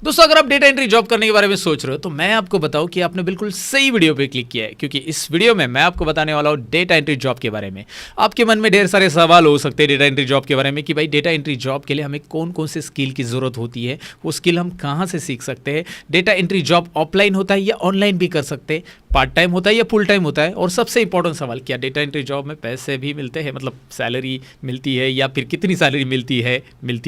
दोस्तों अगर आप डेटा एंट्री जॉब करने के बारे में सोच रहे हो तो मैं आपको बताऊं कि आपने बिल्कुल सही वीडियो पे क्लिक किया है, क्योंकि इस वीडियो में मैं आपको बताने वाला हूं डेटा एंट्री जॉब के बारे में। आपके मन में ढेर सारे सवाल हो सकते हैं डेटा एंट्री जॉब के बारे में कि भाई डेटा एंट्री जॉब के लिए हमें कौन कौन से स्किल की जरूरत होती है, वो स्किल हम कहाँ से सीख सकते हैं, डेटा एंट्री जॉब ऑफलाइन होता है या ऑनलाइन भी कर सकते हैं, पार्ट टाइम होता है या फुल टाइम होता है, और सबसे इंपॉर्टेंट सवाल क्या डेटा एंट्री जॉब में पैसे भी मिलते हैं, मतलब सैलरी मिलती है या फिर कितनी सैलरी मिलती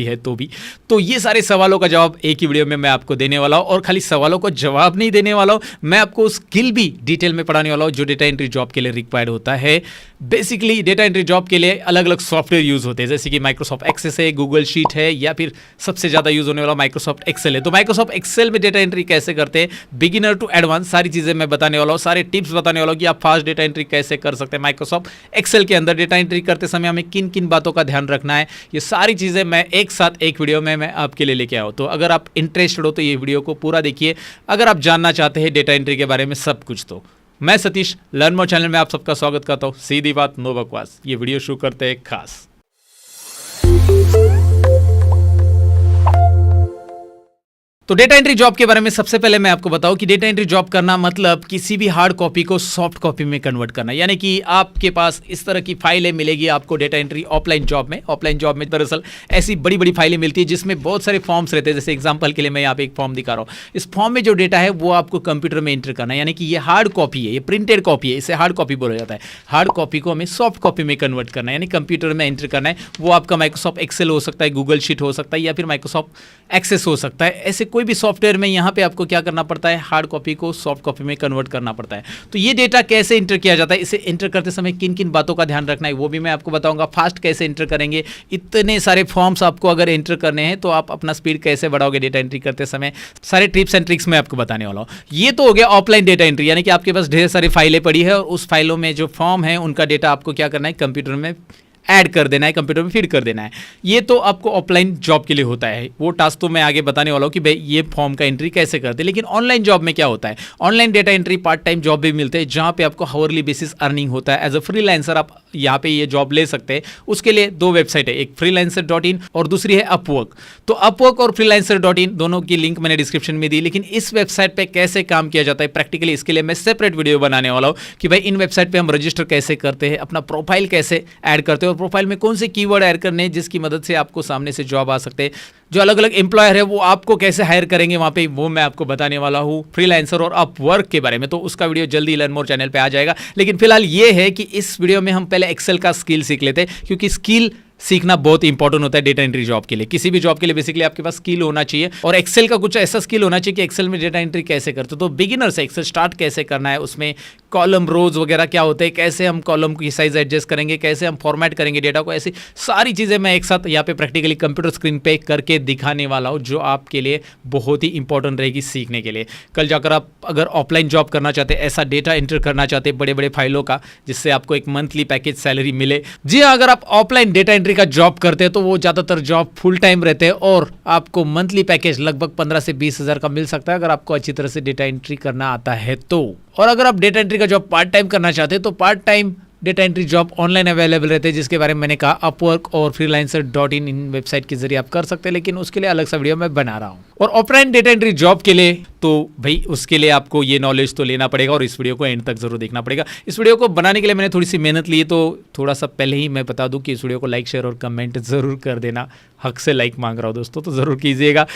है तो भी। तो ये सारे सवालों का जवाब एक ही वीडियो में मैं आपको देने वाला हूं, और खाली सवालों को जवाब नहीं देने वाला हूं, मैं आपको स्किल भी डिटेल में पढ़ाने वाला हूं जो डेटा एंट्री जॉब के लिए रिक्वायर्ड होता है। बेसिकली डेटा एंट्री जॉब के लिए अलग अलग सॉफ्टवेयर यूज होते हैं, जैसे कि माइक्रोसॉफ्ट एक्सेस है, गूगल शीट है, या फिर सबसे ज्यादा यूज होने वाला माइक्रोसॉफ्ट एक्सेल है। तो माइक्रोसॉफ्ट एक्सेल में डेटा एंट्री कैसे करते हैं, बिगिनर टू एडवांस, सारी चीजें मैं बताने वाला हूं, सारे टिप्स बताने वाला हूं कि आप फास्ट डेटा एंट्री कैसे कर सकते हैं। माइक्रोसॉफ्ट एक्सेल के अंदर डेटा एंट्री करते समय हमें किन किन बातों का ध्यान रखना है, ये सारी चीजें मैं एक साथ एक वीडियो में मैं आपके लिए लेके आया हूं। तो अगर आप इंटरेस्टेड हो तो ये वीडियो को पूरा देखिए, अगर आप जानना चाहते हैं डेटा एंट्री के बारे में सब कुछ। तो मैं सतीश लर्न मोर चैनल में आप सबका स्वागत करता हूं। सीधी बात नो बकवास, ये वीडियो शुरू करते हैं खास। तो डेटा एंट्री जॉब के बारे में सबसे पहले मैं आपको बताऊं कि डेटा एंट्री जॉब करना मतलब किसी भी हार्ड कॉपी को सॉफ्ट कॉपी में कन्वर्ट करना, यानी कि आपके पास इस तरह की फाइलें मिलेगी आपको डेटा एंट्री ऑफलाइन जॉब में। ऑफलाइन जॉब में दरअसल ऐसी बड़ी बड़ी फाइलें मिलती है जिसमें बहुत सारे फॉर्म्स रहते हैं। जैसे एग्जांपल के लिए मैं यहाँ पे एक फॉर्म दिखा रहा हूँ, इस फॉर्म में जो डेटा है वो आपको कंप्यूटर में एंटर करना है, यानी कि ये हार्ड कॉपी है, ये प्रिंटेड कॉपी है, इसे हार्ड कॉपी बोला जाता है। हार्ड कॉपी को हमें सॉफ्ट कॉपी में कन्वर्ट करना है, यानी कंप्यूटर में एंटर करना है। वो आपका माइक्रोसॉफ्ट एक्सेल हो सकता है, गूगल शीट हो सकता है, या फिर माइक्रोसॉफ्ट एक्सेस हो सकता है। ऐसे कोई भी सॉफ्टवेयर में यहाँ पे आपको क्या करना पड़ता है, हार्ड कॉपी को सॉफ्ट कॉपी में कन्वर्ट करना पड़ता है। तो ये डेटा कैसे इंटर किया जाता है, इसे इंटर करते समय किन किन बातों का ध्यान रखना है वो भी मैं आपको बताऊंगा। फास्ट कैसे इंटर करेंगे, इतने सारे फॉर्म्स आपको अगर इंटर करने हैं तो आप अपना स्पीड कैसे बढ़ाओगे डेटा एंट्री करते समय, सारे टिप्स एंड ट्रिक्स मैं आपको बताने वाला हूँ। ये तो हो गया ऑफलाइन डेटा एंट्री, यानी कि आपके पास ढेर सारी फाइलें पड़ी है और उस फाइलों में जो फॉर्म है उनका डेटा आपको क्या करना है, कंप्यूटर में ऐड कर देना है, कंप्यूटर में फीड कर देना है। ये तो आपको ऑफलाइन जॉब के लिए होता है, वो टास्क तो मैं आगे बताने वाला हूँ कि भाई ये फॉर्म का एंट्री कैसे करते हैं। लेकिन ऑनलाइन जॉब में क्या होता है, online data entry part time job भी मिलते हैं जहाँ पे आपको हावरली बेसिस अर्निंग होता है। एज अ फ्रीलांसर आप यहाँ पे ये जॉब ले सकते हैं। उसके लिए दो वेबसाइट है, एक freelancer.in और दूसरी है अपवर्क। तो अपवर्क और freelancer.in दोनों की लिंक मैंने डिस्क्रिप्शन में दी। लेकिन इस वेबसाइट पे कैसे काम किया जाता है प्रैक्टिकली, इसके लिए मैं सेपरेट वीडियो बनाने वाला हूँ कि भाई इन वेबसाइट पे हम रजिस्टर कैसे करते हैं, अपना प्रोफाइल कैसे ऐड करते हैं, और प्रोफाइल में कौन से कीवर्ड ऐड करने हैं जिसकी मदद से आपको सामने से जॉब आ सकते हैं। जो अलग अलग एम्प्लॉयर है वो आपको कैसे हायर करेंगे वहां पे, वो मैं आपको बताने वाला हूं फ्रीलांसर और अपवर्क के बारे में। तो उसका वीडियो जल्दी लर्न मोर चैनल पे आ जाएगा। लेकिन फिलहाल ये है कि इस वीडियो में हम पहले एक्सेल का स्किल सीख लेते हैं, क्योंकि स्किल सीखना बहुत इंपॉर्टेंट होता है डेटा एंट्री जॉब के लिए। किसी भी जॉब के लिए बेसिकली आपके पास स्किल होना चाहिए, और एक्सेल का कुछ ऐसा स्किल होना चाहिए कि एक्सेल में डेटा एंट्री कैसे करते हो। तो बिगिनर से एक्सेल स्टार्ट कैसे करना है, उसमें कॉलम रोज वगैरह क्या होते हैं, कैसे हम कॉलम की साइज एडजस्ट करेंगे, कैसे हम फॉर्मेट करेंगे डेटा को, ऐसी सारी चीज़ें मैं एक साथ यहाँ पे प्रैक्टिकली कंप्यूटर स्क्रीन पे करके दिखाने वाला हूँ, जो आपके लिए बहुत ही इंपॉर्टेंट रहेगी सीखने के लिए। कल जाकर आप अगर ऑफलाइन जॉब करना चाहते हैं, ऐसा डेटा एंटर करना चाहते हैं बड़े बड़े फाइलों का, जिससे आपको एक मंथली पैकेज सैलरी मिले। जी हाँ, अगर आप ऑफलाइन डेटा एंट्री का जॉब करते हैं तो वो ज़्यादातर जॉब फुल टाइम रहते हैं और आपको मंथली पैकेज लगभग 15 से 20 हज़ार का मिल सकता है अगर आपको अच्छी तरह से डेटा एंट्री करना आता है तो। और अगर आप डेटा एंट्री का जॉब पार्ट टाइम करना चाहते हैं तो part time data entry job online available रहते हैं, जिसके बारे में मैंने कहा अपवर्क और freelancer.in इन वेबसाइट के जरिए आप कर सकते हैं। लेकिन उसके लिए अलग सा वीडियो मैं बना रहा हूँ। और ऑफलाइन डेटा एंट्री जॉब के लिए तो भाई उसके लिए आपको ये नॉलेज तो लेना पड़ेगा, और इस वीडियो को एंड तक जरूर देखना पड़ेगा। इस वीडियो को बनाने के लिए मैंने थोड़ी सी मेहनत ली है, तो थोड़ा सा पहले ही मैं बता दूं कि इस वीडियो को लाइक शेयर और कमेंट जरूर कर देना। हक से लाइक मांग रहा हूँ दोस्तों, तो जरूर कीजिएगा।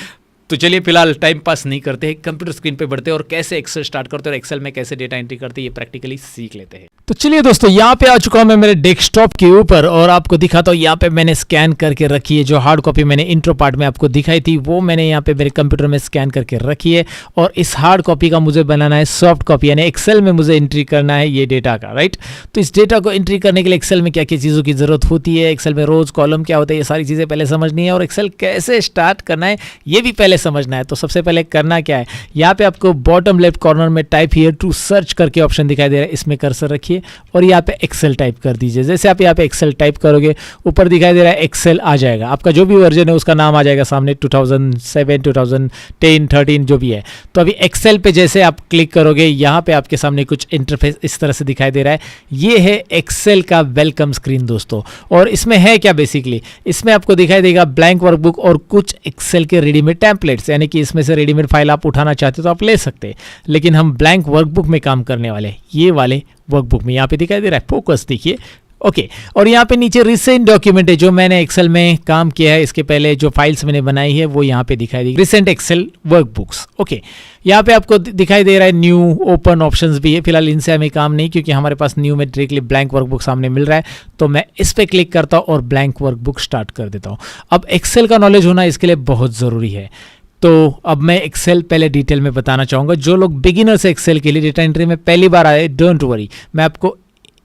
तो चलिए फिलहाल टाइम पास नहीं करते हैं, कंप्यूटर स्क्रीन पे बढ़ते हैं और कैसे एक्सेल स्टार्ट करते हैं और एक्सेल में कैसे डेटा एंट्री करते हैं ये प्रैक्टिकली सीख लेते हैं। तो चलिए दोस्तों, यहाँ पे आ चुका हूँ मैं मेरे डेस्कटॉप के ऊपर, और आपको दिखाता हूँ यहाँ पे मैंने स्कैन करके रखी है। जो हार्ड कॉपी मैंने इंट्रो पार्ट में आपको दिखाई थी वो मैंने यहाँ पे मेरे कंप्यूटर में स्कैन करके रखी है, और इस हार्ड कॉपी का मुझे बनाना है सॉफ्ट कॉपी, यानी एक्सेल में मुझे एंट्री करना है ये डेटा का, राइट। तो इस डेटा को एंट्री करने के लिए एक्सेल में क्या क्या चीज़ों की जरूरत होती है, एक्सेल में रोज कॉलम क्या होता है, ये सारी चीज़ें पहले समझनी है, और एक्सेल कैसे स्टार्ट करना है ये भी पहले समझना है। तो सबसे पहले करना क्या है, यहाँ पे आपको बॉटम लेफ्ट कॉर्नर में टाइप हियर टू सर्च करके ऑप्शन दिखाई दे रहा है, इसमें कर्सर रखिए और यहाँ पे एक्सेल टाइप कर दीजिए। जैसे आप यहाँ पे एक्सेल टाइप करोगे ऊपर दिखाई दे रहा है एक्सेल आ जाएगा, आपका जो भी वर्जन है उसका नाम आ जाएगा सामने, 2007 2010 13 जो भी है। तो अभी एक्सेल पे जैसे आप क्लिक करोगे यहाँ पे आपके सामने कुछ इंटरफेस इस तरह से दिखाई दे रहा है। ये है एक्सेल का वेलकम स्क्रीन दोस्तों, और इसमें है क्या बेसिकली, इसमें आपको दिखाई देगा ब्लैंक वर्कबुक और कुछ एक्सेल के रेडीमेड टेम्पलेट। टेम्पलेट्स, यानी कि इसमें से रेडीमेड फाइल आप उठाना चाहते हो तो आप ले सकते हैं, लेकिन हम ब्लैंक वर्कबुक में काम करने वाले हैं। ये वाले वर्कबुक में यहाँ पे दिखाई दे रहा है फोकस, देखिए। ओके, और यहाँ पे नीचे रिसेंट डॉक्यूमेंट है जो मैंने एक्सेल में काम किया है, इसके पहले जो फाइल्स मैंने बनाई है वो यहाँ पे दिखाई दी, रिसेंट एक्सेल वर्कबुक्स। ओके, यहाँ पे आपको दिखाई दे रहा है न्यू ओपन ऑप्शंस भी है, फिलहाल इनसे हमें काम नहीं क्योंकि हमारे पास न्यू में डायरेक्टली ब्लैंक वर्कबुक सामने मिल रहा है, तो मैं इस पर क्लिक करता हूँ और ब्लैंक वर्कबुक स्टार्ट कर देता हूँ। अब एक्सेल का नॉलेज होना इसके लिए बहुत ज़रूरी है, तो अब मैं एक्सेल पहले डिटेल में बताना चाहूँगा। जो लोग बिगिनर्स एक्सेल के लिए डेटा एंट्री में पहली बार आए, डोंट वरी, मैं आपको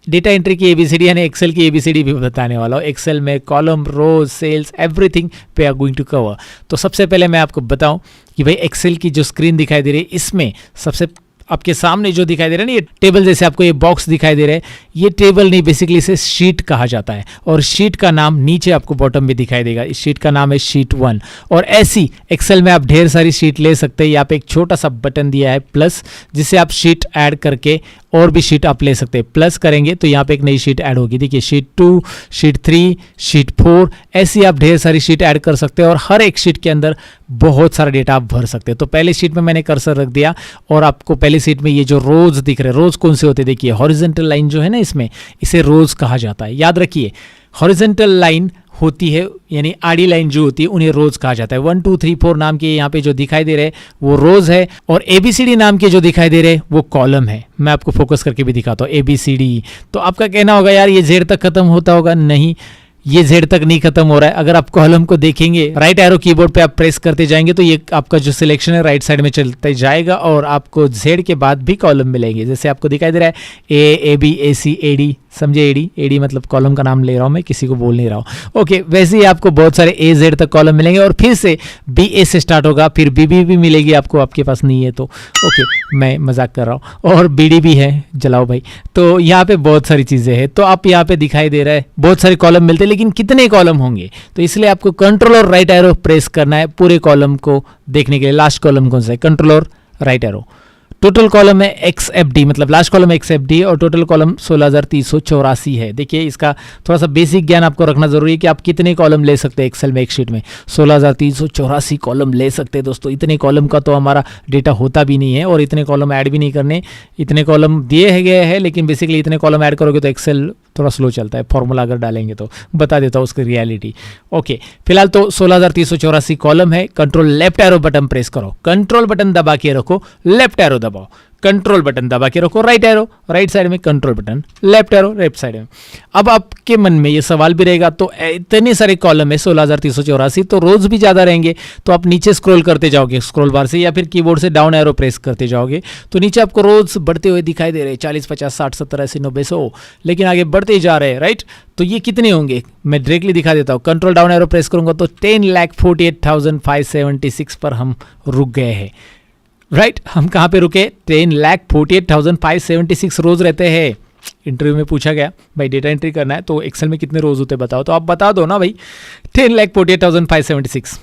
डेटा एंट्री की एबीसीडी यानी एक्सेल की एबीसीडी भी बताने वाला हूँ। एक्सेल में कॉलम, रोज, सेल्स, एवरीथिंग पे आर गोइंग टू कवर। तो सबसे पहले मैं आपको बताऊं कि भाई एक्सेल की जो स्क्रीन दिखाई दे रही है, इसमें सबसे आपके सामने जो दिखाई दे रहा है ना, ये टेबल जैसे आपको ये बॉक्स दिखाई दे रहा है, ये टेबल नहीं, बेसिकली इसे शीट कहा जाता है, और शीट का नाम नीचे आपको बॉटम में दिखाई देगा। इस शीट का नाम है शीट 1। और ऐसी एक्सेल में आप ढेर सारी शीट ले सकते हैं। यहाँ पे एक छोटा सा बटन दिया है प्लस, जिससे आप शीट ऐड करके और भी शीट आप ले सकते हैं। प्लस करेंगे तो यहाँ पे एक नई शीट ऐड होगी, देखिए शीट 2, शीट 3, शीट 4, ऐसी आप ढेर सारी शीट ऐड कर सकते हैं और हर एक शीट के अंदर बहुत सारा डेटा आप भर सकते हैं। तो पहले शीट में मैंने कर्सर रख दिया और आपको पहले शीट में ये जो रोज दिख रहे हैं, रोज कौन से होते हैं, देखिए हॉरिजॉन्टल लाइन जो है ना, इसमें इसे रोज कहा जाता है। याद रखिए, हॉरिजॉन्टल लाइन होती है यानी आड़ी लाइन जो होती है उन्हें रोज कहा जाता है। 1 2 3 4 नाम के यहाँ पे जो दिखाई दे रहे हैं वो रोज है, और ABCD नाम के जो दिखाई दे रहे हैं वो कॉलम है। मैं आपको फोकस करके भी दिखाता हूँ ABCD। तो आपका कहना होगा यार ये जेड तक खत्म होता होगा, नहीं, ये जेड तक नहीं खत्म हो रहा है। अगर आप कॉलम को देखेंगे, राइट एरो कीबोर्ड पे आप प्रेस करते जाएंगे तो ये आपका जो सिलेक्शन है राइट साइड में चलते जाएगा और आपको जेड के बाद भी कॉलम मिलेंगे। जैसे आपको दिखाई दे रहा है AB AC AD, समझे, एडी मतलब कॉलम का नाम ले रहा हूं मैं, किसी को बोल नहीं रहा हूं। ओके, वैसे ही आपको बहुत सारे AZ तक कॉलम मिलेंगे और फिर से BA से स्टार्ट होगा, फिर BB भी मिलेगी आपको, आपके पास नहीं है तो ओके, मैं मजाक कर रहा हूं, और BD भी है, जलाओ भाई। तो यहाँ पे बहुत सारी चीज़ें हैं। तो आप यहाँ पे दिखाई दे रहा है बहुत सारे कॉलम मिलते हैं, लेकिन कितने कॉलम होंगे, तो इसलिए आपको कंट्रोल और राइट एरो प्रेस करना है पूरे कॉलम को देखने के लिए। लास्ट कॉलम कौन सा है, कंट्रोल और राइट एरो। टोटल कॉलम है XFD, मतलब लास्ट कॉलम XFD, और टोटल कॉलम 16,384 है। देखिए इसका थोड़ा सा बेसिक ज्ञान आपको रखना जरूरी है कि आप कितने कॉलम ले सकते हैं एक्सेल में, एक शीट में 16,384 कॉलम ले सकते हैं। दोस्तों इतने कॉलम का तो हमारा डेटा होता भी नहीं है, और इतने कॉलम ऐड भी नहीं करने, इतने कॉलम दिए गए हैं, लेकिन बेसिकली इतने कॉलम ऐड करोगे तो एक्सेल थोड़ा स्लो चलता है, फॉर्मूला अगर डालेंगे तो। बता देता हूँ उसकी रियलिटी। ओके, फिलहाल तो 16,384 कॉलम है। Control left arrow button press करो, कंट्रोल बटन दबा के रखो, लेफ्ट एरो दबाओ, कंट्रोल बटन दबा के रखो, राइट एरो, राइट साइड में control button, left arrow, left side में। अब आपके मन में ये सवाल भी रहेगा, तो इतने सारे कॉलम है 16,384, तो रोज भी ज्यादा रहेंगे, तो आप नीचे स्क्रॉल करते जाओगे स्क्रॉल बार से, या फिर कीबोर्ड से डाउन एरो प्रेस करते जाओगे, तो नीचे आपको रोज बढ़ते हुए दिखाई दे रहे हैं 40, 50, 60, 70, 80, 90, 100, लेकिन आगे बढ़ते ही जा रहे हैं, राइट। तो ये कितने होंगे मैं डायरेक्टली दिखा देता हूँ। कंट्रोल डाउन एरो प्रेस करूंगा तो 10,48,576 पर हम रुक गए हैं, राइट। हम कहाँ पे रुके, 10,48,576 रोज रहते हैं। इंटरव्यू में पूछा गया भाई डेटा एंट्री करना है तो एक्सेल में कितने रोज होते बताओ, तो आप बता दो ना भाई, 10,48,576,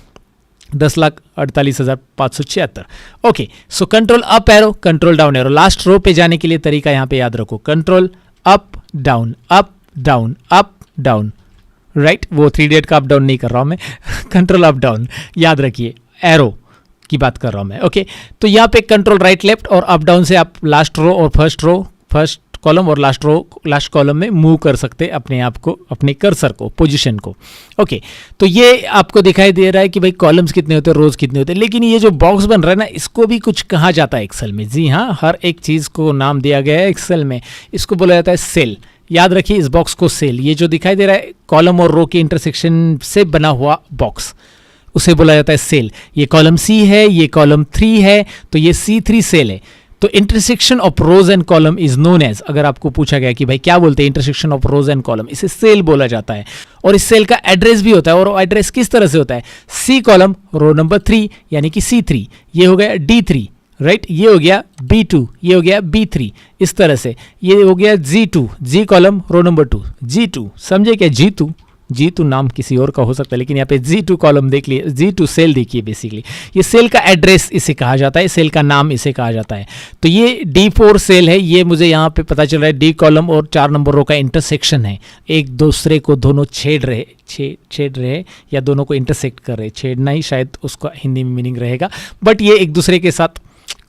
10,48,576। Okay, so control up arrow, control down arrow. Last row पे जाने के लिए तरीका यहाँ पे याद रखो, control up down, up down, up down, right. वो 3 डेट का अप डाउन नहीं कर रहा हूं मैं कंट्रोल अप डाउन याद रखिए, एरो की बात कर रहा हूं मैं। ओके, तो यहाँ पे कंट्रोल राइट लेफ्ट और अप डाउन से आप लास्ट रो और फर्स्ट कॉलम और लास्ट कॉलम में मूव कर सकते हैं अपने आप को, अपने कर्सर को, पोजीशन को। ओके, तो ये आपको दिखाई दे रहा है कि भाई कॉलम्स कितने होते हैं, रोज कितने होते हैं, लेकिन ये जो बॉक्स बन रहा है ना, इसको भी कुछ कहा जाता है एक्सेल में। जी हाँ, हर एक चीज को नाम दिया गया है एक्सेल में, इसको बोला जाता है सेल। याद रखिए इस बॉक्स को सेल। ये जो दिखाई दे रहा है कॉलम और रो के इंटरसेक्शन से बना हुआ बॉक्स, उसे बोला जाता है सेल। ये कॉलम C है, ये कॉलम 3 है, तो ये C3 सेल है। तो intersection of rows and column is known as, अगर आपको पूछा गया कि भाई क्या बोलते हैं intersection of rows and column, इसे सेल बोला जाता है। और इस सेल का एड्रेस भी होता है, और एड्रेस किस तरह से होता है, C कॉलम रो नंबर 3 यानी कि C3, ये हो गया D3, राइट, ये हो गया B2, ये हो गया B3, इस तरह से ये हो गया G2, G column row number 2 G2, समझे क्या, G2 G2 नाम किसी और का हो सकता है, लेकिन यहाँ पे G2 कॉलम देख लिए, G2 सेल देखिए। बेसिकली ये सेल का एड्रेस इसे कहा जाता है, सेल का नाम इसे कहा जाता है। तो ये D4 सेल है, ये मुझे यहाँ पे पता चल रहा है D कॉलम और 4 नंबर रो का इंटरसेक्शन है, एक दूसरे को दोनों छेड़ रहे या दोनों को इंटरसेक्ट कर रहे, छेड़ना ही शायद उसका हिंदी में मीनिंग रहेगा, बट ये एक दूसरे के साथ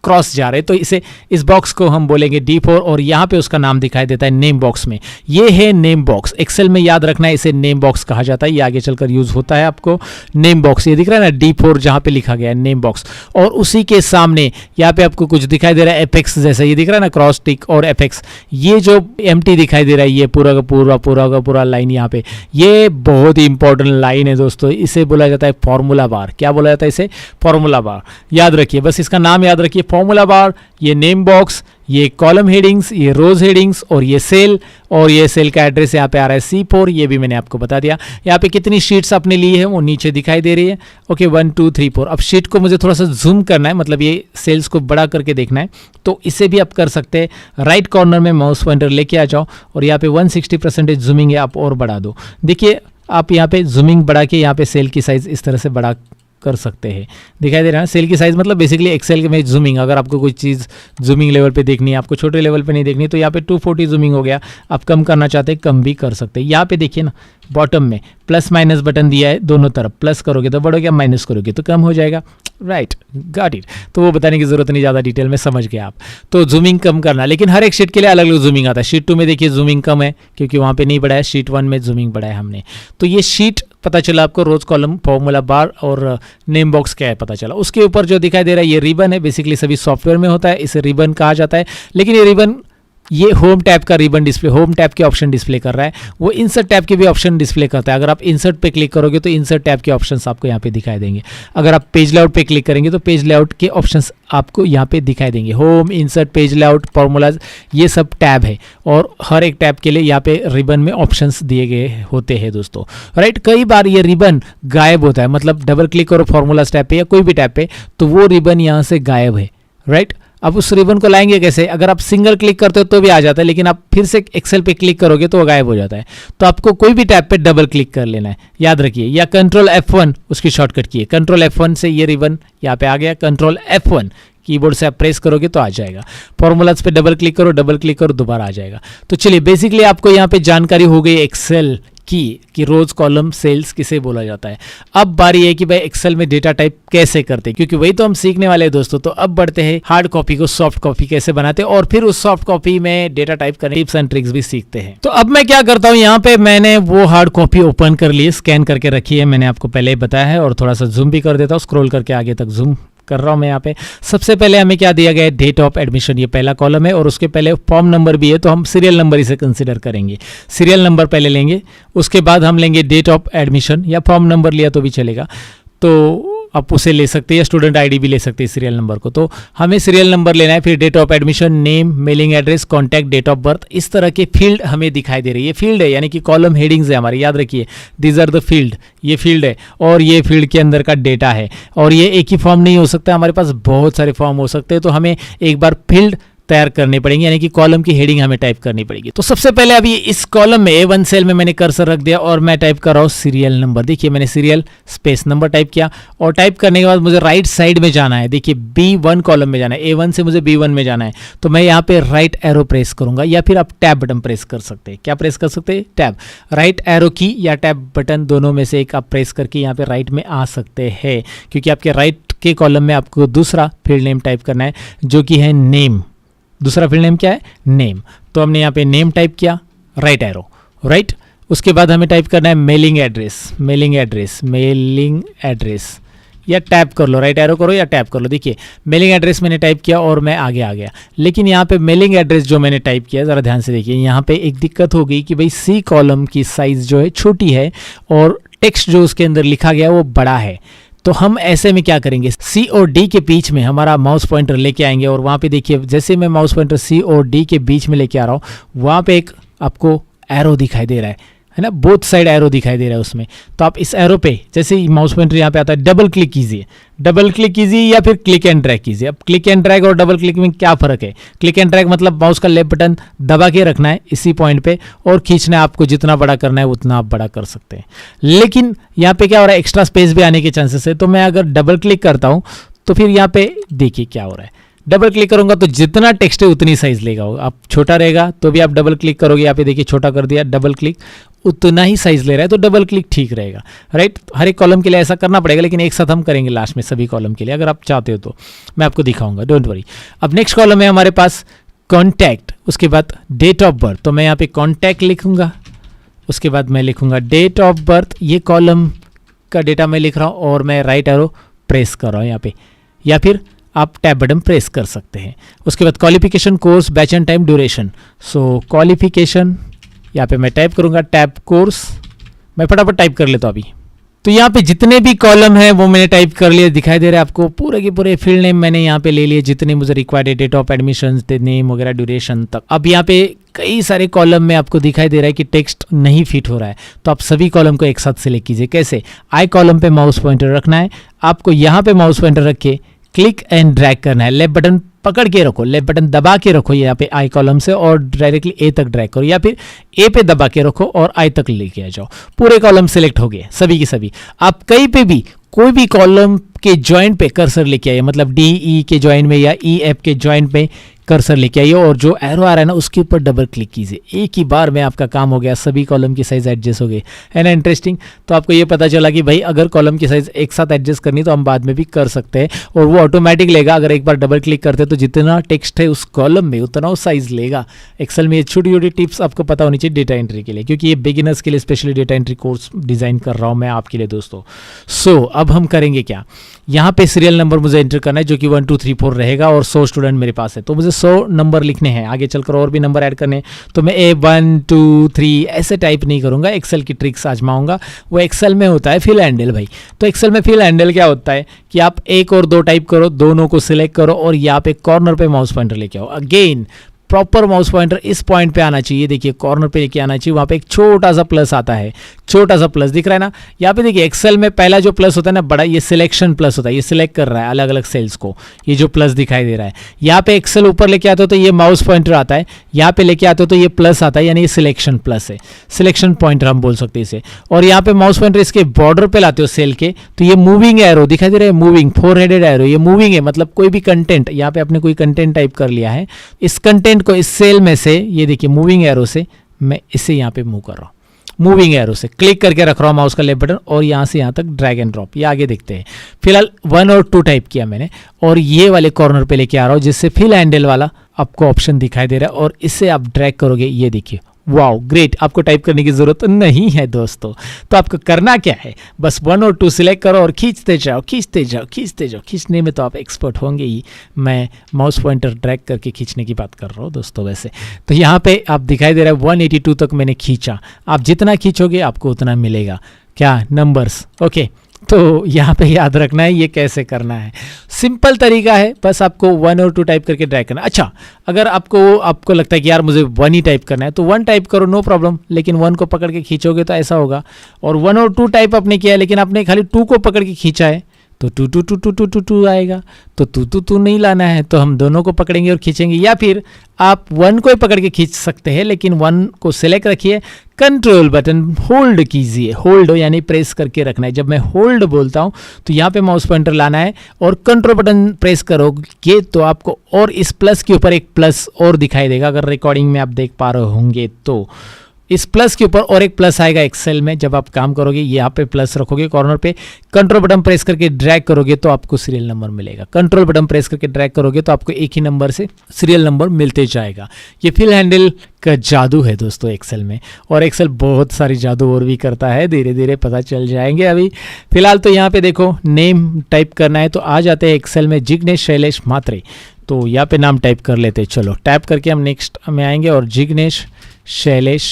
क्रॉस जा रहे, तो इसे इस बॉक्स को हम बोलेंगे D4 और यहाँ पे उसका नाम दिखाई देता है नेम बॉक्स में। ये है नेम बॉक्स, एक्सेल में याद रखना है, इसे नेम बॉक्स कहा जाता है, ये आगे चलकर यूज होता है आपको। नेम बॉक्स ये दिख रहा है ना D4 जहाँ पे लिखा गया है नेम बॉक्स, और उसी के सामने यहाँ पे आपको कुछ दिखाई दे रहा है एपेक्स जैसा, ये दिख रहा है ना क्रॉस टिक और एपेक्स, ये जो एम्प्टी दिखाई दे रहा है, ये पूरा का पूरा लाइन यहाँ पे, ये बहुत ही इंपॉर्टेंट लाइन है दोस्तों, इसे बोला जाता है फॉर्मूला बार। क्या बोला जाता है इसे? Formula bar. याद रखिए, बस इसका नाम याद रखिए, फॉर्मूला बार। ये नेम बॉक्स, ये कॉलम हेडिंग्स, ये रोज हेडिंग्स और ये सेल, और ये सेल का एड्रेस यहाँ पे आ रहा है C4, ये भी मैंने आपको बता दिया। यहाँ पे कितनी शीट्स आपने ली है वो नीचे दिखाई दे रही है। ओके 1 2 3 4। अब शीट को मुझे थोड़ा सा जूम करना है, मतलब ये सेल्स को बड़ा करके देखना है, तो इसे भी आप कर सकते हैं। राइट कॉर्नर में माउस पॉइंटर लेके आ जाओ और यहाँ पे 160% जूमिंग है, आप और बढ़ा दो। देखिए आप यहाँ पे जूमिंग बढ़ा के यहाँ पे सेल की साइज इस तरह से बड़ा कर सकते हैं, दिखाई दे रहा है सेल की साइज, मतलब बेसिकली एक्सेल में जूमिंग, अगर आपको कोई चीज़ जूमिंग लेवल पे देखनी है, आपको छोटे लेवल पे नहीं देखनी, तो यहाँ पे 240 जूमिंग हो गया। आप कम करना चाहते हैं कम भी कर सकते हैं। यहाँ पे देखिए ना बॉटम में प्लस माइनस बटन दिया है दोनों तरफ, प्लस करोगे तो बढ़ोगे, माइनस करोगे तो कम हो जाएगा। Right, got it. तो वो बताने की जरूरत नहीं, ज़्यादा डिटेल में समझ गए आप। तो जूमिंग कम करना, लेकिन हर एक शीट के लिए अलग अलग जूमिंग आता है। शीट 2 में देखिए जूमिंग कम है क्योंकि वहाँ पे नहीं बढ़ाया, शीट 1 में जूमिंग बढ़ाया हमने। तो ये शीट पता चला आपको, रोज कॉलम, फॉर्मूला बार और नेम बॉक्स क्या है पता चला। उसके ऊपर जो दिखाई दे रहा है ये रिबन है, बेसिकली सभी सॉफ्टवेयर में होता है, इसे रिबन कहा जाता है। लेकिन ये रिबन, ये होम टैब का रिबन डिस्प्ले, होम टैब के ऑप्शन डिस्प्ले कर रहा है, वो इंसर्ट टैब के भी ऑप्शन डिस्प्ले करता है। अगर आप इंसर्ट पे क्लिक करोगे तो इंसर्ट टैब के ऑप्शंस आपको यहाँ पे दिखाई देंगे। अगर आप पेज लेआउट पे क्लिक करेंगे तो पेज लेआउट के ऑप्शंस आपको यहाँ पे दिखाई देंगे। Home, insert, page layout, formulas, ये सब टैब है, और हर एक टैब के लिए यहाँ पे रिबन में ऑप्शंस दिए गए होते हैं दोस्तों। राइट, कई बार ये रिबन गायब होता है, मतलब डबल क्लिक करो फॉर्मूलाज टैब पे या कोई भी टैब पे तो वो रिबन यहाँ से गायब है। राइट, अब उस रिबन को लाएंगे कैसे? अगर आप सिंगल क्लिक करते हो तो भी आ जाता है, लेकिन आप फिर से एक्सेल पे क्लिक करोगे तो वो गायब हो जाता है। तो आपको कोई भी टैब पे डबल क्लिक कर लेना है, याद रखिए, या कंट्रोल F1 उसकी शॉर्टकट की है। कंट्रोल F1 से ये रिबन यहाँ पे आ गया, कंट्रोल F1 कीबोर्ड से आप प्रेस करोगे तो आ जाएगा। फॉर्मूलाज पे डबल क्लिक करो, दोबारा आ जाएगा। तो चलिए, बेसिकली आपको यहाँ पे जानकारी हो गई एक्सेल कि रोज कॉलम सेल्स किसे बोला जाता है। अब बारी है कि भाई एक्सेल में डेटा टाइप कैसे करते हैं, क्योंकि वही तो हम सीखने वाले हैं दोस्तों। तो अब बढ़ते हैं हार्ड कॉपी को सॉफ्ट कॉपी कैसे बनाते हैं, और फिर उस सॉफ्ट कॉपी में डेटा टाइप करने टिप्स एंड ट्रिक्स भी सीखते हैं। तो अब मैं क्या करता हूँ, यहाँ पे मैंने वो हार्ड कॉपी ओपन कर ली, स्कैन करके रखी है, मैंने आपको पहले ही बताया है, और थोड़ा सा जूम भी कर देता हूँ, स्क्रॉल करके आगे तक जूम कर रहा हूं मैं। यहाँ पे सबसे पहले हमें क्या दिया गया है, डेट ऑफ एडमिशन, ये पहला कॉलम है, और उसके पहले फॉर्म नंबर भी है, तो हम सीरियल नंबर इसे कंसीडर करेंगे। सीरियल नंबर पहले लेंगे, उसके बाद हम लेंगे डेट ऑफ एडमिशन, या फॉर्म नंबर लिया तो भी चलेगा, तो आप उसे ले सकते हैं, या स्टूडेंट आईडी भी ले सकते हैं सीरियल नंबर को। तो हमें सीरियल नंबर लेना है, फिर date of admission, name, mailing address, contact, date of birth, इस तरह के फील्ड हमें दिखाई दे रही है। ये फील्ड है, यानी कि कॉलम हेडिंग्स है हमारे, याद रखिए, दीज आर द फील्ड, ये फील्ड है, और ये फील्ड के अंदर का डेटा है। और ये एक ही फॉर्म नहीं हो सकता, हमारे पास बहुत सारे फॉर्म हो सकते हैं, तो हमें एक बार फील्ड तैयार करने पड़ेंगे, यानी कि कॉलम की हेडिंग हमें टाइप करनी पड़ेगी। तो सबसे पहले अभी इस कॉलम में A1 सेल में मैंने कर्सर रख दिया और मैं टाइप कर रहा हूँ सीरियल नंबर। देखिए मैंने सीरियल स्पेस नंबर टाइप किया, और टाइप करने के बाद मुझे राइट साइड में जाना है। देखिए B1 कॉलम में जाना है, A1 से मुझे B1 में जाना है, तो मैं यहाँ पे राइट एरो प्रेस करूंगा, या फिर आप टैब बटन प्रेस कर सकते हैं। क्या प्रेस कर सकते हैं? टैब। राइट एरो की या टैब बटन, दोनों में से एक आप प्रेस करके यहाँ पे राइट में आ सकते हैं, क्योंकि आपके राइट के कॉलम में आपको दूसरा फील्ड नेम टाइप करना है, जो कि है नेम। दूसरा फील्ड नेम क्या है? नेम। तो हमने यहाँ पे नेम टाइप किया, राइट एरो, राइट। उसके बाद हमें टाइप करना है mailing address, mailing address, mailing address, या टैप कर लो, राइट एरो करो या टैप कर लो। देखिए मेलिंग एड्रेस मैंने टाइप किया और मैं आगे आ गया, लेकिन यहाँ पे मेलिंग एड्रेस जो मैंने टाइप किया, ज़रा ध्यान से देखिए, यहाँ पे एक दिक्कत हो गई कि भाई C कॉलम की साइज़ जो है छोटी है, और टेक्स्ट जो उसके अंदर लिखा गया वो बड़ा है। तो हम ऐसे में क्या करेंगे, C और D के बीच में हमारा माउस पॉइंटर लेके आएंगे, और वहाँ पे देखिए जैसे मैं माउस पॉइंटर C और D के बीच में लेके आ रहा हूँ, वहाँ पे एक आपको एरो दिखाई दे रहा है है ना, बोथ साइड एरो दिखाई दे रहा है उसमें। तो आप इस एरो पे जैसे ही माउस पॉइंटर यहाँ पे आता है डबल क्लिक कीजिए या फिर क्लिक एंड ड्रैग कीजिए। अब क्लिक एंड ड्रैग और डबल क्लिक में क्या फ़र्क है? क्लिक एंड ड्रैग मतलब माउस का लेफ्ट बटन दबा के रखना है इसी पॉइंट पे और खींचना है, आपको जितना बड़ा करना है उतना आप बड़ा कर सकते हैं। लेकिन यहाँ पे क्या हो रहा है, एक्स्ट्रा स्पेस भी आने के चांसेस है। तो मैं अगर डबल क्लिक करता हूँ तो फिर यहाँ पे देखिए क्या हो रहा है, डबल क्लिक करूंगा तो जितना टेक्स्ट है उतनी साइज लेगा। आप छोटा रहेगा तो भी आप डबल क्लिक करोगे, यहाँ पे देखिए छोटा कर दिया, डबल क्लिक उतना ही साइज ले रहा है, तो डबल क्लिक ठीक रहेगा, राइट। हर एक कॉलम के लिए ऐसा करना पड़ेगा, लेकिन एक साथ हम करेंगे लास्ट में सभी कॉलम के लिए, अगर आप चाहते हो तो मैं आपको दिखाऊंगा, डोंट वरी। अब नेक्स्ट कॉलम है हमारे पास कॉन्टैक्ट, उसके बाद डेट ऑफ बर्थ। तो मैं यहाँ पे कॉन्टैक्ट लिखूंगा, उसके बाद मैं लिखूंगा डेट ऑफ बर्थ। ये कॉलम का डेटा मैं लिख रहा हूँ और मैं राइट एरो प्रेस कर रहा हूँ यहाँ पे, या फिर आप टैब बटन प्रेस कर सकते हैं। उसके बाद qualification, course, batch and time, duration. So qualification यहाँ पे मैं टाइप करूँगा टैब कोर्स, मैं फटाफट टाइप कर लेता हूँ अभी। तो यहाँ पे जितने भी कॉलम हैं वो मैंने टाइप कर लिए, दिखाई दे रहा है आपको। पूरे के पूरे फील्ड नेम मैंने यहाँ पे ले लिए जितने मुझे रिक्वायर्ड है, डेट ऑफ एडमिशन, नेम वगैरह, ड्यूरेशन तक। अब यहाँ पे कई सारे कॉलम में आपको दिखाई दे रहा है कि टेक्स्ट नहीं फिट हो रहा है, तो आप सभी कॉलम को एक साथ सिलेक्ट कीजिए। कैसे? आई कॉलम पे माउस पॉइंटर रखना है आपको, यहाँ पे माउस पॉइंटर रख के क्लिक एंड ड्रैग करना है, लेफ्ट बटन पकड़ के रखो, लेफ्ट बटन दबा के रखो यहाँ पे आई कॉलम से और डायरेक्टली ए तक ड्रैग करो, या फिर ए पे दबा के रखो और आई तक लेके आ जाओ। पूरे कॉलम सिलेक्ट हो गए सभी की सभी। आप कहीं पे भी कोई भी कॉलम के जॉइंट पे कर्सर लेके आइए, मतलब डी ई के जॉइंट में या ई एफ के जॉइंट में कर्सर लेके आइए और जो एरो आ रहा है ना उसके ऊपर डबल क्लिक कीजिए। एक ही बार में आपका काम हो गया, सभी कॉलम की साइज एडजस्ट हो गई, है ना इंटरेस्टिंग। तो आपको ये पता चला कि भाई अगर कॉलम की साइज एक साथ एडजस्ट करनी तो हम बाद में भी कर सकते हैं और वो ऑटोमेटिक लेगा। अगर एक बार डबल क्लिक करते तो जितना टेक्स्ट है उस कॉलम में उतना वो साइज लेगा। एक्सेल में ये छोटी छोटी टिप्स आपको पता होनी चाहिए डेटा एंट्री के लिए, क्योंकि ये बिगिनर्स के लिए specially data entry course design कर रहा हूँ मैं आपके लिए दोस्तों। सो अब हम करेंगे क्या, यहाँ पे सीरियल नंबर मुझे एंटर करना है जो कि 1 2 3 4 रहेगा और 100 स्टूडेंट मेरे पास है, तो मुझे 100 नंबर लिखने हैं। आगे चलकर और भी नंबर ऐड करने हैं तो मैं ए 1 2 3 ऐसे टाइप नहीं करूंगा, एक्सेल की ट्रिक्स आजमाऊंगा। वो एक्सेल में होता है फिल हैंडल भाई। तो एक्सेल में फिल हैंडल क्या होता है कि आप 1 और 2 टाइप करो, दोनों को सिलेक्ट करो और यहाँ पे कॉर्नर पे माउस पॉइंटर लेके आओ। अगेन प्रॉपर माउस पॉइंटर इस पॉइंट पे आना चाहिए, देखिए कॉर्नर पे लेके आना चाहिए। वहाँ पे एक छोटा सा प्लस आता है, छोटा सा प्लस दिख रहा है ना। यहाँ पे देखिए एक्सेल में पहला जो प्लस होता है ना बड़ा, ये सिलेक्शन प्लस होता है, ये सिलेक्ट कर रहा है अलग अलग सेल्स को, ये जो प्लस दिखाई दे रहा है। यहाँ पे एक्सेल ऊपर लेके आते हो तो ये माउस पॉइंटर आता है, यहाँ पे लेके आते हो तो ये प्लस आता है, यानी ये सिलेक्शन प्लस है, सिलेक्शन पॉइंटर हम बोल सकते हैं इसे। और यहाँ पे माउस पॉइंटर इसके बॉर्डर पे लाते हो सेल के तो ये मूविंग एरो दिखाई दे रहा है, मूविंग 4 हेडेड एरो, ये मूविंग है, मतलब कोई भी कंटेंट, यहाँ पे आपने कोई कंटेंट टाइप कर लिया है, इस कंटेंट को इस सेल में से ये देखिए मूविंग एरो से मैं इसे यहाँ पे मूव कर रहा हूँ, मूविंग एरो से क्लिक करके रख रहा हूँ माउस का लेफ्ट बटन और यहाँ से यहाँ तक ड्रैग एंड ड्रॉप। ये आगे देखते हैं। फिलहाल 1 और 2 टाइप किया मैंने और ये वाले कॉर्नर पे लेके आ रहा हूँ जिससे फिल हैंडल वाला आपको ऑप्शन दिखाई दे रहा है और इससे आप ड्रैग करोगे, ये देखिए वाओ ग्रेट। आपको टाइप करने की जरूरत नहीं है दोस्तों। तो आपको करना क्या है, बस 1 और 2 सिलेक्ट करो और खींचते जाओ खींचते जाओ खींचते जाओ। खींचने में तो आप एक्सपर्ट होंगे ही, मैं माउस पॉइंटर ड्रैग करके खींचने की बात कर रहा हूँ दोस्तों। वैसे तो यहाँ पे आप दिखाई दे रहा है 182 तक मैंने खींचा। आप जितना खींचोगे आपको उतना मिलेगा क्या, नंबर्स। ओके तो यहाँ पे याद रखना है ये कैसे करना है, सिंपल तरीका है, बस आपको 1 और 2 टाइप करके ड्रैग करना। अच्छा अगर आपको लगता है कि यार मुझे 1 ही टाइप करना है तो 1 टाइप करो, नो प्रॉब्लम, लेकिन 1 को पकड़ के खींचोगे तो ऐसा होगा। और 1 और 2 टाइप आपने किया है लेकिन आपने खाली 2 को पकड़ के खींचा है तो 2 2 2 2 2 2 2 आएगा। तो 2 2 2 नहीं लाना है तो हम दोनों को पकड़ेंगे और खींचेंगे, या फिर आप 1 को ही पकड़ के खींच सकते हैं लेकिन 1 को सिलेक्ट रखिए, कंट्रोल बटन होल्ड कीजिए, होल्ड यानी प्रेस करके रखना है। जब मैं होल्ड बोलता हूं तो यहाँ पे माउस पॉइंटर लाना है और कंट्रोल बटन प्रेस करोगे तो आपको और इस प्लस के ऊपर एक प्लस और दिखाई देगा, अगर रिकॉर्डिंग में आप देख पा रहे होंगे तो इस प्लस के ऊपर और एक प्लस आएगा एक्सेल में। जब आप काम करोगे यहाँ पे प्लस रखोगे कॉर्नर पे, कंट्रोल बटन प्रेस करके ड्रैग करोगे तो आपको सीरियल नंबर मिलेगा। कंट्रोल बटन प्रेस करके ड्रैग करोगे तो आपको एक ही नंबर से सीरियल नंबर मिलते जाएगा। ये फिल हैंडल का जादू है दोस्तों एक्सेल में, और एक्सेल बहुत सारी जादू और भी करता है, धीरे धीरे पता चल जाएंगे। अभी फिलहाल तो यहाँ पे देखो नेम टाइप करना है तो आ जाते हैं एक्सेल में जिग्नेश शैलेश मात्रे, तो यहाँ पे नाम टाइप कर लेते हैं। चलो टैप करके हम नेक्स्ट में आएंगे और जिग्नेश शैलेश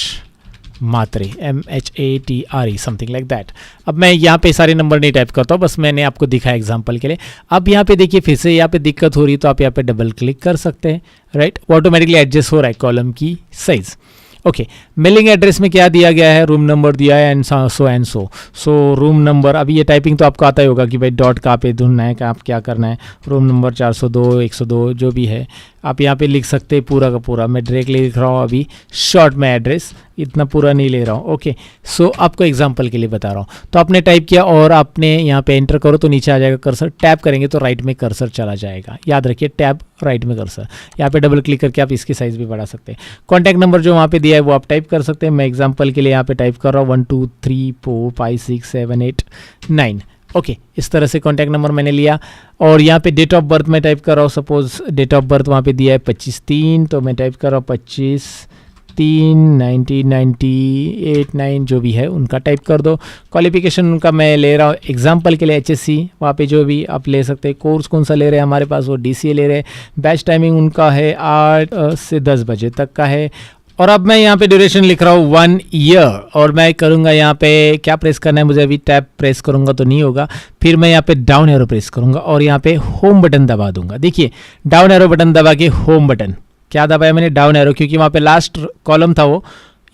मात्रे MHATRE समथिंग लाइक दैट। अब मैं यहाँ पे सारे नंबर नहीं टाइप करता हूँ, बस मैंने आपको दिखाया एग्जांपल के लिए। अब यहाँ पे देखिए फिर से यहाँ पे दिक्कत हो रही है तो आप यहाँ पे डबल क्लिक कर सकते हैं, राइट। ऑटोमेटिकली एडजस्ट हो रहा है कॉलम की साइज। ओके, मेलिंग एड्रेस में क्या दिया गया है, रूम नंबर दिया है and so and so room number, अभी ये टाइपिंग तो आपको आता ही होगा कि भाई डॉट कहाँ पे ढूंढना है, आप क्या करना है, रूम नंबर 402 102 जो भी है आप यहाँ पे लिख सकते हैं पूरा का पूरा। मैं डायरेक्टली लिख रहा हूँ अभी शॉर्ट में एड्रेस, इतना पूरा नहीं ले रहा हूँ। ओके, सो आपको एग्जांपल के लिए बता रहा हूँ। तो आपने टाइप किया और आपने यहाँ पे एंटर करो तो नीचे आ जाएगा कर्सर, टैप करेंगे तो राइट में कर्सर चला जाएगा, याद रखिए टैप राइट में कर्सर। यहाँ पे डबल क्लिक करके आप इसकी साइज़ भी बढ़ा सकते हैं। कॉन्टैक्ट नंबर जो वहाँ पे दिया है वो आप टाइप कर सकते हैं। मैं एग्जाम्पल के लिए यहाँ पे टाइप कर रहा हूँ 1 2 3 4 5 6 7 8 9। ओके, इस तरह से कॉन्टैक्ट नंबर मैंने लिया और यहाँ पे डेट ऑफ बर्थ में टाइप कर रहा हूँ। सपोज डेट ऑफ बर्थ वहाँ पे दिया है 25/3, तो मैं टाइप कर रहा हूँ 25/3/1998 जो भी है उनका टाइप कर दो। क्वालिफिकेशन उनका मैं ले रहा हूँ एग्जाम्पल के लिए HSC, वहाँ पे जो भी आप ले सकते हैं। कोर्स कौन सा ले रहे हैं हमारे पास, वो DCA ले रहे हैं। बैच टाइमिंग उनका है 8 से 10 बजे तक का है। और अब मैं यहाँ पे ड्यूरेशन लिख रहा हूँ 1 ईयर और मैं करूँगा यहाँ पे क्या प्रेस करना है मुझे, अभी टैप प्रेस करूँगा तो नहीं होगा, फिर मैं यहाँ पे डाउन एरो प्रेस करूँगा और यहाँ पे होम बटन दबा दूंगा। देखिए डाउन एरो बटन दबा के होम बटन, क्या दबाया मैंने, डाउन एरो, क्योंकि वहाँ पे लास्ट कॉलम था वो।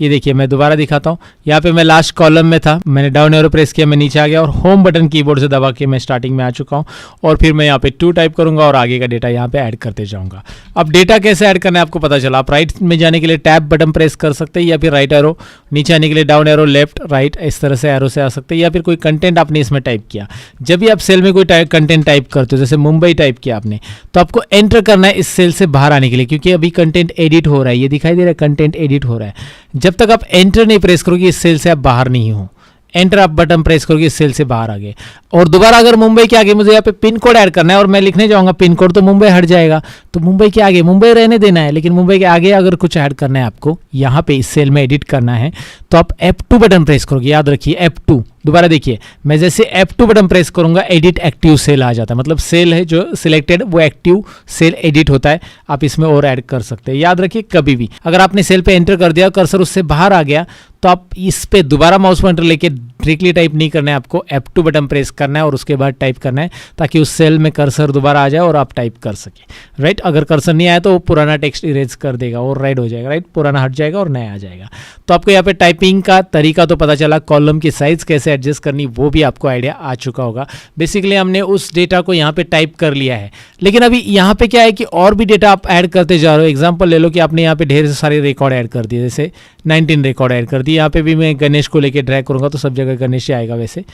ये देखिए मैं दोबारा दिखाता हूँ, यहाँ पे मैं लास्ट कॉलम में था, मैंने डाउन एरो प्रेस किया, मैं नीचे आ गया और होम बटन कीबोर्ड से दबा के मैं स्टार्टिंग में आ चुका हूँ। और फिर मैं यहाँ पे 2 टाइप करूँगा और आगे का डेटा यहाँ पे ऐड करते जाऊँगा। अब डेटा कैसे ऐड करना है आपको पता चला। आप राइट में जाने के लिए टैब बटन प्रेस कर सकते हैं या फिर राइट एरो, नीचे आने के लिए डाउन एरो, लेफ्ट राइट इस तरह से एरो से आ सकते हैं। या फिर कोई कंटेंट आपने इसमें टाइप किया, जब भी आप सेल में कोई कंटेंट टाइप करते हो, जैसे मुंबई टाइप किया आपने, तो आपको एंटर करना है इस सेल से बाहर आने के लिए, क्योंकि अभी कंटेंट एडिट हो रहा है, ये दिखाई दे रहा है कंटेंट एडिट हो रहा है। जब तक आप एंटर नहीं प्रेस करोगे इस सेल से आप बाहर नहीं हो। एंटर आप बटन प्रेस करोगे इस सेल से बाहर आ गए। और दोबारा अगर मुंबई के आगे मुझे यहाँ पे पिन कोड ऐड करना है और मैं लिखने जाऊंगा पिन कोड तो मुंबई हट जाएगा, तो मुंबई के आगे मुंबई रहने देना है, लेकिन मुंबई के आगे अगर कुछ ऐड करना है आपको यहाँ पे इस सेल में एडिट करना है तो आप F2 बटन प्रेस करोगे। याद रखिए F2, दोबारा देखिए मैं जैसे F2 बटन प्रेस करूंगा एडिट एक्टिव सेल आ जाता है, मतलब सेल है जो सिलेक्टेड वो एक्टिव सेल एडिट होता है। आप इसमें और ऐड कर सकते हैं। याद रखिए कभी भी अगर आपने सेल पे एंटर कर दिया कर्सर उससे बाहर आ गया तो आप इस पे दोबारा माउस पॉइंटर लेके डायरेक्टली टाइप नहीं करना है, आपको F2 बटन प्रेस करना है और उसके बाद टाइप करना है ताकि उस सेल में कर्सर दोबारा आ जाए और आप टाइप कर सके। राइट, अगर कर्सर नहीं आया तो वो पुराना टेक्स्ट इरेज कर देगा और राइट हो जाएगा। राइट, पुराना हट जाएगा और नया आ जाएगा। तो आपको यहाँ पे टाइपिंग का तरीका तो पता चला, कॉलम की साइज कैसे एडजस्ट करनी वो भी आपको आइडिया आ चुका होगा। बेसिकली हमने उस डेटा को यहाँ पे टाइप कर लिया है, लेकिन अभी यहाँ पे क्या है कि और भी डेटा आप ऐड करते जा रहे हो। एग्जांपल ले लो कि आपने यहाँ पे ढेर सारे रिकॉर्ड ऐड कर दिए, जैसे 19 रिकॉर्ड ऐड कर दिए। यहाँ पे भी मैं गणेश को लेके ड्रैग करूँगा तो सब जगह गणेश ही आएगा वैसे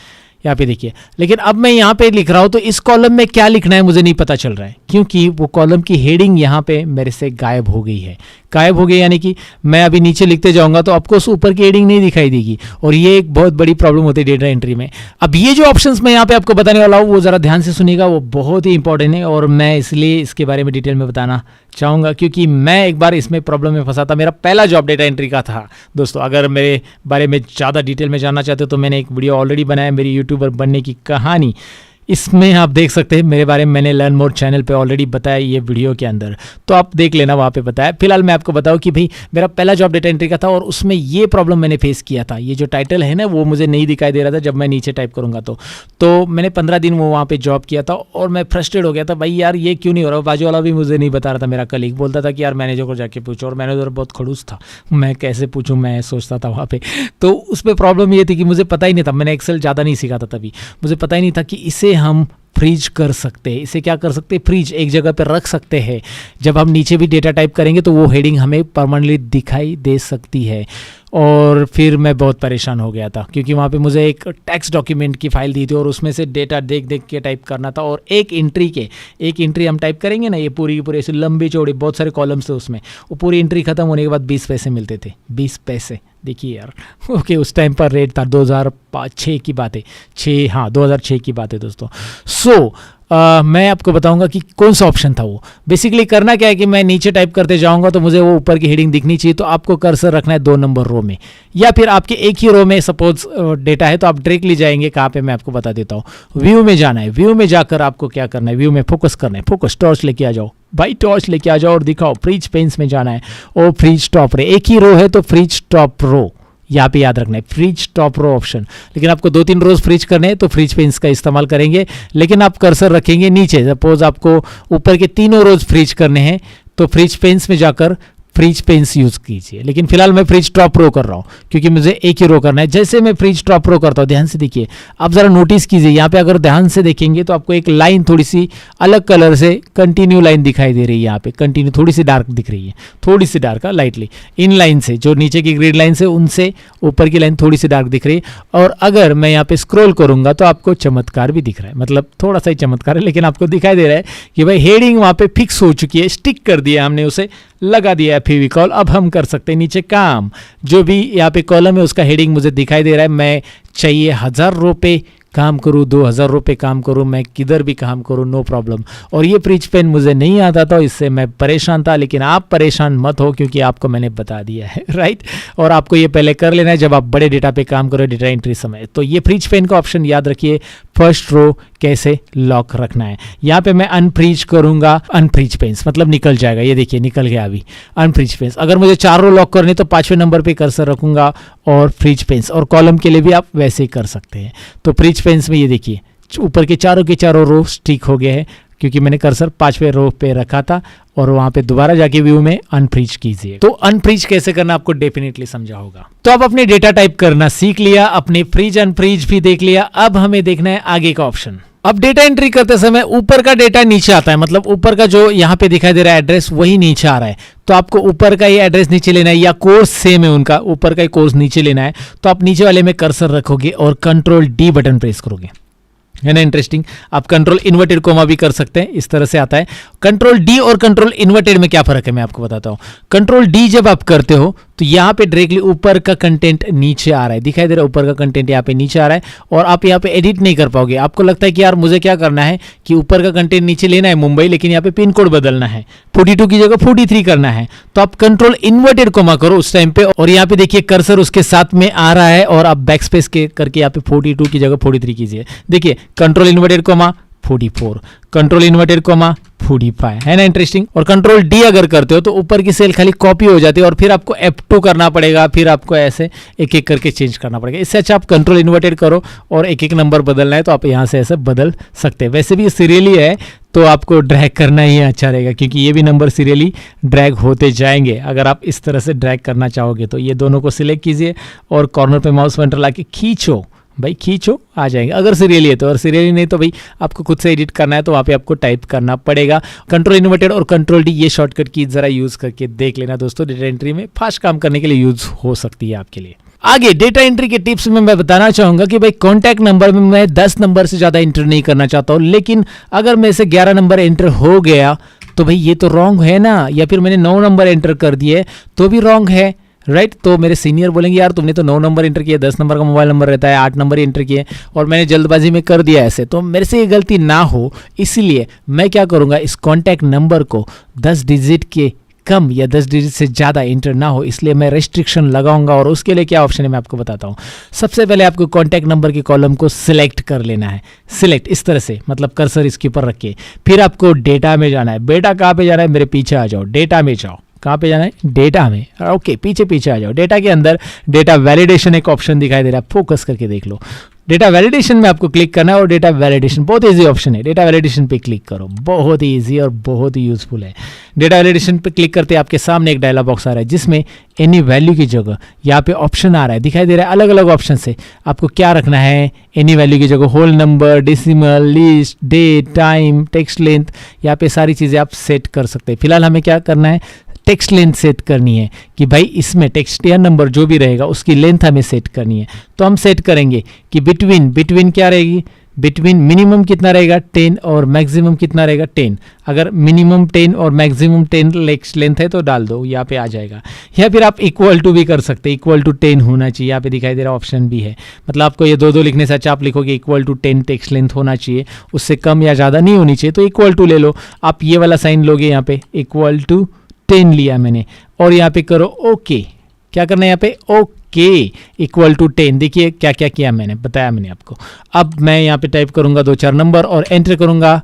यहाँ पे देखिए। लेकिन अब मैं यहाँ पे लिख रहा हूँ तो इस कॉलम में क्या लिखना है मुझे नहीं पता चल रहा है, क्योंकि वो कॉलम की हेडिंग यहाँ पे मेरे से गायब हो गई है। गायब हो गई यानी कि मैं अभी नीचे लिखते जाऊंगा तो आपको उस ऊपर की हेडिंग नहीं दिखाई देगी, और ये एक बहुत बड़ी प्रॉब्लम होती है डेटा एंट्री में। अब ये जो ऑप्शंस मैं यहाँ पे आपको बताने वाला हूँ वो ज़रा ध्यान से सुनिएगा, वो बहुत ही इंपॉर्टेंट है और मैं इसलिए इसके बारे में डिटेल में बताना चाहूँगा क्योंकि मैं एक बार इसमें प्रॉब्लम में फंसा था। मेरा पहला जॉब डेटा एंट्री का था दोस्तों। अगर मेरे बारे में ज़्यादा डिटेल में जानना चाहते हो तो मैंने एक वीडियो ऑलरेडी बनाया, मेरी यूट्यूबर बनने की कहानी, इसमें आप देख सकते हैं मेरे बारे में मैंने लर्न मोर चैनल पे ऑलरेडी बताया ये वीडियो के अंदर, तो आप देख लेना वहाँ पे बताया। फिलहाल मैं आपको बताऊँ कि भाई मेरा पहला जॉब डेटा एंट्री का था और उसमें ये प्रॉब्लम मैंने फेस किया था। ये जो टाइटल है ना वो मुझे नहीं दिखाई दे रहा था जब मैं नीचे टाइप करूँगा तो मैंने 15 दिन वो वहाँ पर जॉब किया था और मैं फ्रस्ट्रेट हो गया था, भाई यार ये क्यों नहीं हो रहा। बाजू वाला भी मुझे नहीं बता रहा था, मेरा कलीग बोलता था कि यार मैनेजर को जाके पूछो, और मैनेजर बहुत खड़ूस था, मैं कैसे पूछूँ मैं सोचता था वहाँ पे। तो उस पर प्रॉब्लम ये थी कि मुझे पता ही नहीं था, मैंने एक्सेल ज़्यादा नहीं सीखा था तभी, मुझे पता ही नहीं था कि इसे हम फ्रीज कर सकते हैं। इसे क्या कर सकते हैं, फ्रीज एक जगह पर रख सकते हैं। जब हम नीचे भी डेटा टाइप करेंगे तो वो हेडिंग हमें परमानेंटली दिखाई दे सकती है। और फिर मैं बहुत परेशान हो गया था क्योंकि वहाँ पे मुझे एक टेक्स्ट डॉक्यूमेंट की फाइल दी थी और उसमें से डेटा देख देख के टाइप करना था, और एक एंट्री हम टाइप करेंगे ना, ये पूरी की पूरी ऐसे लंबी चौड़ी बहुत सारे कॉलम्स थे उसमें, वो पूरी एंट्री खत्म होने के बाद 20 पैसे मिलते थे। 20 पैसे देखिए यार, ओके उस टाइम पर रेट था 2006 की बात है, 2006 की बात है दोस्तों। सो मैं आपको बताऊंगा कि कौन सा ऑप्शन था वो। बेसिकली करना क्या है कि मैं नीचे टाइप करते जाऊंगा तो मुझे वो ऊपर की हेडिंग दिखनी चाहिए, तो आपको कर्सर रखना है 2 नंबर रो में, या फिर आपके एक ही रो में सपोज डेटा है तो आप डायरेक्टली जाएंगे कहाँ पे मैं आपको बता देता हूँ। व्यू में जाना है, व्यू में जाकर आपको क्या करना है, व्यू में फोकस करना है, फोकस टॉर्च लेके आ जाओ भाई, टॉर्च लेके आ जाओ और दिखाओ। फ्रीज पेन्स में जाना है और फ्रीज टॉप रो, एक ही रो है तो फ्रीज टॉप रो यहाँ पे याद रखना है, फ्रीज टॉप रो ऑप्शन। लेकिन आपको 2-3 रोज फ्रीज करने हैं तो फ्रीज पेन्स का इस्तेमाल करेंगे, लेकिन आप कर्सर रखेंगे नीचे। सपोज आपको ऊपर के 3 रोज फ्रीज करने हैं तो फ्रीज पेन्स में जाकर फ्रीज पेन्स यूज कीजिए। लेकिन फिलहाल मैं फ्रीज टॉप रो कर रहा हूँ क्योंकि मुझे एक ही रो करना है। जैसे मैं फ्रीज टॉप रो करता हूँ, ध्यान से देखिए, आप जरा नोटिस कीजिए यहाँ पे, अगर ध्यान से देखेंगे तो आपको एक लाइन थोड़ी सी अलग कलर से कंटिन्यू लाइन दिखाई दे रही है। यहाँ पे कंटिन्यू थोड़ी सी डार्क दिख रही है, थोड़ी सी डार्क, लाइटली इन लाइन से, जो नीचे की ग्रिड लाइन से उनसे ऊपर की लाइन थोड़ी सी डार्क दिख रही है। और अगर मैं यहाँ पे स्क्रॉल करूंगा तो आपको चमत्कार भी दिख रहा है, मतलब थोड़ा सा ही चमत्कार है, लेकिन आपको दिखाई दे रहा है कि भाई हेडिंग वहाँ पे फिक्स हो चुकी है, स्टिक कर दिया हमने, उसे लगा दिया है फेविकॉल। अब हम कर सकते हैं नीचे काम। जो भी यहाँ पे कॉलम है उसका हेडिंग मुझे दिखाई दे रहा है। मैं चाहिए 1000 रुपये काम करूँ, 2000 रुपये काम करूँ, मैं किधर भी काम करूँ, नो प्रॉब्लम। और ये फ्रीज पेन मुझे नहीं आता था, इससे मैं परेशान था, लेकिन आप परेशान मत हो क्योंकि आपको मैंने बता दिया है, राइट। और आपको ये पहले कर लेना है जब आप बड़े डेटा पे काम करो, डेटा एंट्री समय। तो ये फ्रीज पेन का ऑप्शन याद रखिए, फर्स्ट रो कैसे लॉक रखना है। यहाँ पे मैं अनफ्रीज करूंगा, अनफ्रीज पेन्स मतलब निकल जाएगा, ये देखिए निकल गया अभी अनफ्रीज पेन्स। अगर मुझे 4 रो लॉक करनी तो 5वें नंबर पे कर्सर रखूंगा और फ्रीज पेन्स। और कॉलम के लिए भी आप वैसे ही कर सकते हैं। तो फ्रीज पेन्स में ये देखिए ऊपर के चारों रो स्टिक हो गए हैं क्योंकि मैंने कर्सर 5वें रो पे रखा था। और वहां पे दोबारा जाके व्यू में अनफ्रीज कीजिए। तो अनफ्रीज कैसे करना आपको डेफिनेटली समझा होगा। तो अब अपने डेटा टाइप करना सीख लिया, अपने फ्रीज अनफ्रीज भी देख लिया। अब हमें देखना है आगे का ऑप्शन। अब डेटा एंट्री करते समय ऊपर का डेटा नीचे आता है, मतलब ऊपर का जो यहाँ पे दिखाई दे रहा है एड्रेस वही नीचे आ रहा है। तो आपको ऊपर का ये एड्रेस नीचे लेना है, या कोर्स सेम है उनका, ऊपर का कोर्स नीचे लेना है। तो आप नीचे वाले में कर्सर रखोगे और कंट्रोल डी बटन प्रेस करोगे, है ना इंटरेस्टिंग। आप कंट्रोल इन्वर्टेड कोमा भी कर सकते हैं, इस तरह से आता है। कंट्रोल डी और कंट्रोल इन्वर्टेड में क्या फर्क है मैं आपको बताता हूं। कंट्रोल डी जब आप करते हो तो यहां पे डायरेक्टली ऊपर का कंटेंट नीचे आ रहा है, दिखाई दे रहा है ऊपर का कंटेंट यहां पे नीचे आ रहा है, और आप यहां पे एडिट नहीं कर पाओगे। आपको लगता है कि यार मुझे क्या करना है कि ऊपर का कंटेंट नीचे लेना है मुंबई, लेकिन यहां पे पिन कोड बदलना है, 42 की जगह 43 करना है। तो आप कंट्रोल इन्वर्टेड कोमा करो उस टाइम पे, और यहाँ पे देखिए कर्सर उसके साथ में आ रहा है, और आप बैक स्पेस के करके यहाँ पे 42 की जगह 43 कीजिए। देखिए control inverted coma 44, control inverted coma 45, है ना इंटरेस्टिंग। और कंट्रोल डी अगर करते हो तो ऊपर की सेल खाली कॉपी हो जाती है, और फिर आपको F2 करना पड़ेगा, फिर आपको ऐसे एक एक करके चेंज करना पड़ेगा। इससे अच्छा आप कंट्रोल इन्वर्टेड करो, और एक एक नंबर बदलना है तो आप यहाँ से ऐसे बदल सकते हैं। वैसे भी सीरियली है तो आपको ड्रैग करना ही अच्छा रहेगा, क्योंकि ये भी नंबर सीरियली ड्रैग होते जाएंगे। अगर आप इस तरह से ड्रैग करना चाहोगे तो ये दोनों को सिलेक्ट कीजिए और कॉर्नर पे माउस पॉइंटर लाके खींचो, भाई खींचो, आ जाएंगे अगर सीरियली है तो। और सीरियली नहीं तो भाई आपको खुद से एडिट करना है तो वहाँ पे आपको टाइप करना पड़ेगा। कंट्रोल इन्वर्टेड और कंट्रोल डी ये शॉर्टकट की जरा यूज करके देख लेना दोस्तों, डेटा एंट्री में फास्ट काम करने के लिए यूज हो सकती है आपके लिए। आगे डेटा एंट्री के टिप्स में मैं बताना चाहूंगा कि भाई कॉन्टैक्ट नंबर में मैं 10 नंबर से ज़्यादा एंटर नहीं करना चाहता हूँ, लेकिन अगर मेरे से 11 नंबर एंटर हो गया तो भाई ये तो रॉन्ग है ना, या फिर मैंने 9 नंबर एंटर कर दिए तो भी रॉन्ग है, राइट। तो मेरे सीनियर बोलेंगे यार तुमने तो 9 नंबर एंटर किया, 10 नंबर का मोबाइल नंबर रहता है, 8 नंबर एंटर किए और मैंने जल्दबाजी में कर दिया ऐसे। तो मेरे से ये गलती ना हो, इसलिए मैं क्या करूंगा, इस कॉन्टैक्ट नंबर को 10 डिजिट के कम या 10 डिजिट से ज़्यादा एंटर ना हो, इसलिए मैं रेस्ट्रिक्शन लगाऊंगा। और उसके लिए क्या ऑप्शन है मैं आपको बताता हूँ। सबसे पहले आपको कॉन्टैक्ट नंबर के कॉलम को सिलेक्ट कर लेना है, सिलेक्ट इस तरह से, मतलब कर्सर इसके ऊपर रख के। फिर आपको डेटा में जाना है। बेटा कहाँ पे जाना है, मेरे पीछे आ जाओ, डेटा में जाओ। कहाँ पे जाना है, डेटा में, ओके पीछे पीछे आ जाओ। डेटा के अंदर डेटा वैलिडेशन एक ऑप्शन दिखाई दे रहा है, फोकस करके देख लो। डेटा वैलिडेशन में आपको क्लिक करना है, और डेटा वैलिडेशन बहुत इजी ऑप्शन है, डेटा वैलिडेशन पे क्लिक करो, बहुत ही इजी और बहुत ही यूजफुल है। डेटा वैलिडेशन पे क्लिक करते आपके सामने एक डायलॉग बॉक्स आ रहा है जिसमें एनी वैल्यू की जगह यहाँ पे ऑप्शन आ रहा है, दिखाई दे रहा है अलग अलग ऑप्शन से आपको क्या रखना है। एनी वैल्यू की जगह whole number, decimal, list, date, time, text length, यहाँ पे सारी चीज़ें आप सेट कर सकते हैं। फिलहाल हमें क्या करना है, टेक्स्ट लेंथ सेट करनी है कि भाई इसमें टेक्स्ट या नंबर जो भी रहेगा उसकी लेंथ हमें सेट करनी है। तो हम सेट करेंगे कि बिटवीन क्या रहेगी, बिटवीन मिनिमम कितना रहेगा 10 और मैक्सिमम कितना रहेगा 10। अगर मिनिमम 10 और मैक्सिमम 10 लेंथ है तो डाल दो, यहाँ पे आ जाएगा। या फिर आप इक्वल टू भी कर सकते हैं, इक्वल टू 10 होना चाहिए, यहाँ पे दिखाई दे रहा ऑप्शन भी है। मतलब आपको ये दो लिखने से अच्छा आप लिखोगे इक्वल टू 10 टेक्स्ट लेंथ होना चाहिए, उससे कम या ज़्यादा नहीं होनी चाहिए। तो इक्वल टू ले लो, आप ये वाला साइन लोगे, यहाँ पे इक्वल टू 10 लिया मैंने, और यहाँ पे करो ओके। क्या करना है यहाँ पे, ओके इक्वल टू 10। देखिए क्या क्या किया मैंने, बताया मैंने आपको। अब मैं यहाँ पे टाइप करूँगा 2-4 नंबर और एंटर करूँगा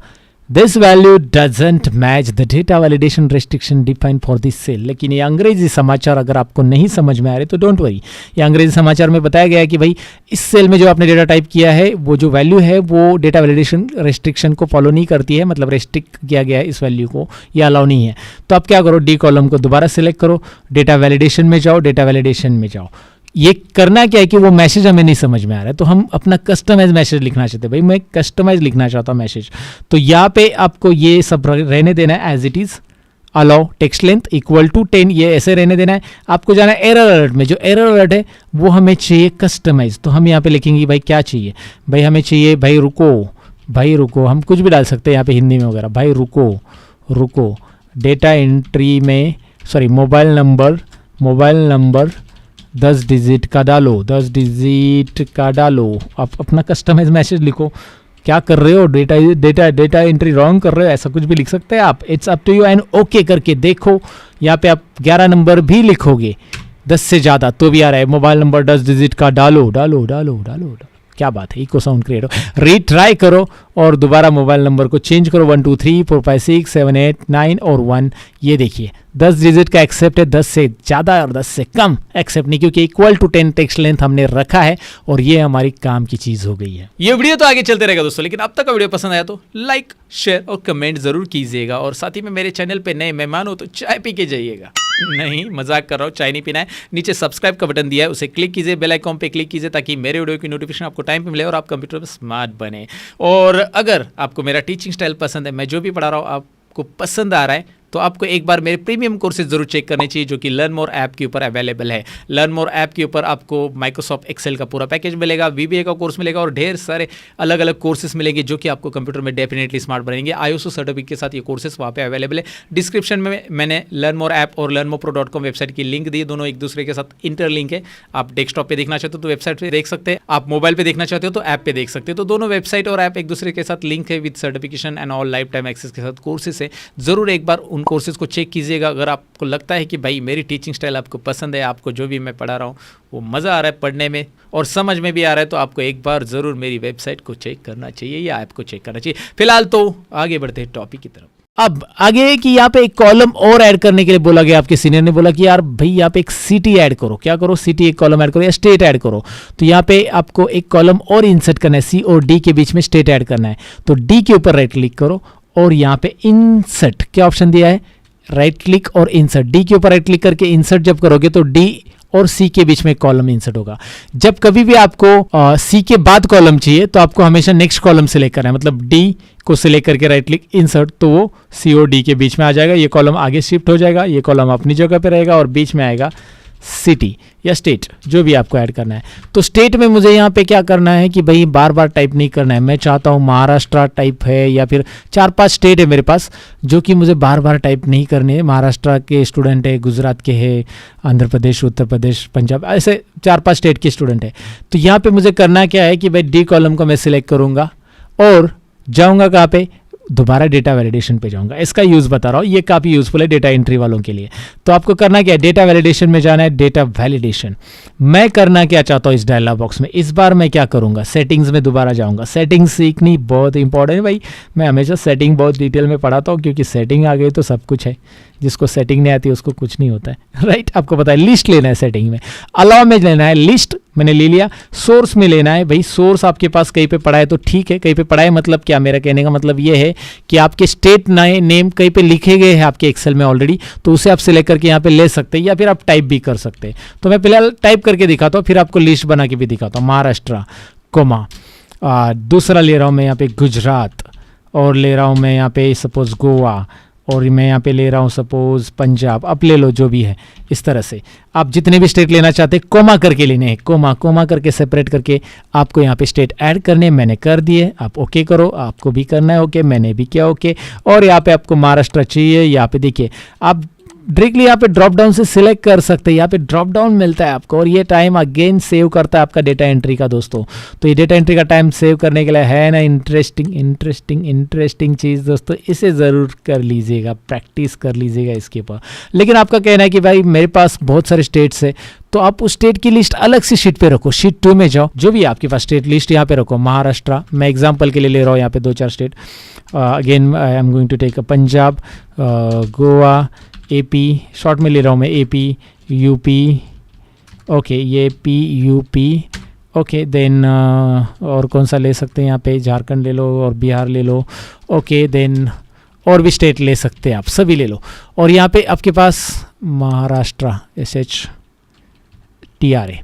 this value doesn't match the data validation restriction defined for this cell. लेकिन ये अंग्रेजी समाचार अगर आपको नहीं समझ में आ रहे तो डोंट वरी, ये अंग्रेजी समाचार में बताया गया है कि भाई इस सेल में जो आपने डेटा टाइप किया है वो जो वैल्यू है वो डेटा वैलिडेशन रेस्ट्रिक्शन को फॉलो नहीं करती है, मतलब रेस्ट्रिक्ट किया गया है इस वैल्यू को, ये अलाउ नहीं है। तो आप क्या करो, डी कॉलम को दोबारा सेलेक्ट करो, डेटा वैलिडेशन में जाओ, डेटा वैलिडेशन में जाओ। ये करना क्या है कि वो मैसेज हमें नहीं समझ में आ रहा है तो हम अपना कस्टमाइज मैसेज लिखना चाहते हैं, भाई मैं कस्टमाइज लिखना चाहता हूँ मैसेज। तो यहाँ पे आपको ये सब रहने देना है as it is, allow text length equal to 10, ये ऐसे रहने देना है। आपको जाना है एरर अलर्ट में, जो एरर अलर्ट है वो हमें चाहिए कस्टमाइज। तो हम यहाँ पे लिखेंगे भाई क्या चाहिए, भाई हमें चाहिए भाई रुको, हम कुछ भी डाल सकते हैं यहाँ पे हिंदी में वगैरह, भाई रुको डेटा एंट्री में मोबाइल नंबर 10 डिजिट का डालो, 10 डिजिट का डालो। आप अपना कस्टमाइज मैसेज लिखो, क्या कर रहे हो, डेटा एंट्री रॉन्ग कर रहे हो, ऐसा कुछ भी लिख सकते हैं आप, it's up to you. And okay करके देखो, यहाँ पे आप 11 नंबर भी लिखोगे 10 से ज़्यादा तो भी आ रहा है, मोबाइल नंबर 10 डिजिट का डालो, क्या बात है, इको साउंड क्रिएट हो, रीट्राई करो और दोबारा मोबाइल नंबर को चेंज करो 1 2 3 4 5 6 7 8 9 और 1। ये देखिए 10 डिजिट का एक्सेप्ट है, 10 से ज़्यादा और 10 से कम एक्सेप्ट नहीं, क्योंकि इक्वल टू 10 टेक्स्ट लेंथ हमने रखा है और ये हमारी काम की चीज़ हो गई है। ये वीडियो तो आगे चलते रहेगा दोस्तों, लेकिन अब तक का वीडियो पसंद आया तो लाइक शेयर और कमेंट जरूर कीजिएगा। और साथ ही में मेरे चैनल पे नए मेहमान हो तो चाय पी के जाइएगा, नहीं मजाक कर रहा हूँ, चाय नहीं पीना है। नीचे सब्सक्राइब का बटन दिया है, उसे क्लिक कीजिए, बेल आइकॉन पे क्लिक कीजिए ताकि मेरे वीडियो की नोटिफिकेशन आपको टाइम पे मिले और आप कंप्यूटर पर स्मार्ट बने। और अगर आपको मेरा टीचिंग स्टाइल पसंद है, मैं जो भी पढ़ा रहा हूँ आपको पसंद आ रहा है, तो आपको एक बार मेरे प्रीमियम कोर्सेज जरूर चेक करने चाहिए जो कि लर्न मोर ऐप के ऊपर अवेलेबल है। लर्न मोर ऐप के ऊपर आपको माइक्रोसॉफ्ट एक्सेल का पूरा पैकेज मिलेगा, वीबीए का कोर्स मिलेगा और ढेर सारे अलग अलग कोर्सेज मिलेंगे जो कि आपको कंप्यूटर में डेफिनेटली स्मार्ट बनेंगे। ISO सर्टिफिकेट के साथ ये कोर्सेज वहाँ पे अवेलेबल है। डिस्क्रिप्शन में मैंने लर्न मोर ऐप और learnmorepro.com वेबसाइट की लिंक दी है, दोनों एक दूसरे के साथ इंटरलिंक है। आप डेस्कटॉप पे देखना चाहते हो तो वेबसाइट पे देख सकते हैं, आप मोबाइल पे देखना चाहते हो तो ऐप पे देख सकते हो। तो दोनों वेबसाइट और ऐप एक दूसरे के साथ लिंक है with certification and all lifetime access के साथ कोर्सेज है। जरूर एक बार उन कोर्सेज को चेक कीजिएगा। अगर आपको लगता है कि भाई मेरी टीचिंग स्टाइल आपको पसंद है, आपको जो भी मैं पढ़ा रहा हूँ वो मज़ा आ रहा है पढ़ने में और समझ में भी आ रहा है, तो आपको एक बार ज़रूर मेरी वेबसाइट को चेक करना चाहिए या ऐप को चेक करना चाहिए। फिलहाल तो आगे बढ़ते हैं टॉपिक की तरफ। अब आगे कि यहाँ पे एक कॉलम और ऐड करने के लिए बोला गया, आपके सीनियर ने बोला कि यार भाई यहाँ पे एक सिटी ऐड करो, क्या करो, सिटी एक कॉलम ऐड करो या स्टेट ऐड करो। तो यहाँ पे आपको एक कॉलम और इंसर्ट करना है, सी और डी के बीच में स्टेट ऐड करना है। तो डी के ऊपर राइट क्लिक करो और यहाँ पे इंसर्ट क्या ऑप्शन दिया है, राइट क्लिक और इंसर्ट। डी के ऊपर राइट क्लिक करके इंसर्ट जब करोगे तो डी और सी के बीच में कॉलम इंसर्ट होगा। जब कभी भी आपको सी के बाद कॉलम चाहिए तो आपको हमेशा नेक्स्ट कॉलम सिलेक्ट करना है, मतलब डी को सिलेक्ट करके राइट क्लिक इंसर्ट, तो वो सी और डी के बीच में आ जाएगा। ये कॉलम आगे शिफ्ट हो जाएगा, ये कॉलम अपनी जगह पे रहेगा और बीच में आएगा सिटी या स्टेट, जो भी आपको ऐड करना है। तो स्टेट में मुझे यहाँ पे क्या करना है कि भाई बार बार टाइप नहीं करना है, मैं चाहता हूँ महाराष्ट्र टाइप है या फिर 4-5 स्टेट है मेरे पास जो कि मुझे बार बार टाइप नहीं करने है। महाराष्ट्र के स्टूडेंट है, गुजरात के है, आंध्र प्रदेश, उत्तर प्रदेश, पंजाब, ऐसे 4-5 स्टेट के स्टूडेंट है। तो यहाँ पे मुझे करना क्या है कि भाई डी कॉलम को मैं सिलेक्ट करूँगा और जाऊँगा कहाँ पे, दोबारा डेटा वैलिडेशन पे जाऊंगा। इसका यूज़ बता रहा हूँ, ये काफ़ी यूज़फुल है डेटा एंट्री वालों के लिए। तो आपको करना क्या है, डेटा वैलिडेशन में जाना है, डेटा वैलिडेशन। मैं करना क्या चाहता हूँ इस डायलॉग बॉक्स में, इस बार मैं क्या करूँगा, सेटिंग्स में दोबारा जाऊँगा। सेटिंग्स सीखनी बहुत इंपॉर्टेंट है भाई, मैं हमेशा सेटिंग बहुत डिटेल में पढ़ाता हूँ क्योंकि सेटिंग आ गई तो सब कुछ है, जिसको सेटिंग नहीं आती उसको कुछ नहीं होता है, राइट। आपको पता है लिस्ट लेना है, सेटिंग में अलाउ में लेना है, लिस्ट मैंने ले लिया। सोर्स में लेना है, भाई सोर्स आपके पास कहीं पे पड़ा है तो ठीक है, कहीं पे पड़ा है मतलब क्या, मेरा कहने का मतलब ये है कि आपके स्टेट नेम कहीं पे लिखे गए हैं आपके एक्सेल में ऑलरेडी, तो उसे आप सिलेक्ट करके यहाँ पे ले सकते हैं या फिर आप टाइप भी कर सकते हैं। तो मैं फिलहाल टाइप करके दिखाता हूँ, फिर आपको लिस्ट बना के भी दिखाता हूँ। महाराष्ट्र कोमा, दूसरा ले रहा हूँ मैं यहाँ पे गुजरात, और ले रहा हूँ मैं यहाँ पे सपोज गोवा, और मैं यहाँ पे ले रहा हूँ सपोज पंजाब। अब ले लो जो भी है, इस तरह से आप जितने भी स्टेट लेना चाहते हैं कोमा करके लेने हैं, कोमा करके सेपरेट करके आपको यहाँ पे स्टेट ऐड करने, मैंने कर दिए। आप ओके करो, आपको भी करना है ओके, मैंने भी किया ओके। और यहाँ पे आपको महाराष्ट्र चाहिए, यहाँ पे देखिए आप डायरेक्टली यहाँ पे ड्रॉप डाउन से सिलेक्ट कर सकते हैं। यहाँ पे ड्रॉप डाउन मिलता है आपको और ये टाइम अगेन सेव करता है आपका डेटा एंट्री का दोस्तों। तो ये डेटा एंट्री का टाइम सेव करने के लिए है ना इंटरेस्टिंग चीज़ दोस्तों, इसे ज़रूर कर लीजिएगा, प्रैक्टिस कर लीजिएगा इसके ऊपर। लेकिन आपका कहना है कि भाई मेरे पास बहुत सारे स्टेट्स है, तो आप उस स्टेट की लिस्ट अलग से शीट पे रखो, शीट 2 में जाओ, जो भी आपके पास स्टेट लिस्ट यहाँ पे रखो। महाराष्ट्र, मैं एग्जांपल के लिए ले रहा हूँ यहाँ पे 2-4 state. Again I am going to take Punjab, Goa, AP, short में ले रहा हूँ मैं, एपी, यूपी, ओके ये एपी यूपी, ओके देन और कौन सा ले सकते हैं यहाँ पे, झारखंड ले लो और बिहार ले लो, ओके देन और भी स्टेट ले सकते हैं आप, सभी ले लो। और यहाँ पे आपके पास महाराष्ट्र, SHTRA,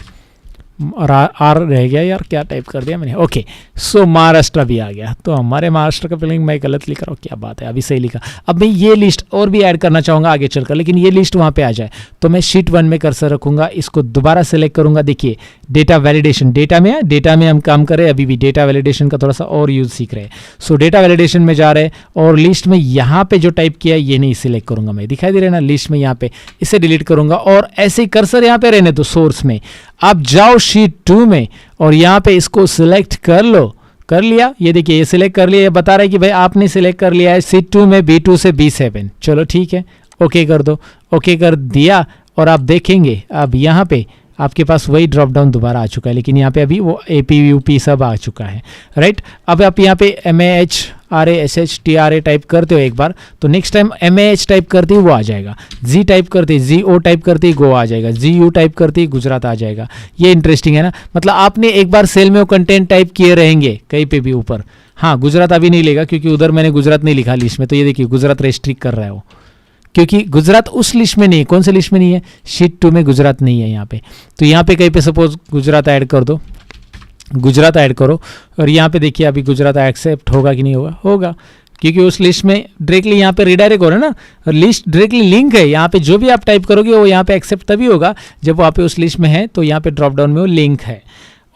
और आर रह गया यार, क्या टाइप कर दिया मैंने, ओके सो महाराष्ट्र भी आ गया। तो हमारे महाराष्ट्र का फिलिंग मैं गलत लिख रहा हूँ, क्या बात है, अभी सही लिखा। अब मैं ये लिस्ट और भी ऐड करना चाहूँगा आगे चलकर, लेकिन ये लिस्ट वहाँ पे आ जाए तो मैं शीट 1 में कर्सर रखूँगा, इसको दोबारा सेलेक्ट करूँगा। देखिए डेटा वैलिडेशन, डेटा में हम काम करें, अभी भी डेटा वैलिडेशन का थोड़ा सा और यूज़ सीख रहे हैं। सो डेटा वैलिडेशन में जा रहे हैं और लिस्ट में यहाँ पे जो टाइप किया है ये नहीं सिलेक्ट करूँगा मैं, दिखाई दे रहा है ना लिस्ट में, यहाँ पे इसे डिलीट करूँगा और ऐसे ही कर्सर यहाँ पे रहने दो सोर्स में। आप जाओ शीट 2 में और यहाँ पे इसको सिलेक्ट कर लो, कर लिया, ये देखिए ये सिलेक्ट कर लिया, ये बता रहा है कि भाई आपने सिलेक्ट कर लिया है शीट 2 में B2 से B7, चलो ठीक है, ओके कर दो, ओके कर दिया। और आप देखेंगे अब यहाँ पे आपके पास वही ड्रॉप डाउन दोबारा आ चुका है, लेकिन यहाँ पे अभी वो AP UP सब आ चुका है, राइट। अब आप यहाँ पे MAHRA SHTRA टाइप करते हो एक बार, तो नेक्स्ट टाइम MAH टाइप करते ही वो आ जाएगा, G टाइप करते ही, GO टाइप करते ही गोवा आ जाएगा, GU टाइप करते ही गुजरात आ जाएगा। ये इंटरेस्टिंग है ना, मतलब आपने एक बार सेल में वो कंटेंट टाइप किए रहेंगे कहीं पे भी ऊपर। हाँ गुजरात अभी नहीं लेगा क्योंकि उधर मैंने गुजरात नहीं लिखा लिस्ट में, तो ये देखिए गुजरात रेस्ट्रिक्ट कर रहा है वो, क्योंकि गुजरात उस लिस्ट में नहीं है। कौन से लिस्ट में नहीं है, शीट 2 में गुजरात नहीं है यहाँ पे। तो यहाँ पे कहीं पे सपोज गुजरात ऐड कर दो, गुजरात ऐड करो और यहाँ पे देखिए अभी गुजरात एक्सेप्ट होगा कि नहीं होगा, होगा क्योंकि उस लिस्ट में डायरेक्टली यहाँ पे रिडायरेक्ट हो रहा है ना, लिस्ट डायरेक्टली लिंक है, यहाँ पे जो भी आप टाइप करोगे वो यहाँ पे एक्सेप्ट तभी होगा जब वहाँ पे उस लिस्ट में है, तो यहाँ पे ड्रॉप डाउन में वो लिंक है।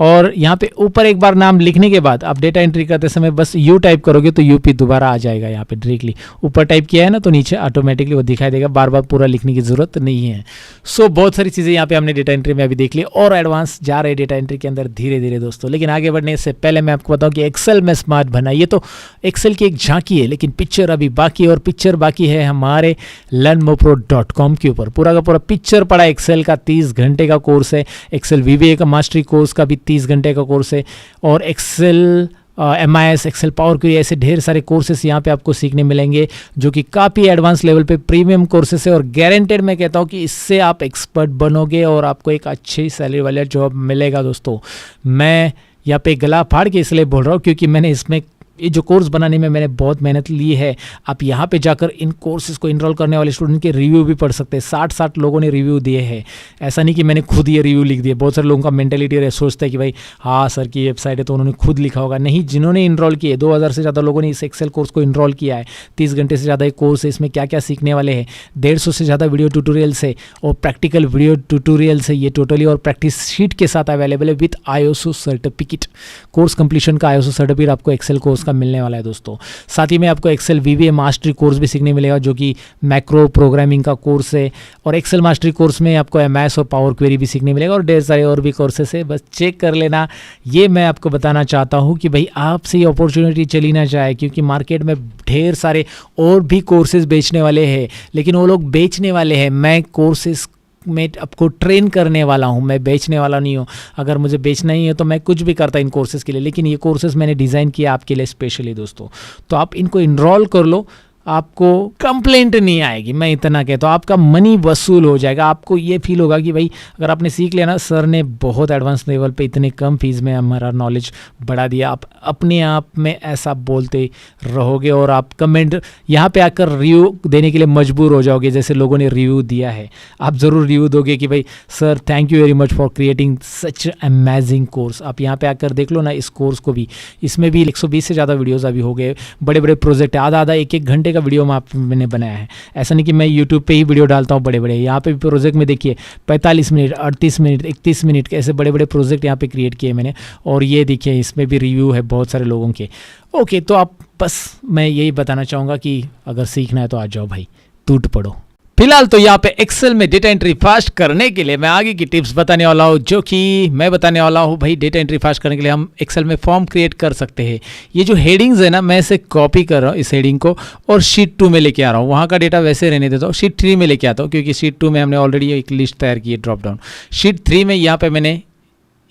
और यहाँ पे ऊपर एक बार नाम लिखने के बाद आप डेटा एंट्री करते समय बस यू टाइप करोगे तो यूपी दोबारा आ जाएगा। यहाँ पे डायरेक्टली ऊपर टाइप किया है ना तो नीचे ऑटोमेटिकली वो दिखाई देगा, बार बार पूरा लिखने की जरूरत नहीं है। सो बहुत सारी चीज़ें यहाँ पे हमने डेटा एंट्री में अभी देख ली और एडवांस जा रहे डेटा एंट्री के अंदर धीरे धीरे दोस्तों। लेकिन आगे बढ़ने से पहले मैं आपको बताऊँ कि एक्सेल में स्मार्ट बना, ये तो एक्सेल की एक झांकी है, लेकिन पिक्चर अभी बाकी है और पिक्चर बाकी है हमारे learnmopro.com के ऊपर। पूरा का पूरा पिक्चर पड़ा एक्सेल का 30 घंटे का कोर्स है, एक्सेल VBA का मास्टरी कोर्स का भी 30 घंटे का कोर्स है और Excel MIS, Excel power query, ऐसे ढेर सारे कोर्सेस यहाँ पे आपको सीखने मिलेंगे जो कि काफ़ी एडवांस लेवल पे प्रीमियम कोर्सेस है और गारंटेड मैं कहता हूँ कि इससे आप एक्सपर्ट बनोगे और आपको एक अच्छी सैलरी वाला जॉब मिलेगा दोस्तों। मैं यहाँ पे गला फाड़ के इसलिए बोल रहा हूँ क्योंकि मैंने इसमें ये जो कोर्स बनाने में मैंने बहुत मेहनत ली है। आप यहाँ पे जाकर इन कोर्सेज को इनरोल करने वाले स्टूडेंट के रिव्यू भी पढ़ सकते हैं। 60 लोगों ने रिव्यू दिए हैं, ऐसा नहीं कि मैंने खुद ये रिव्यू लिख दिए। बहुत सारे लोगों का मेंटेलिटी सोचता है कि भाई हाँ सर की वेबसाइट है तो उन्होंने खुद लिखा होगा। नहीं, जिन्होंने इनरोल किए 2000 से ज़्यादा लोगों ने इस एक्सेल कोर्स को इनरोल किया है। 30 घंटे से ज़्यादा एक कोर्स है, इसमें क्या क्या सीखने वाले हैं। 150 से ज़्यादा वीडियो ट्यूटोरियल्स है और प्रैक्टिकल वीडियो ट्यूटोरियल्स है ये टोटली, और प्रैक्टिस शीट के साथ अवेलेबल है with ISO certificate. Course completion का ISO सर्टिफिकेट आपको एक्सेल कोर्स का मिलने वाला है दोस्तों। साथ ही में आपको एक्सेल VBA मास्टरी कोर्स भी सीखने मिलेगा जो कि मैक्रो प्रोग्रामिंग का कोर्स है, और एक्सेल मास्टरी कोर्स में आपको MS और पावर क्वेरी भी सीखने मिलेगा और ढेर सारे और भी कोर्सेस है, बस चेक कर लेना। ये मैं आपको बताना चाहता हूँ कि भाई आपसे ये अपॉर्चुनिटी चली ना जाए, क्योंकि मार्केट में ढेर सारे और भी कोर्सेज बेचने वाले हैं, लेकिन वो लोग बेचने वाले हैं। मैं कोर्सेज में आपको ट्रेन करने वाला हूं, मैं बेचने वाला नहीं हूं। अगर मुझे बेचना ही है तो मैं कुछ भी करता इन कोर्सेज़ के लिए, लेकिन ये कोर्सेज़ मैंने डिज़ाइन किया आपके लिए स्पेशली दोस्तों। तो आप इनको इनरोल कर लो, आपको कंप्लेंट नहीं आएगी, मैं इतना कहता हूँ। आपका मनी वसूल हो जाएगा। आपको ये फील होगा कि भाई अगर आपने सीख लिया ना, सर ने बहुत एडवांस लेवल पे इतने कम फीस में हमारा नॉलेज बढ़ा दिया। आप अपने आप में ऐसा बोलते रहोगे और आप कमेंट यहाँ पे आकर रिव्यू देने के लिए मजबूर हो जाओगे, जैसे लोगों ने रिव्यू दिया है। आप ज़रूर रिव्यू दोगे कि भाई sir thank you very much for creating such amazing course. आप यहाँ पे आकर देख लो ना इस कोर्स को भी, इसमें भी 120 से ज़्यादा वीडियोज़ अभी हो गए। बड़े बड़े प्रोजेक्ट है, आधा 1-1 घंटे वीडियो में मैंने बनाया है। ऐसा नहीं कि मैं YouTube पे ही वीडियो डालता हूँ बड़े बड़े। यहाँ पे भी प्रोजेक्ट में देखिए 45 मिनट, 38 मिनट, 31 मिनट के ऐसे बड़े बड़े प्रोजेक्ट यहाँ पे क्रिएट किए मैंने, और ये देखिए इसमें भी रिव्यू है बहुत सारे लोगों के। ओके, तो आप बस मैं यही बताना चाहूँगा कि अगर सीखना है तो आ जाओ भाई, टूट पड़ो। फिलहाल तो यहाँ पे एक्सेल में डेटा एंट्री फास्ट करने के लिए मैं आगे की टिप्स बताने वाला हूँ, जो कि मैं बताने वाला हूँ भाई डेटा एंट्री फास्ट करने के लिए हम एक्सेल में फॉर्म क्रिएट कर सकते हैं। ये जो हेडिंग्स है ना, मैं इसे कॉपी कर रहा हूँ इस हेडिंग को और शीट 2 में लेके आ रहा हूँ। वहाँ का डेटा वैसे रहने देता हूँ, शीट 3 में लेके आता हूँ क्योंकि शीट 2 में हमने ऑलरेडी एक लिस्ट तैयार की है ड्रॉप डाउन। शीट 3 में यहाँ पे मैंने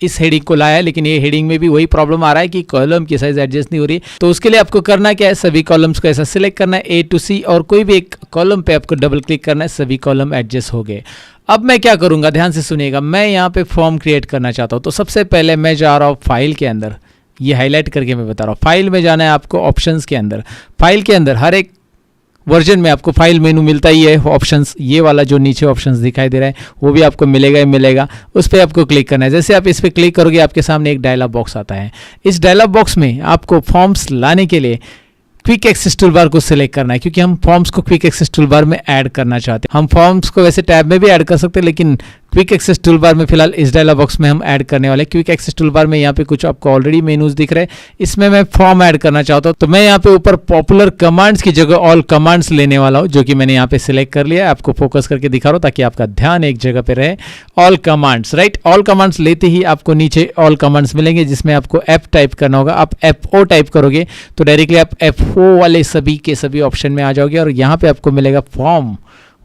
इस हेडिंग को लाया है, लेकिन ये हेडिंग में भी वही प्रॉब्लम आ रहा है कि कॉलम की साइज एडजस्ट नहीं हो रही। तो उसके लिए आपको करना क्या है, सभी कॉलम्स को ऐसा सिलेक्ट करना है A to C और कोई भी एक कॉलम पे आपको डबल क्लिक करना है, सभी कॉलम एडजस्ट हो गए। अब मैं क्या करूंगा, ध्यान से सुनिएगा। मैं यहाँ पे फॉर्म क्रिएट करना चाहता हूँ, तो सबसे पहले मैं जा रहा हूँ फाइल के अंदर, ये हाईलाइट करके मैं बता रहा हूँ। फाइल में जाना है आपको, ऑप्शंस के अंदर। फाइल के अंदर हर एक वर्जन में आपको फाइल मेनू मिलता ही है, ऑप्शंस, ये वाला जो नीचे ऑप्शंस दिखाई दे रहा है वो भी आपको मिलेगा ही मिलेगा। उस पर आपको क्लिक करना है। जैसे आप इस पर क्लिक करोगे आपके सामने एक डायलॉग बॉक्स आता है। इस डायलॉग बॉक्स में आपको फॉर्म्स लाने के लिए क्विक एक्सेस टूलबार को सिलेक्ट करना है, क्योंकि हम फॉर्म्स को क्विक एक्सेस टूलबार में ऐड करना चाहते हैं। हम फॉर्म्स को वैसे टैब में भी ऐड कर सकते हैं, लेकिन क्विक एक्सेस टूलबार में फिलहाल इस डायलॉग बॉक्स में हम ऐड करने वाले हैं। क्विक एक्सेस टूलबार में यहाँ पे कुछ आपको ऑलरेडी मेनूज दिख रहे हैं, इसमें मैं फॉर्म ऐड करना चाहता हूँ। तो मैं यहाँ पे ऊपर पॉपुलर कमांड्स की जगह ऑल कमांड्स लेने वाला हूँ, जो कि मैंने यहाँ पे सिलेक्ट कर लिया है। आपको फोकस करके दिखा रहा हूँ ताकि आपका ध्यान एक जगह पे रहे। All commands, right. All commands लेते ही आपको नीचे ऑल कमांड्स मिलेंगे, जिसमें आपको एफ टाइप करना होगा। आप FO टाइप करोगे तो डायरेक्टली आप FO वाले सभी के सभी ऑप्शन में आ जाओगे और यहाँ पे आपको मिलेगा फॉर्म।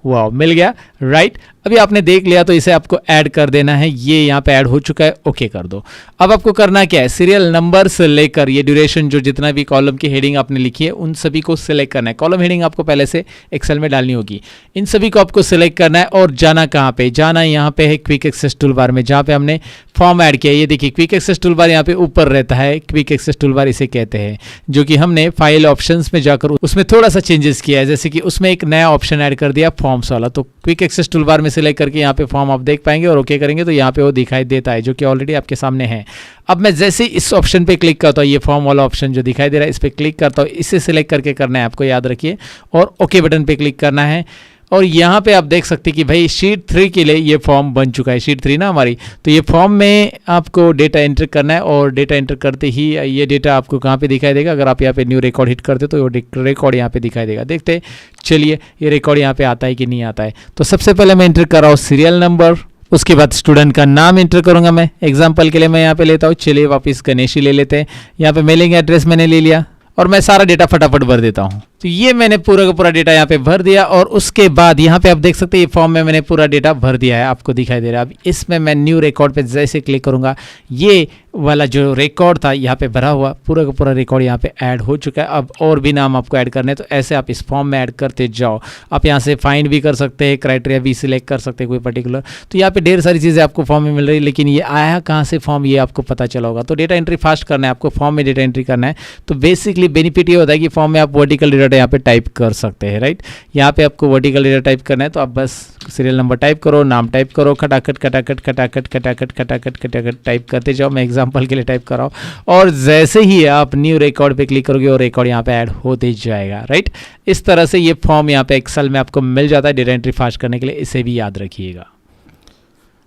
वाह, मिल गया, राइट। अभी आपने देख लिया तो इसे आपको ऐड कर देना है। ये यहाँ पे ऐड हो चुका है, ओके कर दो। अब आपको करना क्या है, सीरियल नंबर से लेकर ये ड्यूरेशन, जो जितना भी कॉलम की हेडिंग आपने लिखी है उन सभी को सिलेक्ट करना है। कॉलम हेडिंग आपको पहले से एक्सेल में डालनी होगी। इन सभी को आपको सिलेक्ट करना है और जाना कहाँ पे, जाना यहाँ पे है क्विक एक्सेस टूलबार में, जहाँ पे हमने फॉर्म ऐड किया। ये देखिए क्विक एक्सेस टूलबार यहाँ पे ऊपर रहता है, क्विक एक्सेस टूलबार इसे कहते हैं, जो कि हमने फाइल ऑप्शंस में जाकर उसमें थोड़ा सा चेंजेस किया है। जैसे कि उसमें एक नया ऑप्शन ऐड कर दिया फॉर्म्स वाला। तो क्विक एक्सेस टूलबार में सिलेक्ट करके यहाँ पे फॉर्म आप देख पाएंगे और ओके करेंगे तो यहाँ पे वो दिखाई देता है, जो कि ऑलरेडी आपके सामने है। अब मैं जैसे इस ऑप्शन पे क्लिक करता हूँ, ये फॉर्म वाला ऑप्शन जो दिखाई दे रहा है, इस पे क्लिक करता हूँ। इसे सिलेक्ट करके करना है आपको, याद रखिए, और ओके बटन पे क्लिक करना है। और यहाँ पे आप देख सकते हैं कि भाई शीट 3 के लिए ये फॉर्म बन चुका है। शीट 3 ना हमारी, तो ये फॉर्म में आपको डेटा एंटर करना है और डेटा एंटर करते ही ये डेटा आपको कहाँ पे दिखाई देगा। अगर आप यहाँ पे न्यू रिकॉर्ड हिट करते तो ये रिकॉर्ड यहाँ पे दिखाई देगा। देखते चलिए ये रिकॉर्ड यहाँ पे आता है कि नहीं आता है। तो सबसे पहले मैं एंटर कर रहा हूँ सीरियल नंबर, उसके बाद स्टूडेंट का नाम एंटर करूंगा मैं। एग्जाम्पल के लिए मैं यहाँ पे लेता हूँ, चलिए वापस गणेशी ले लेते हैं। यहाँ पे मेलिंग एड्रेस मैंने ले लिया और मैं सारा डेटा फटाफट भर देता हूँ। तो ये मैंने पूरा का पूरा डेटा यहाँ पे भर दिया और उसके बाद यहाँ पे आप देख सकते हैं ये फॉर्म में मैंने पूरा डेटा भर दिया है, आपको दिखाई दे रहा है। अब इसमें मैं न्यू रिकॉर्ड पे जैसे क्लिक करूंगा, ये वाला जो रिकॉर्ड था यहाँ पे भरा हुआ पूरा का पूरा रिकॉर्ड यहाँ पे ऐड हो चुका है। अब और भी नाम आपको ऐड करने हैं, तो ऐसे आप इस फॉर्म में ऐड करते जाओ। आप यहाँ से फाइंड भी कर सकते हैं, क्राइटेरिया भी सिलेक्ट कर सकते हैं कोई पर्टिकुलर। तो यहाँ पे ढेर सारी चीज़ें आपको फॉर्म में मिल रही है, लेकिन ये आया कहाँ से फॉर्म, ये आपको पता चला होगा। तो डेटा एंट्री फास्ट करना है आपको, फॉर्म में डेटा एंट्री करना है। तो बेसिकली बेनिफिट ये होता है कि फॉर्म में आप वर्टिकल डेटा यहाँ पे टाइप कर सकते हैं, राइट। यहाँ पे आपको वर्टिकल डेटा टाइप करना है, तो आप बस सीरियल नंबर टाइप करो, नाम टाइप करो, खटाखट खटाखट खटाखट खटाखट खटाखट खटाखट टाइप करते जाओ। मैं एग्जांपल के लिए टाइप कर रहा हूँ और जैसे ही आप न्यू रिकॉर्ड पे क्लिक करोगे और रिकॉर्ड यहाँ पे ऐड होते जाएगा, राइट। इस तरह से ये फॉर्म यहाँ पे एक्सेल में आपको मिल जाता है डेटा एंट्री फास्ट करने के लिए, इसे भी याद रखिएगा।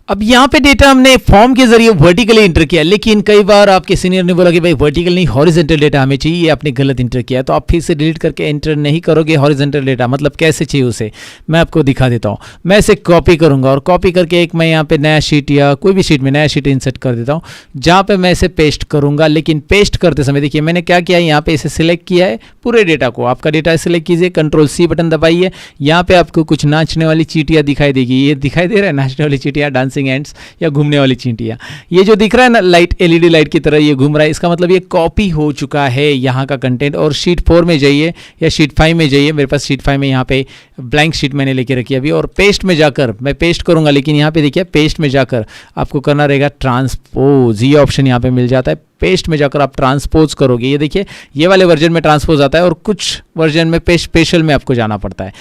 अब यहाँ पे डेटा हमने फॉर्म के जरिए वर्टिकली इंटर किया, लेकिन कई बार आपके सीनियर ने बोला कि भाई वर्टिकल नहीं हॉरिजॉन्टल डेटा हमें चाहिए, ये आपने गलत इंटर किया। तो आप फिर से डिलीट करके एंटर नहीं करोगे हॉरिजॉन्टल डेटा, मतलब कैसे चाहिए उसे मैं आपको दिखा देता हूँ। मैं इसे कॉपी करूंगा और कॉपी करके एक मैं यहाँ पे नया शीट या कोई भी शीट में नया शीट इंसर्ट कर देता हूँ, जहाँ पे मैं इसे पेस्ट करूंगा। लेकिन पेस्ट करते समय देखिए मैंने क्या किया, यहाँ पे इसे सिलेक्ट किया है पूरे डेटा को। आपका डेटा सिलेक्ट कीजिए, Ctrl+C बटन दबाइए। यहाँ पे आपको कुछ नाचने वाली चींटियाँ दिखाई देगी, ये दिखाई दे रहा है नाचने वाली चींटियाँ, डांसिंग एंड्स या घूमने वाली चींटियाँ। ये जो दिख रहा है ना लाइट, LED लाइट की तरह ये घूम रहा है, इसका मतलब ये कॉपी हो चुका है यहाँ का कंटेंट। और शीट 4 में जाइए या शीट 5 में जाइए, मेरे पास शीट 5 में यहाँ पे ब्लैंक शीट मैंने लेके रखी है अभी, और पेस्ट में जाकर मैं पेस्ट करूँगा। लेकिन यहाँ पे देखिए पेस्ट में जाकर आपको करना रहेगा ट्रांसपोज, ये ऑप्शन यहाँ पे मिल जाता है। पेस्ट में जाकर आप ट्रांसपोज करोगे, ये देखिए ये वाले वर्जन में ट्रांसपोज आता है और कुछ वर्जन में पेस्ट स्पेशल में आपको जाना पड़ता है।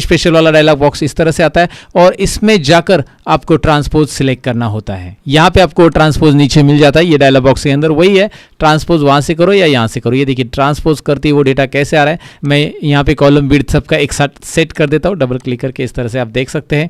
स्पेशल वाला डायलॉग बॉक्स इस तरह से आता है और इसमें जाकर आपको ट्रांसपोज सिलेक्ट करना होता है। यहाँ पे आपको ट्रांसपोज नीचे मिल जाता है, ये डायलॉग बॉक्स के अंदर वही है। ट्रांसपोज वहाँ से करो या यहाँ से करो। ये देखिए ट्रांसपोज करते ही वो डेटा कैसे आ रहा है। मैं यहाँ पे कॉलम विड्थ सबका एक साथ सेट कर देता हूँ डबल क्लिक करके, इस तरह से आप देख सकते हैं।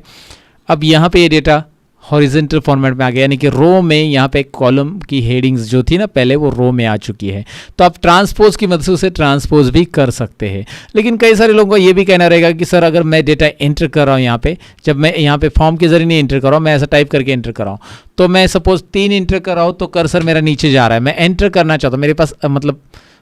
अब यहाँ पे ये डेटा हॉरिजेंटल फॉर्मेट में आ गया, यानी कि रो में यहाँ पे कॉलम की हेडिंग्स जो थी ना पहले वो रो में आ चुकी है। तो आप ट्रांसपोज की मदद से उसे ट्रांसपोज भी कर सकते हैं। लेकिन कई सारे लोगों का ये भी कहना रहेगा कि सर अगर मैं डेटा एंटर कर रहा हूँ यहाँ पे, जब मैं यहाँ पे फॉर्म के जरिए नहीं एंटर कर रहा हूँ, मैं ऐसा टाइप करके एंटर कर रहा हूँ, तो मैं सपोज 3 एंटर कर रहा हूँ तो कर्सर मेरा नीचे जा रहा है, मैं एंटर करना चाहता हूँ, मेरे पास मतलब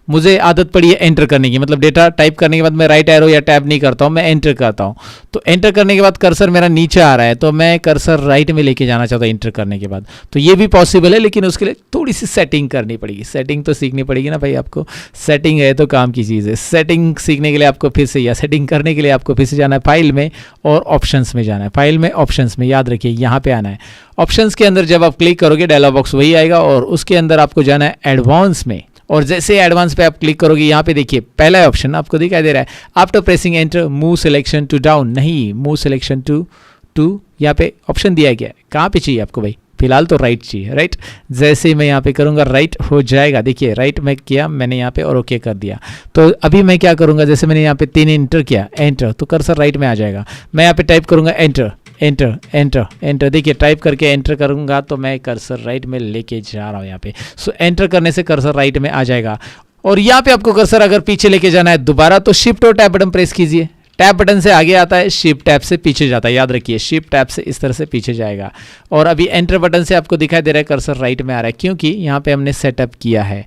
मुझे आदत पड़ी है एंटर करने की, मतलब डेटा टाइप करने के बाद मैं राइट एरो या टैब नहीं करता हूँ, मैं एंटर करता हूँ। तो एंटर करने के बाद कर्सर मेरा नीचे आ रहा है, तो मैं कर्सर राइट में लेके जाना चाहता हूँ एंटर करने के बाद। तो ये भी पॉसिबल है, लेकिन उसके लिए थोड़ी सी सेटिंग करनी पड़ेगी। सेटिंग तो सीखनी पड़ेगी ना भाई आपको, सेटिंग है तो काम की चीज़ है। सेटिंग सीखने के लिए आपको फिर से, या सेटिंग करने के लिए आपको फिर से जाना है फाइल में और ऑप्शंस में जाना है। फाइल में ऑप्शंस में, याद रखिए यहाँ पे आना है। ऑप्शंस के अंदर जब आप क्लिक करोगे डायलॉग बॉक्स वही आएगा, और उसके अंदर आपको जाना है एडवांस में। और जैसे एडवांस पे आप क्लिक करोगे यहाँ पे देखिए पहला ऑप्शन आपको दिखाई दे रहा है, after pressing enter move selection to down, नहीं मूव सिलेक्शन टू यहाँ पे ऑप्शन दिया गया है। कहाँ पे चाहिए आपको भाई? फिलहाल तो राइट चाहिए, राइट। जैसे ही मैं यहाँ पे करूँगा राइट हो जाएगा, देखिए राइट मैं किया मैंने यहाँ पे और ओके कर दिया। तो अभी मैं क्या करूँगा, जैसे मैंने यहाँ पे 3 एंटर किया एंटर, तो कर्सर राइट में आ जाएगा। मैं यहाँ पे टाइप करूँगा एंटर एंटर एंटर एंटर, देखिए टाइप करके एंटर करूँगा तो मैं कर्सर राइट में लेके जा रहा हूँ यहाँ पे। सो एंटर करने से कर्सर राइट में आ जाएगा। और यहाँ पे आपको कर्सर अगर पीछे लेके जाना है दोबारा, तो शिफ्ट और टैब बटन प्रेस कीजिए। टैब बटन से आगे आता है, शिफ्ट टैब से पीछे जाता है, याद रखिए शिफ्ट टैब से इस तरह से पीछे जाएगा। और अभी एंटर बटन से आपको दिखाई दे रहा है कर्सर राइट में आ रहा है, क्योंकि यहाँ पे हमने सेटअप किया है।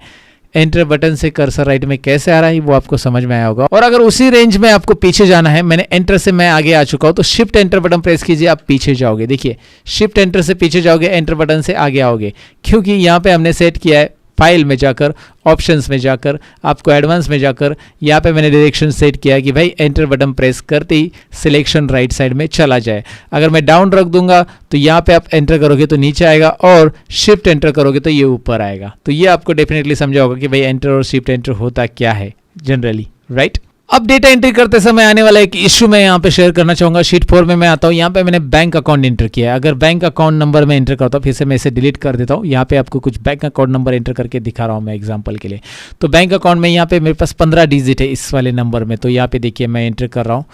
एंटर बटन से कर्सर राइट में कैसे आ रहा है वो आपको समझ में आया होगा। और अगर उसी रेंज में आपको पीछे जाना है, मैंने एंटर से मैं आगे आ चुका हूँ, तो शिफ्ट एंटर बटन प्रेस कीजिए, आप पीछे जाओगे। देखिए शिफ्ट एंटर से पीछे जाओगे, एंटर बटन से आगे आओगे, क्योंकि यहाँ पे हमने सेट किया है फाइल में जाकर, ऑप्शंस में जाकर, आपको एडवांस में जाकर यहाँ पे मैंने डायरेक्शन सेट किया है कि भाई एंटर बटन प्रेस करते ही सिलेक्शन राइट साइड में चला जाए। अगर मैं डाउन रख दूंगा तो यहाँ पे आप एंटर करोगे तो नीचे आएगा, और शिफ्ट एंटर करोगे तो ये ऊपर आएगा। तो ये आपको डेफिनेटली समझा होगा कि भाई एंटर और शिफ्ट एंटर होता क्या है जनरली, राइट। अब डेटा एंट्री करते समय आने वाला एक इश्यू मैं यहाँ पे शेयर करना चाहूँगा। शीट 4 में मैं आता हूँ, यहाँ पे मैंने बैंक अकाउंट एंटर किया है। अगर बैंक अकाउंट नंबर में एंटर करता हूँ, फिर से मैं इसे डिलीट कर देता हूँ। यहाँ पे आपको कुछ बैंक अकाउंट नंबर एंटर करके दिखा रहा हूँ मैं एग्जांपल के लिए। तो बैंक अकाउंट में यहाँ पे मेरे पास 15 डिजिट है इस वाले नंबर में। तो यहाँ पे देखिए मैं एंटर कर रहा हूँ,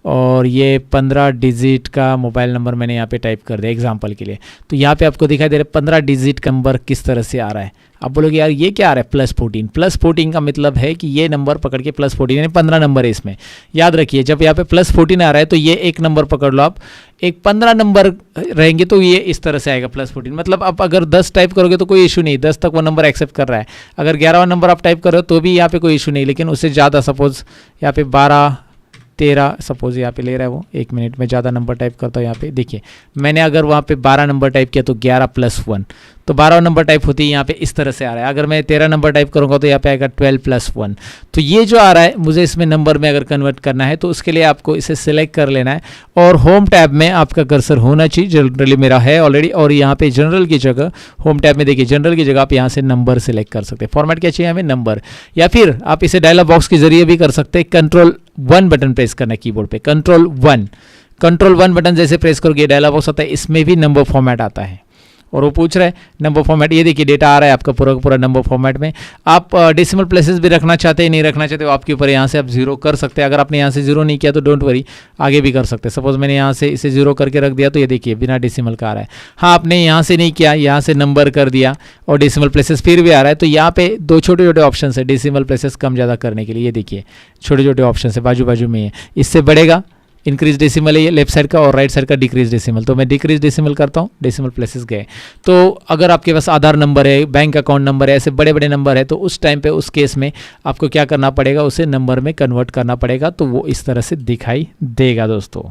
और ये 15 डिजिट का मोबाइल नंबर मैंने यहाँ पे टाइप कर दिया एग्जांपल के लिए। तो यहाँ पे आपको दिखाई दे रहा है 15 डिजिट का नंबर किस तरह से आ रहा है। आप बोलोगे यार ये क्या आ रहा है +14। +14 का मतलब है कि ये नंबर पकड़ के +14 यानी 15 नंबर है इसमें। याद रखिए जब यहाँ पे +14 आ रहा है तो ये एक नंबर पकड़ लो आप, एक 15 नंबर रहेंगे तो ये इस तरह से आएगा +14। मतलब आप अगर 10 टाइप करोगे तो कोई इशू नहीं, 10 तक वो नंबर एक्सेप्ट कर रहा है। अगर 11वां नंबर आप टाइप कर रहे हो तो भी यहाँ पे कोई इशू नहीं, लेकिन उससे ज़्यादा सपोज यहाँ पे 12 13 सपोज यहाँ पे ले रहा है वो, 1 मिनट में ज़्यादा नंबर टाइप करता हूँ। यहाँ पे देखिए मैंने अगर वहाँ पे 12 नंबर टाइप किया तो 11 + 1, तो 12 नंबर टाइप होती है यहाँ पे इस तरह से आ रहा है। अगर मैं 13 नंबर टाइप करूँगा तो यहाँ पे आएगा 12 + 1। तो ये जो आ रहा है मुझे इसमें नंबर में अगर कन्वर्ट करना है तो उसके लिए आपको इसे सिलेक्ट कर लेना है, और होम टैब में आपका कर्सर होना चाहिए। जनरली मेरा है ऑलरेडी, और यहाँ पे जनरल की जगह होम टैब में देखिए जनरल की जगह आप यहाँ से नंबर सेलेक्ट कर सकते हैं। फॉर्मेट क्या चाहिए हमें? नंबर। या फिर आप इसे डायलॉग बॉक्स के जरिए भी कर सकते हैं। Ctrl+1 बटन प्रेस करना है कीबोर्ड पे, Ctrl+1 बटन जैसे प्रेस करोगे डायलॉग बॉक्स आता है, इसमें भी नंबर फॉर्मेट आता है। और वो पूछ रहा है नंबर फॉर्मेट, ये देखिए डेटा आ रहा है आपका पूरा का पूरा नंबर फॉर्मेट में। आप डेसिमल प्लेसेस भी रखना चाहते हैं, नहीं रखना चाहते हो आपके ऊपर, यहाँ से आप 0 कर सकते हैं। अगर आपने यहाँ से 0 नहीं किया तो डोंट वरी, आगे भी कर सकते हैं। सपोज मैंने यहाँ से इसे 0 करके रख दिया तो ये देखिए बिना डेसिमल का आ रहा है। हाँ आपने यहाँ से नहीं किया, यहाँ से नंबर कर दिया और डेसिमल प्लेसेस फिर भी आ रहा है, तो यहाँ पे 2 छोटे छोटे ऑप्शन है डेसिमल प्लेसेस कम ज़्यादा करने के लिए। ये देखिए छोटे छोटे ऑप्शन है बाजू बाजू में है, इससे बढ़ेगा इंक्रीज डेसिमल है ये लेफ्ट साइड का, और राइट साइड का डिक्रीज डेसिमल। तो मैं डिक्रीज डेसिमल करता हूँ, डेसिमल प्लेसेस गए। तो अगर आपके पास आधार नंबर है, बैंक अकाउंट नंबर है, ऐसे बड़े बड़े नंबर है, तो उस टाइम पे उस केस में आपको क्या करना पड़ेगा, उसे नंबर में कन्वर्ट करना पड़ेगा। तो वो इस तरह से दिखाई देगा दोस्तों।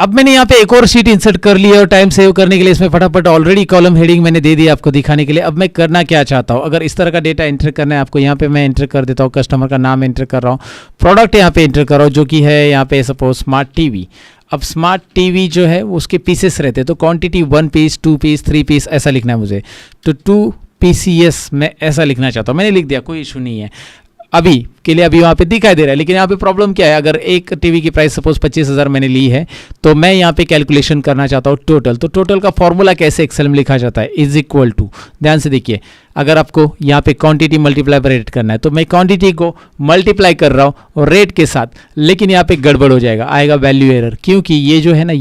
अब मैंने यहाँ पे एक और शीट इंसर्ट कर ली है, और टाइम सेव करने के लिए इसमें फटाफट ऑलरेडी कॉलम हेडिंग मैंने दे दी आपको दिखाने के लिए। अब मैं करना क्या चाहता हूँ, अगर इस तरह का डेटा एंटर करना है आपको, यहाँ पे मैं एंटर कर देता हूँ, कस्टमर का नाम एंटर कर रहा हूँ, प्रोडक्ट यहाँ पे एंटर कर रहा हूँ जो कि है यहाँ पे सपोज स्मार्ट टीवी। अब स्मार्ट टीवी जो है उसके पीसेस रहते हैं, तो क्वांटिटी 1 पीस 2 पीस 3 पीस ऐसा लिखना है मुझे। तो 2 PCS मैं ऐसा लिखना चाहता हूँ, मैंने लिख दिया, कोई इशू नहीं है। अभी आपके लिए अभी वहाँ पे दिखाई दे रहा है। लेकिन यहाँ पे प्रॉब्लम क्या है, अगर एक टीवी की प्राइस सपोज 25,000 मैंने ली है, तो मैं यहाँ पे कैलकुलेशन करना चाहता हूँ टोटल। तो टोटल का फॉर्मूला कैसे एक्सेल में लिखा जाता है, इज इक्वल टू, ध्यान से देखिए, अगर आपको यहाँ पे क्वांटिटी मल्टीप्लाई बाय रेट करना है तो मैं क्वांटिटी को मल्टीप्लाई कर रहा हूँ और रेट के साथ, लेकिन यहाँ पे गड़बड़ हो जाएगा, आएगा वैल्यू एरर, क्योंकि ये जो है ना,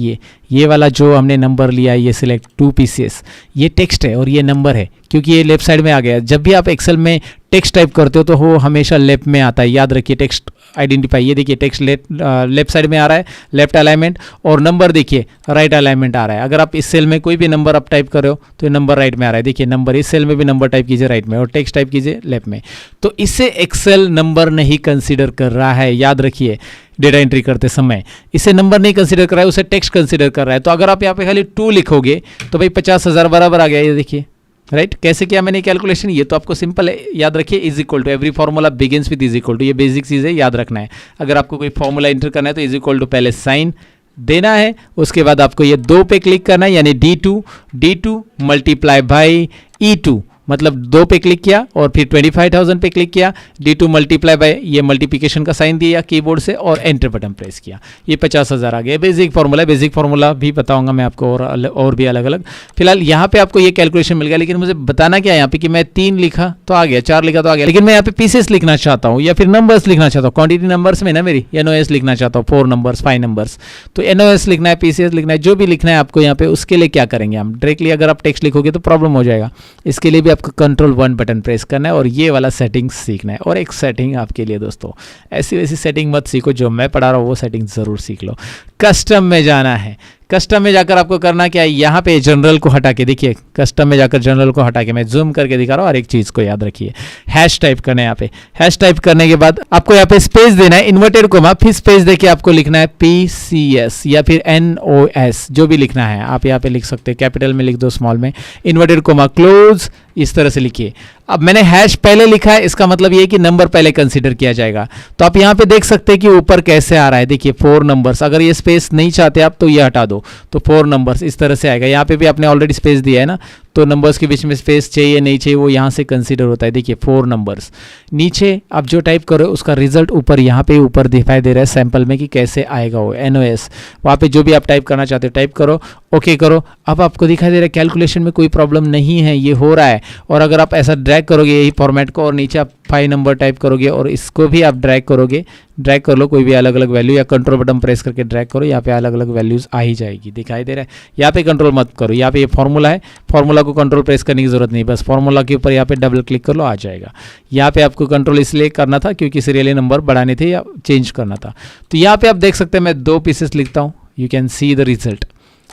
ये वाला जो हमने नंबर लिया है, ये सिलेक्ट 2 पीसीएस, ये टेक्स्ट है और ये नंबर है, क्योंकि ये लेफ्ट साइड में आ गया। जब भी आप एक्सेल में टेक्स्ट टाइप करते हो तो वो हमेशा लेफ्ट में आता है, याद रखिए। टेक्स्ट आइडेंटिफाई, ये देखिए टेक्स्ट लेफ्ट साइड में आ रहा है, लेफ्ट अलाइनमेंट, और नंबर देखिए राइट अलाइनमेंट आ रहा है। अगर आप इस सेल में कोई भी नंबर आप टाइप कर रहे हो तो ये नंबर राइट में आ रहा है, देखिए नंबर, इस सेल में भी नंबर टाइप कीजिए राइट में और टेक्स्ट टाइप कीजिए लेफ्ट में। तो इससे एक्सेल नंबर नहीं कंसीडर कर रहा है, याद रखिए। डेटा एंट्री करते समय इसे नंबर नहीं कंसीडर कर रहा है, उसे टेक्स्ट कंसीडर कर रहा है। तो अगर आप यहाँ पे खाली 2 लिखोगे तो भाई 50,000 बराबर आ गया, ये देखिए, राइट। कैसे किया मैंने कैलकुलेशन, ये तो आपको सिंपल है, याद रखिए, is equal to, every formula begins with is equal to, ये बेसिक चीज़ है, याद रखना है। अगर आपको कोई फॉर्मूला एंटर करना है तो इज इक्वल टू पहले साइन देना है, उसके बाद आपको ये 2 पे क्लिक करना है, यानी D2 मल्टीप्लाई बाई E2, मतलब 2 पे क्लिक किया और फिर 25,000 पे क्लिक किया, D2 मल्टीप्लाई बाय, ये मल्टीप्लिकेशन का साइन दिया कीबोर्ड से और एंटर बटन प्रेस किया, ये 50,000 आ गया। बेसिक फार्मूला है, बेसिक फार्मूला भी बताऊंगा मैं आपको और भी अलग अलग। फिलहाल यहाँ पे आपको ये कैलकुलेशन मिल गया, लेकिन मुझे बताना क्या है यहाँ पे कि मैं 3 लिखा तो आ गया, 4 लिखा तो आ गया, लेकिन मैं यहाँ पे पीसेस लिखना चाहता हूँ या फिर नंबर्स लिखना चाहता हूँ। क्वांटिटी नंबर्स में ना मेरी NOS लिखना चाहता हूँ, 4 नंबर्स 5 नंबर्स, तो NOS लिखना है, पीसेस लिखना है, जो भी लिखना है आपको यहाँ पे, उसके लिए क्या करेंगे हम डायरेक्टली, अगर आप टेक्स्ट लिखोगे तो प्रॉब्लम हो जाएगा। इसके लिए भी आपको कंट्रोल 1 बटन प्रेस करना है और ये वाला सेटिंग सीखना है। और एक सेटिंग आपके लिए दोस्तों, ऐसी वैसी सेटिंग मत सीखो, जो मैं पढ़ा रहा हूँ वो सेटिंग ज़रूर सीख लो। कस्टम में जाना है, कस्टम में जाकर आपको करना क्या है, यहाँ पे जनरल को हटा के, देखिए कस्टम में जाकर जनरल को हटा के मैं जूम करके दिखा रहा हूँ, हर एक चीज़ को याद रखिए। हैश टाइप करना है, यहाँ पे हैश टाइप करने के बाद आपको यहाँ पे स्पेस देना है, इन्वर्टेड कोमा, फिर स्पेस देके आपको लिखना है PCS या फिर NOS, जो भी लिखना है आप यहाँ पे लिख सकते हैं, कैपिटल में लिख दो, स्मॉल में, इन्वर्टेड कोमा क्लोज, इस तरह से लिखिए। अब मैंने हैश पहले लिखा है, इसका मतलब ये है कि नंबर पहले कंसीडर किया जाएगा। तो आप यहाँ पे देख सकते हैं कि ऊपर कैसे आ रहा है, देखिए 4 नंबर्स, अगर ये स्पेस नहीं चाहते आप तो ये हटा दो, तो 4 नंबर्स इस तरह से आएगा। यहाँ पे भी आपने ऑलरेडी स्पेस दिया है ना, तो नंबर्स के बीच में स्पेस चाहिए नहीं चाहिए वो यहाँ से कंसीडर होता है। देखिए 4 नंबर्स, नीचे आप जो टाइप करो उसका रिजल्ट ऊपर यहाँ पे ऊपर दिखाई दे रहा है सैंपल में कि कैसे आएगा वो NOS। वहाँ पे जो भी आप टाइप करना चाहते हो टाइप करो, ओके करो। अब आपको दिखाई दे रहा है कैलकुलेशन में कोई प्रॉब्लम नहीं है, ये हो रहा है। और अगर आप ऐसा ड्रैग करोगे यही फॉर्मेट को और नीचे आप 5 नंबर टाइप करोगे और इसको भी आप ड्रैग करोगे, ड्रैग कर लो कोई भी अलग अलग वैल्यू, या कंट्रोल बटन प्रेस करके ड्रैग करो, यहाँ पे अलग अलग वैल्यूज आ ही जाएगी, दिखाई दे रहा है। यहाँ पे कंट्रोल मत करो, यहाँ पे ये फॉर्मूला है, फॉर्मूला को कंट्रोल प्रेस करने की जरूरत नहीं, बस फॉर्मूला के ऊपर यहाँ पे डबल क्लिक कर लो, आ जाएगा। यहाँ पे आपको कंट्रोल इसलिए करना था क्योंकि सीरियली नंबर बढ़ाने थे या चेंज करना था। तो यहाँ पे आप देख सकते हैं मैं 2 पीसेस लिखता हूँ, you can see the result,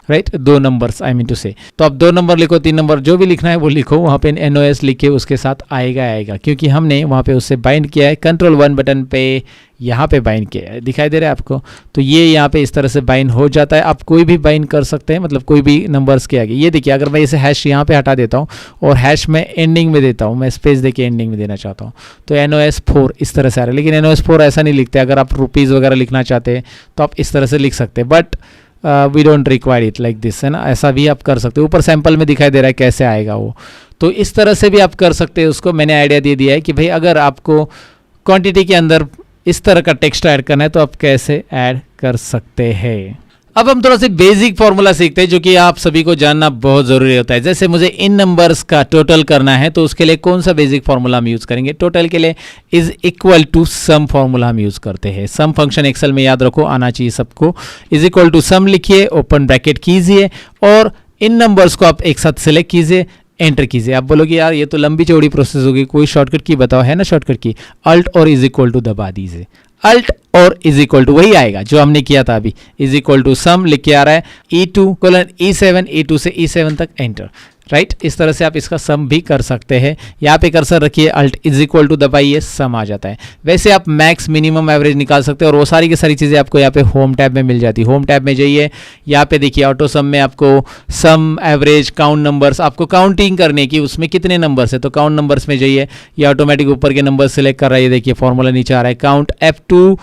right, 2 numbers I mean two से। तो आप 2 नंबर लिखो, 3 नंबर, जो भी लिखना है वो लिखो, वहाँ पे NOS लिखे उसके साथ आएगा, क्योंकि हमने वहाँ पे उससे बाइंड किया है, कंट्रोल 1 बटन पे यहाँ पे बाइंड किया है, दिखाई दे रहा है आपको। तो ये यहाँ पे इस तरह से बाइंड हो जाता है। आप कोई भी बाइंड कर सकते हैं, मतलब कोई भी नंबर्स के आगे। ये देखिए अगर मैं इसे हैश यहाँ पे हटा देता हूँ और हैश में एंडिंग में देता हूँ, मैं स्पेस देके एंडिंग में देना चाहता हूँ, तो NOS 4 इस तरह से आ रहा है। लेकिन NOS 4 ऐसा नहीं लिखते, अगर आप रुपीज़ वगैरह लिखना चाहते हैं तो आप इस तरह से लिख सकते हैं, but we don't require it like this, है ना, ऐसा भी आप कर सकते हो। ऊपर सैंपल में दिखाई दे रहा है कैसे आएगा वो, तो इस तरह से भी आप कर सकते हैं उसको। मैंने आइडिया दे दिया है कि भाई अगर आपको क्वांटिटी के अंदर इस तरह का टेक्स्ट ऐड करना है तो आप कैसे ऐड कर सकते हैं। अब हम थोड़ा सा बेसिक फॉर्मूला सीखते हैं जो कि आप सभी को जानना बहुत जरूरी होता है। जैसे मुझे इन नंबर्स का टोटल करना है तो उसके लिए कौन सा बेसिक फॉर्मूला हम यूज करेंगे, टोटल के लिए is equal to sum formula हम यूज करते हैं। सम फंक्शन एक्सेल में याद रखो, आना चाहिए सबको। इज इक्वल टू सम लिखिए, ओपन ब्रैकेट कीजिए और इन नंबर्स को आप एक साथ सिलेक्ट कीजिए, एंटर कीजिए। आप बोलोगे यार ये तो लंबी चौड़ी प्रोसेस होगी, कोई शॉर्टकट की बताओ, है ना शॉर्टकट की, अल्ट और इज इक्वल टू दबा दीजिए। अल्ट और इज इक्वल टू वही आएगा जो हमने किया था अभी, इज इक्वल टू सम लिख के आ रहा है E2:E7, E2 से E7 तक एंटर, राइट। इस तरह से आप इसका सम भी कर सकते हैं। यहाँ पे कर्सर रखिए, अल्ट इज इक्वल टू दबाइए, सम आ जाता है। वैसे आप मैक्स मिनिमम एवरेज निकाल सकते हैं और वो सारी की सारी चीज़ें आपको यहाँ पे होम टैब में मिल जाती है। होम टैब में जाइए, यहाँ पे देखिए ऑटो सम में आपको सम, एवरेज, काउंट नंबर्स, आपको काउंटिंग करने की उसमें कितने नंबर्स है तो काउंट नंबर्स में जाइए, ये ऑटोमेटिक ऊपर के नंबर सेलेक्ट कर रहा है। ये देखिए फॉर्मूला नीचे आ रहा है, काउंट F2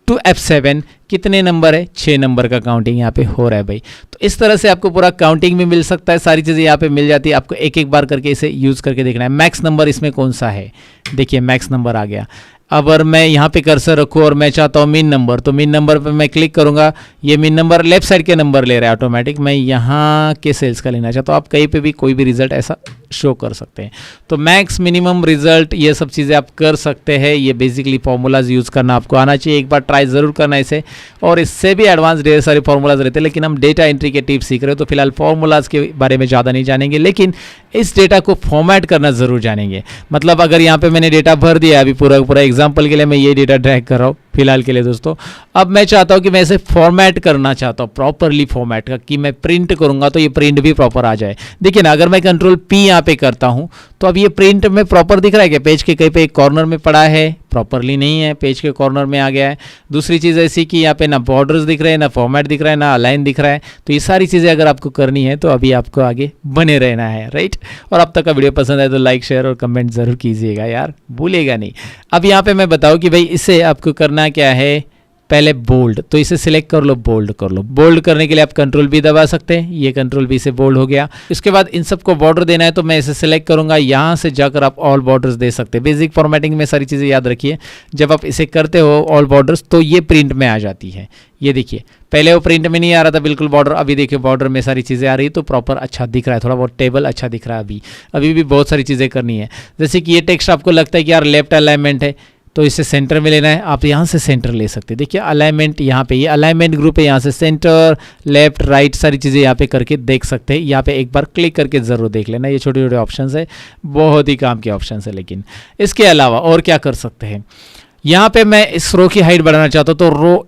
to F7, कितने नंबर है, 6 नंबर का काउंटिंग यहाँ पे हो रहा है भाई। तो इस तरह से आपको पूरा काउंटिंग भी मिल सकता है, सारी चीज़ें यहाँ पे मिल जाती है। आपको एक एक बार करके इसे यूज़ करके देखना है। मैक्स नंबर इसमें कौन सा है, देखिए मैक्स नंबर आ गया। अगर मैं यहाँ पे कर्सर रखूँ और मैं चाहता हूँ मिन नंबर, तो मिन नंबर पे मैं क्लिक करूँगा, ये मिन नंबर लेफ्ट साइड के नंबर ले रहा है ऑटोमेटिक, मैं यहाँ के सेल्स का लेना चाहता हूँ। आप कहीं पे भी कोई भी रिजल्ट ऐसा शो कर सकते हैं। तो मैक्स, मिनिमम, रिजल्ट, ये सब चीज़ें आप कर सकते हैं। ये बेसिकली फार्मूलाज यूज़ करना आपको आना चाहिए, एक बार ट्राई ज़रूर करना इसे। और इससे भी एडवांस ढेर सारे फार्मूलाज रहते हैं, लेकिन हम डेटा एंट्री के टिप्स सीख रहे हो, तो फिलहाल फार्मूलाज के बारे में ज़्यादा नहीं जानेंगे, लेकिन इस डेटा को फॉर्मेट करना ज़रूर जानेंगे। मतलब अगर यहाँ पे मैंने डेटा भर दिया, अभी पूरा पूरा एग्जाम्पल के लिए मैं ये डेटा ड्रैग कर रहा हूँ फिलहाल के लिए दोस्तों। अब मैं चाहता हूँ कि मैं इसे फॉर्मेट करना चाहता हूँ, प्रॉपरली फॉर्मेट का, कि मैं प्रिंट करूँगा तो ये प्रिंट भी प्रॉपर आ जाए। देखिए ना, अगर मैं कंट्रोल P यहाँ पे करता हूँ तो अब ये प्रिंट में प्रॉपर दिख रहा है कि पेज के कहीं पे एक कॉर्नर में पड़ा है, प्रॉपरली नहीं है, पेज के कॉर्नर में आ गया है। दूसरी चीज़ ऐसी कि यहाँ पे ना बॉर्डर्स दिख रहे हैं, ना फॉर्मेट दिख रहा है, ना अलाइन दिख रहा है। तो ये सारी चीज़ें अगर आपको करनी है तो अभी आपको आगे बने रहना है, राइट। और अब तक का वीडियो पसंद आए तो लाइक, शेयर और कमेंट ज़रूर कीजिएगा यार, भूलिएगा नहीं। अब यहाँ पे मैं बताऊँ कि भाई इसे आपको करना क्या है, पहले बोल्ड, तो इसे सिलेक्ट कर लो, बोल्ड कर लो। बोल्ड करने के लिए आप कंट्रोल B दबा सकते हैं, ये कंट्रोल B से बोल्ड हो गया। इसके बाद इन सबको बॉर्डर देना है तो मैं इसे सिलेक्ट करूंगा, यहाँ से जाकर आप ऑल बॉर्डर्स दे सकते हैं। बेसिक फॉर्मेटिंग में सारी चीज़ें याद रखिए, जब आप इसे करते हो ऑल बॉर्डर्स तो ये प्रिंट में आ जाती है। ये देखिए, पहले वो प्रिंट में नहीं आ रहा था बिल्कुल बॉर्डर, अभी देखिए बॉर्डर में सारी चीज़ें आ रही तो प्रॉपर अच्छा दिख रहा है, थोड़ा बहुत टेबल अच्छा दिख रहा है। अभी भी बहुत सारी चीज़ें करनी है। जैसे कि ये टेक्स्ट आपको लगता है कि यार लेफ्ट अलाइनमेंट है तो इसे सेंटर में लेना है, आप यहाँ से सेंटर ले सकते हैं। देखिए अलाइनमेंट यहाँ पे, ये अलाइनमेंट ग्रुप है, यहाँ से सेंटर, लेफ्ट, राइट सारी चीज़ें यहाँ पे करके देख सकते हैं। यहाँ पे एक बार क्लिक करके ज़रूर देख लेना, ये छोटे छोटे ऑप्शंस है, बहुत ही काम के ऑप्शंस है। लेकिन इसके अलावा और क्या कर सकते हैं, यहाँ पे मैं इस रो की हाइट बढ़ाना चाहता हूँ तो रो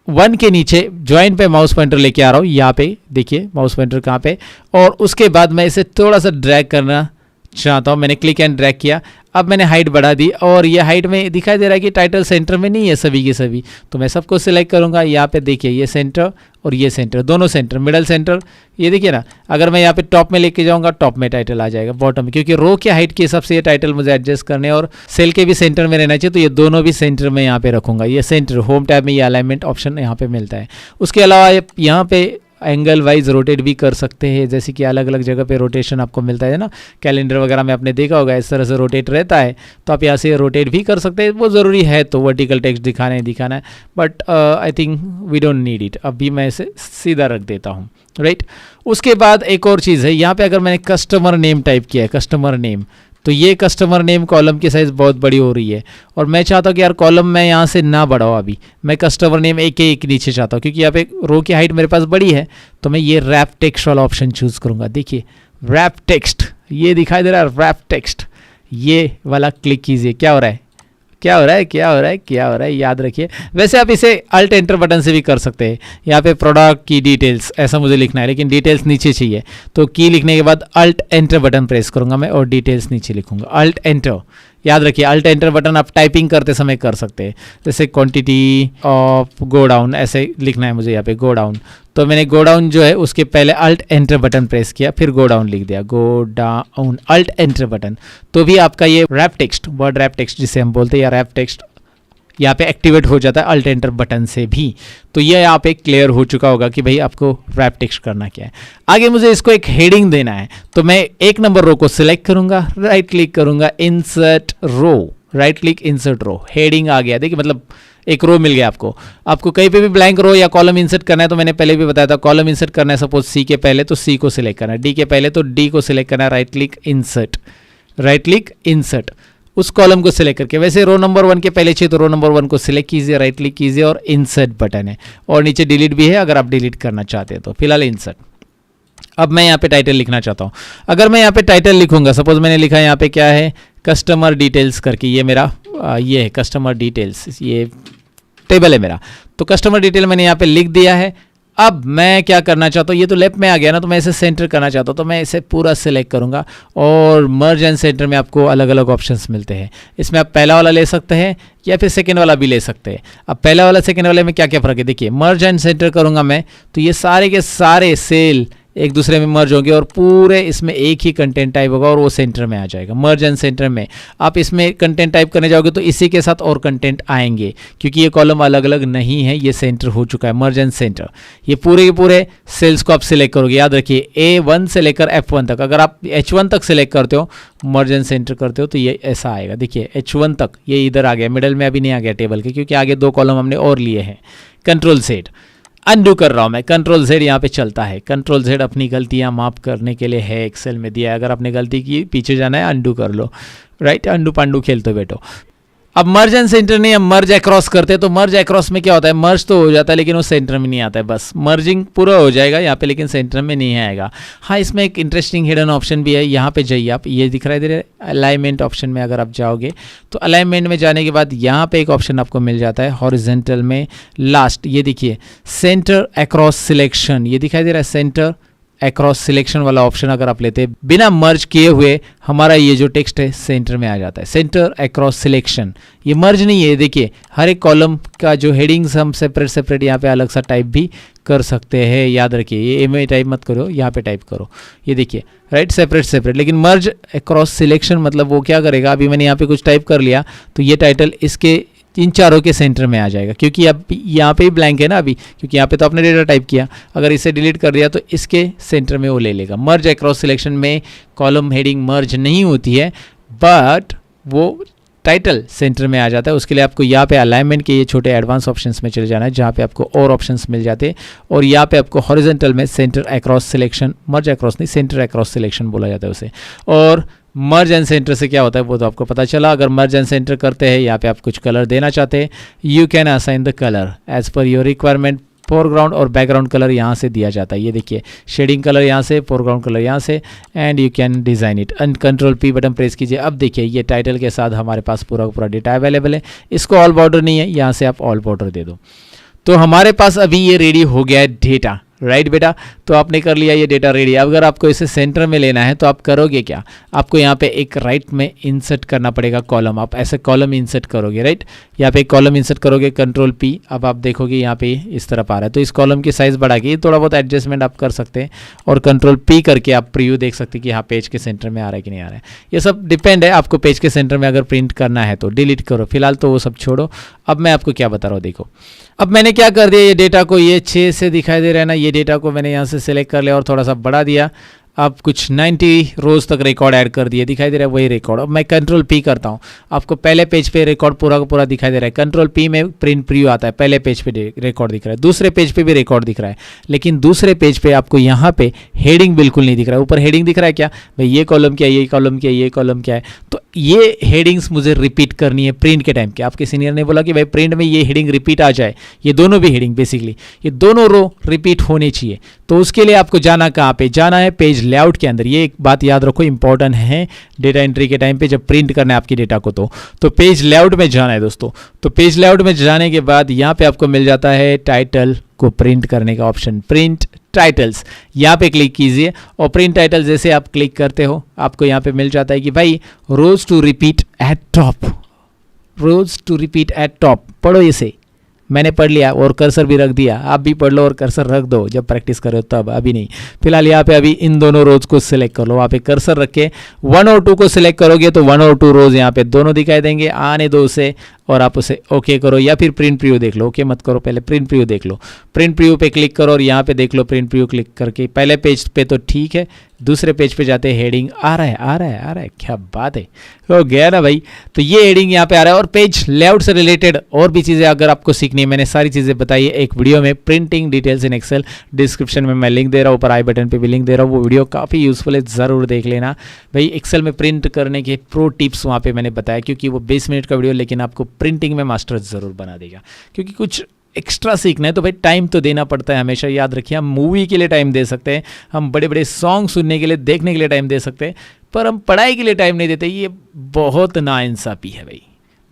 1 के नीचे ज्वाइन पे माउस पॉइंटर लेके आ रहा हूँ, यहाँ पे देखिए माउस पॉइंटर कहाँ पे, और उसके बाद मैं इसे थोड़ा सा ड्रैग करना चाहता हूँ। मैंने क्लिक एंड ड्रैग किया, अब मैंने हाइट बढ़ा दी और ये हाइट में दिखाई दे रहा है कि टाइटल सेंटर में नहीं है सभी के सभी, तो मैं सबको सिलेक्ट करूँगा। यहाँ पे देखिए ये सेंटर और ये सेंटर, दोनों सेंटर, मिडल सेंटर, ये देखिए ना, अगर मैं यहाँ पे टॉप में लेके जाऊँगा टॉप में टाइटल आ जाएगा, बॉटम में, क्योंकि रो की हाइट के हिसाब से ये टाइटल मुझे एडजस्ट करने और सेल के भी सेंटर में रहना चाहिए, तो ये दोनों भी सेंटर में यहाँ पे रखूँगा। ये सेंटर होम टैब में ये अलाइनमेंट ऑप्शन यहाँ पे मिलता है। उसके अलावा यहाँ पे एंगल वाइज रोटेट भी कर सकते हैं, जैसे कि अलग अलग जगह पे रोटेशन आपको मिलता है ना, कैलेंडर वगैरह में आपने देखा होगा इस तरह से रोटेट रहता है, तो आप यहाँ से रोटेट भी कर सकते हैं। वो ज़रूरी है तो वर्टिकल टेक्स्ट दिखाना है, but I think we don't need it. अभी मैं इसे सीधा रख देता हूँ, राइट। उसके बाद एक और चीज़ है, यहाँ पे अगर मैंने कस्टमर नेम टाइप किया है, कस्टमर नेम, तो ये कस्टमर नेम कॉलम की साइज़ बहुत बड़ी हो रही है और मैं चाहता हूँ कि यार कॉलम मैं यहाँ से ना बढ़ाऊँ, अभी मैं कस्टमर नेम एक नीचे चाहता हूँ, क्योंकि यहाँ पे रो की हाइट मेरे पास बड़ी है, तो मैं ये रैप टेक्स्ट वाला ऑप्शन चूज़ करूँगा। देखिए रैप टेक्स्ट, ये दिखाई दे रहा है रैप टेक्स्ट, ये वाला क्लिक कीजिए। क्या हो रहा है, क्या हो रहा है, याद रखिए। वैसे आप इसे अल्ट एंटर बटन से भी कर सकते हैं। यहाँ पे प्रोडक्ट की डिटेल्स ऐसा मुझे लिखना है, लेकिन डिटेल्स नीचे चाहिए, तो की लिखने के बाद अल्ट एंटर बटन प्रेस करूँगा मैं और डिटेल्स नीचे लिखूँगा, अल्ट एंटर। याद रखिए अल्ट एंटर बटन आप टाइपिंग करते समय कर सकते हैं, जैसे क्वांटिटी ऑफ गो डाउन ऐसे लिखना है मुझे, यहाँ पे गो डाउन, तो मैंने गो डाउन जो है उसके पहले अल्ट एंटर बटन प्रेस किया, फिर गो डाउन लिख दिया, go down alt enter button, तो भी आपका ये wrap text, word wrap text जिसे हम बोलते हैं, या रैप टेक्स्ट यहाँ पे एक्टिवेट हो जाता है अल्ट एंटर बटन से भी। तो ये यहाँ पे क्लियर हो चुका होगा कि भाई आपको रैप टेक्स्ट करना क्या है। आगे मुझे इसको एक हेडिंग देना है, तो मैं 1 नंबर रो को सिलेक्ट करूंगा, राइट क्लिक करूंगा, insert row, right click insert row, heading आ गया। देखिए मतलब एक रो मिल गया आपको कहीं पे भी ब्लैंक रो या कॉलम इंसर्ट करना है, तो मैंने पहले भी बताया था कॉलम इंसर्ट करना है सपोज सी के पहले तो सी को सिलेक्ट करना है, डी के पहले तो डी को सिलेक्ट करना है, right click insert, right click insert, उस कॉलम को सिलेक्ट करके। वैसे रो नंबर 1 के पहले चाहिए तो रो नंबर 1 को सिलेक्ट कीजिए, राइट क्लिक कीजिए और इंसर्ट बटन है, और नीचे डिलीट भी है अगर आप डिलीट करना चाहते हैं तो। फिलहाल इंसर्ट। अब मैं यहाँ पे टाइटल लिखना चाहता हूँ, अगर मैं यहाँ पे टाइटल लिखूंगा, सपोज मैंने लिखा है यहाँ पे क्या है, कस्टमर डिटेल्स करके, ये मेरा ये है कस्टमर डिटेल्स, ये टेबल है मेरा, तो कस्टमर डिटेल मैंने यहाँ पे लिख दिया है। अब मैं क्या करना चाहता हूँ, ये तो लेफ्ट में आ गया ना, तो मैं इसे सेंटर करना चाहता हूँ, तो मैं इसे पूरा सिलेक्ट करूँगा और मर्ज एंड सेंटर में आपको अलग अलग ऑप्शंस मिलते हैं। इसमें आप पहला वाला ले सकते हैं या फिर सेकेंड वाला भी ले सकते हैं। अब पहला वाला सेकेंड वाले में क्या क्या फ़र्क है, देखिए मर्ज एंड सेंटर करूँगा मैं, तो ये सारे के सारे सेल एक दूसरे में मर्ज होंगे और पूरे इसमें एक ही कंटेंट टाइप होगा और वो सेंटर में आ जाएगा। मर्ज एंड सेंटर में आप इसमें कंटेंट टाइप करने जाओगे तो इसी के साथ और कंटेंट आएंगे, क्योंकि ये कॉलम अलग अलग नहीं है, ये सेंटर हो चुका है, मर्ज एंड सेंटर। ये पूरे के पूरे सेल्स को आप सिलेक्ट करोगे, याद रखिए A1 से लेकर F1 तक। अगर आप H1 तक सिलेक्ट करते हो, मर्ज एंड सेंटर करते हो, तो ये ऐसा आएगा। देखिए H1 तक ये इधर आ गया, मिडल में अभी नहीं आ गया टेबल के, क्योंकि आगे 2 कॉलम हमने और लिए हैं। कंट्रोल Z अनडू कर रहा हूँ मैं, कंट्रोल Z यहाँ पे चलता है। कंट्रोल Z अपनी गलतियाँ माफ करने के लिए है, एक्सेल में दिया है। अगर आपने गलती की, पीछे जाना है, अनडू कर लो, राइट। अनडू पांडू खेलते बैठो। अब मर्ज एंड सेंटर नहीं, अब मर्ज अक्रॉस करते हैं। तो मर्ज अक्रॉस में क्या होता है, मर्ज तो हो जाता है लेकिन वो सेंटर में नहीं आता है, बस मर्जिंग पूरा हो जाएगा यहाँ पे, लेकिन सेंटर में नहीं आएगा। हाँ, इसमें एक इंटरेस्टिंग हिडन ऑप्शन भी है, यहाँ पे जाइए आप, ये दिखाई दे रहा है अलाइनमेंट ऑप्शन में। अगर आप जाओगे तो अलाइनमेंट में जाने के बाद यहाँ पे एक ऑप्शन आपको मिल जाता है हॉरिजेंटल में लास्ट, ये देखिए सेंटर अक्रॉस सिलेक्शन, ये दिखाई दे रहा है सेंटर अक्रॉस सिलेक्शन वाला ऑप्शन। अगर आप लेते हैं बिना मर्ज किए हुए, हमारा ये जो टेक्स्ट है सेंटर में आ जाता है। सेंटर अक्रॉस सिलेक्शन, ये मर्ज नहीं है। देखिए हर एक कॉलम का जो हेडिंग्स हम सेपरेट सेपरेट यहाँ पे अलग सा टाइप भी कर सकते हैं, याद रखिए। ये ए में टाइप मत करो, यहाँ पे टाइप करो, ये देखिए राइट, सेपरेट सेपरेट। लेकिन मर्ज अक्रॉस सिलेक्शन मतलब वो क्या करेगा, अभी मैंने यहाँ पे कुछ टाइप कर लिया तो ये टाइटल इसके इन चारों के सेंटर में आ जाएगा, क्योंकि अब यहाँ पे ही ब्लैंक है ना अभी, क्योंकि यहाँ पे तो आपने डेटा टाइप किया। अगर इसे डिलीट कर दिया तो इसके सेंटर में वो ले लेगा। मर्ज अक्रॉस सिलेक्शन में कॉलम हेडिंग मर्ज नहीं होती है, बट वो टाइटल सेंटर में आ जाता है। उसके लिए आपको यहाँ पे अलाइनमेंट के ये छोटे एडवांस ऑप्शंस में चले जाना है, जहाँ पे आपको और ऑप्शंस मिल जाते हैं। और यहाँ पे आपको हॉरिजॉन्टल में सेंटर अक्रॉस सिलेक्शन, मर्ज अक्रॉस नहीं, सेंटर अक्रॉस सिलेक्शन बोला जाता है उसे। और मर्ज एंड सेंटर से क्या होता है वो तो आपको पता चला। अगर मर्ज एंड सेंटर करते हैं, यहाँ पे आप कुछ कलर देना चाहते हैं, you can assign the colour as per your requirement. Foreground और बैकग्राउंड कलर यहाँ से दिया जाता है, ये देखिए शेडिंग कलर यहाँ से, फोरग्राउंड कलर यहाँ से, and you can design it. And control P button press कीजिए। अब देखिए ये टाइटल के साथ हमारे पास पूरा पूरा डेटा अवेलेबल है। इसको ऑल बॉर्डर नहीं है, यहाँ से आप ऑल बॉर्डर दे दो। तो हमारे पास अभी ये रेडी हो गया है डेटा, राइट बेटा। तो आपने कर लिया ये डेटा रेडी। अब अगर आपको इसे सेंटर में लेना है तो आप करोगे क्या, आपको यहाँ पे एक राइट में इंसर्ट करना पड़ेगा कॉलम। आप ऐसे कॉलम इंसर्ट करोगे, राइट। यहाँ पे एक कॉलम इंसर्ट करोगे, कंट्रोल P। अब आप देखोगे यहाँ पे इस तरफ आ रहा है, तो इस कॉलम की साइज़ बढ़ा के थोड़ा बहुत एडजस्टमेंट आप कर सकते हैं। और कंट्रोल P करके आप प्रीव्यू देख सकते हैं कि हाँ पेज के सेंटर में आ रहा है कि नहीं आ रहा है। ये सब डिपेंड है, आपको पेज के सेंटर में अगर प्रिंट करना है तो डिलीट करो, फिलहाल तो वो सब छोड़ो। अब मैं आपको क्या बता रहा हूँ, देखो अब मैंने क्या कर दिया, ये डेटा को ये 6 से दिखाई दे रहा है ना, ये डेटा को मैंने यहाँ से सिलेक्ट कर लिया और थोड़ा सा बढ़ा दिया। अब कुछ 90 रोज तक रिकॉर्ड ऐड कर दिए, दिखाई दे रहा है वही रिकॉर्ड। अब मैं कंट्रोल P करता हूँ, आपको पहले पेज पे रिकॉर्ड पूरा का पूरा दिखाई दे रहा है। कंट्रोल P में प्रिंट प्रीव्यू आता है, पहले पेज पे रिकॉर्ड दिख रहा है, दूसरे पेज पे भी रिकॉर्ड दिख रहा है, लेकिन दूसरे पेज पे आपको यहाँ पे हेडिंग बिल्कुल नहीं दिख रहा है। ऊपर हेडिंग दिख रहा है क्या भाई, ये कॉलम क्या है, ये कॉलम क्या है, ये कॉलम क्या है। तो ये हेडिंग्स मुझे रिपीट करनी है प्रिंट के टाइम के। आपके सीनियर ने बोला कि भाई प्रिंट में ये हेडिंग रिपीट आ जाए, ये दोनों भी हेडिंग बेसिकली ये दोनों रो रिपीट होनी चाहिए। तो उसके लिए आपको जाना कहाँ पे, जाना है पेज लेआउट के अंदर। ये एक बात याद रखो, इंपॉर्टेंट है डेटा एंट्री के टाइम पे जब प्रिंट करना है आपकी डेटा को, तो पेज लेआउट में जाना है दोस्तों। तो पेज लेआउट में जाने के बाद यहाँ पे आपको मिल जाता है टाइटल को प्रिंट करने का ऑप्शन, प्रिंट टाइटल्स। यहाँ पे क्लिक कीजिए और प्रिंट टाइटल जैसे आप क्लिक करते हो आपको यहाँ पे मिल जाता है कि भाई rows to repeat at top, rows to repeat at top. पढ़ो इसे, मैंने पढ़ लिया और कर्सर भी रख दिया, आप भी पढ़ लो और कर्सर रख दो जब प्रैक्टिस करो तब, अभी नहीं। फिलहाल यहाँ पे अभी इन दोनों रोज को सिलेक्ट कर लो, वहाँ पे कर्सर रख के 1 और 2 को सिलेक्ट करोगे तो 1 और 2 रोज यहाँ पे दोनों दिखाई देंगे। आने दो उसे और आप उसे ओके करो, या फिर प्रिंट प्रीव्यू देख लो। ओके मत करो, पहले प्रिंट प्रीव्यू देख लो। प्रिंट प्रीव्यू पे क्लिक करो और यहाँ पे देख लो प्रिंट प्रीव्यू क्लिक करके पहले पेज पे तो ठीक है, दूसरे पेज पे जाते हेडिंग आ रहा है, आ रहा है, आ रहा है, क्या बात है, हो गया ना भाई। तो ये हेडिंग यहाँ पे आ रहा है। और पेज लेआउट से रिलेटेड और भी चीज़ें अगर आपको सीखनी है, मैंने सारी चीज़ें बताई है एक वीडियो में, printing details in Excel. Description में मैं लिंक दे रहा हूँ, ऊपर आई बटन पे भी लिंक दे रहा हूँ, वो वीडियो काफ़ी यूजफुल है, ज़रूर देख लेना भाई। एक्सेल में प्रिंट करने के प्रो टिप्स वहाँ पे मैंने बताया, क्योंकि वो 20 मिनट का वीडियो लेकिन आपको प्रिंटिंग में मास्टर ज़रूर बना देगा। क्योंकि कुछ एक्स्ट्रा सीखना है तो भाई टाइम तो देना पड़ता है, हमेशा याद रखिए। हम मूवी के लिए टाइम दे सकते हैं, हम बड़े बड़े सॉन्ग सुनने के लिए, देखने के लिए टाइम दे सकते हैं, पर हम पढ़ाई के लिए टाइम नहीं देते। ये बहुत नाइंसाफ़ी है भाई,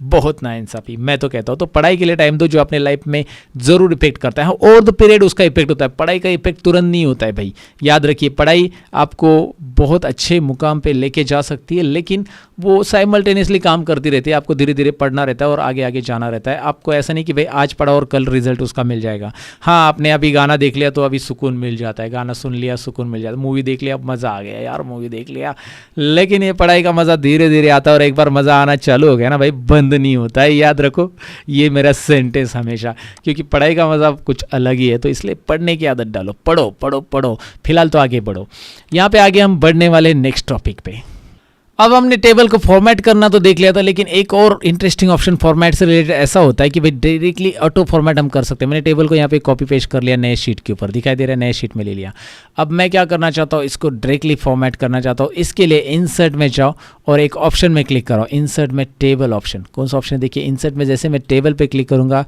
बहुत नाइंसाफी, मैं तो कहता हूँ। तो पढ़ाई के लिए टाइम दो, जो अपने लाइफ में ज़रूर इफेक्ट करता है। ओवर द पीरियड उसका इफेक्ट होता है, पढ़ाई का इफेक्ट तुरंत नहीं होता है भाई, याद रखिए। पढ़ाई आपको बहुत अच्छे मुकाम पे लेके जा सकती है, लेकिन वो साइमल्टेनियसली काम करती रहती है। आपको धीरे धीरे पढ़ना रहता है और आगे आगे जाना रहता है। आपको ऐसा नहीं कि भाई आज पढ़ा और कल रिजल्ट उसका मिल जाएगा। हाँ, आपने अभी गाना देख लिया तो अभी सुकून मिल जाता है, गाना सुन लिया सुकून मिल जाता है, मूवी देख लिया अब मज़ा आ गया यार, मूवी देख लिया। लेकिन ये पढ़ाई का मज़ा धीरे धीरे आता है, और एक बार मज़ा आना चालू हो गया ना भाई, बंद नहीं होता है। याद रखो ये मेरा सेंटेंस हमेशा, क्योंकि पढ़ाई का मज़ा कुछ अलग ही है। तो इसलिए पढ़ने की आदत डालो, पढ़ो पढ़ो पढ़ो। फिलहाल तो आगे बढ़ो। यहाँ पे आगे हम बढ़ने वाले नेक्स्ट टॉपिक पे। अब हमने टेबल को फॉर्मेट करना तो देख लिया था, लेकिन एक और इंटरेस्टिंग ऑप्शन फॉर्मेट से रिलेटेड ऐसा होता है कि भाई डायरेक्टली ऑटो फॉर्मेट हम कर सकते हैं। मैंने टेबल को यहाँ पे कॉपी पेस्ट कर लिया, नए शीट के ऊपर दिखाई दे रहा है, नए शीट में ले लिया। अब मैं क्या करना चाहता हूँ, इसको डायरेक्टली फॉर्मेट करना चाहता हूँ। इसके लिए इंसर्ट में जाओ और एक ऑप्शन में क्लिक करो, इंसर्ट में टेबल ऑप्शन। कौन सा ऑप्शन देखिए, इंसर्ट में जैसे मैं टेबल पे क्लिक करूँगा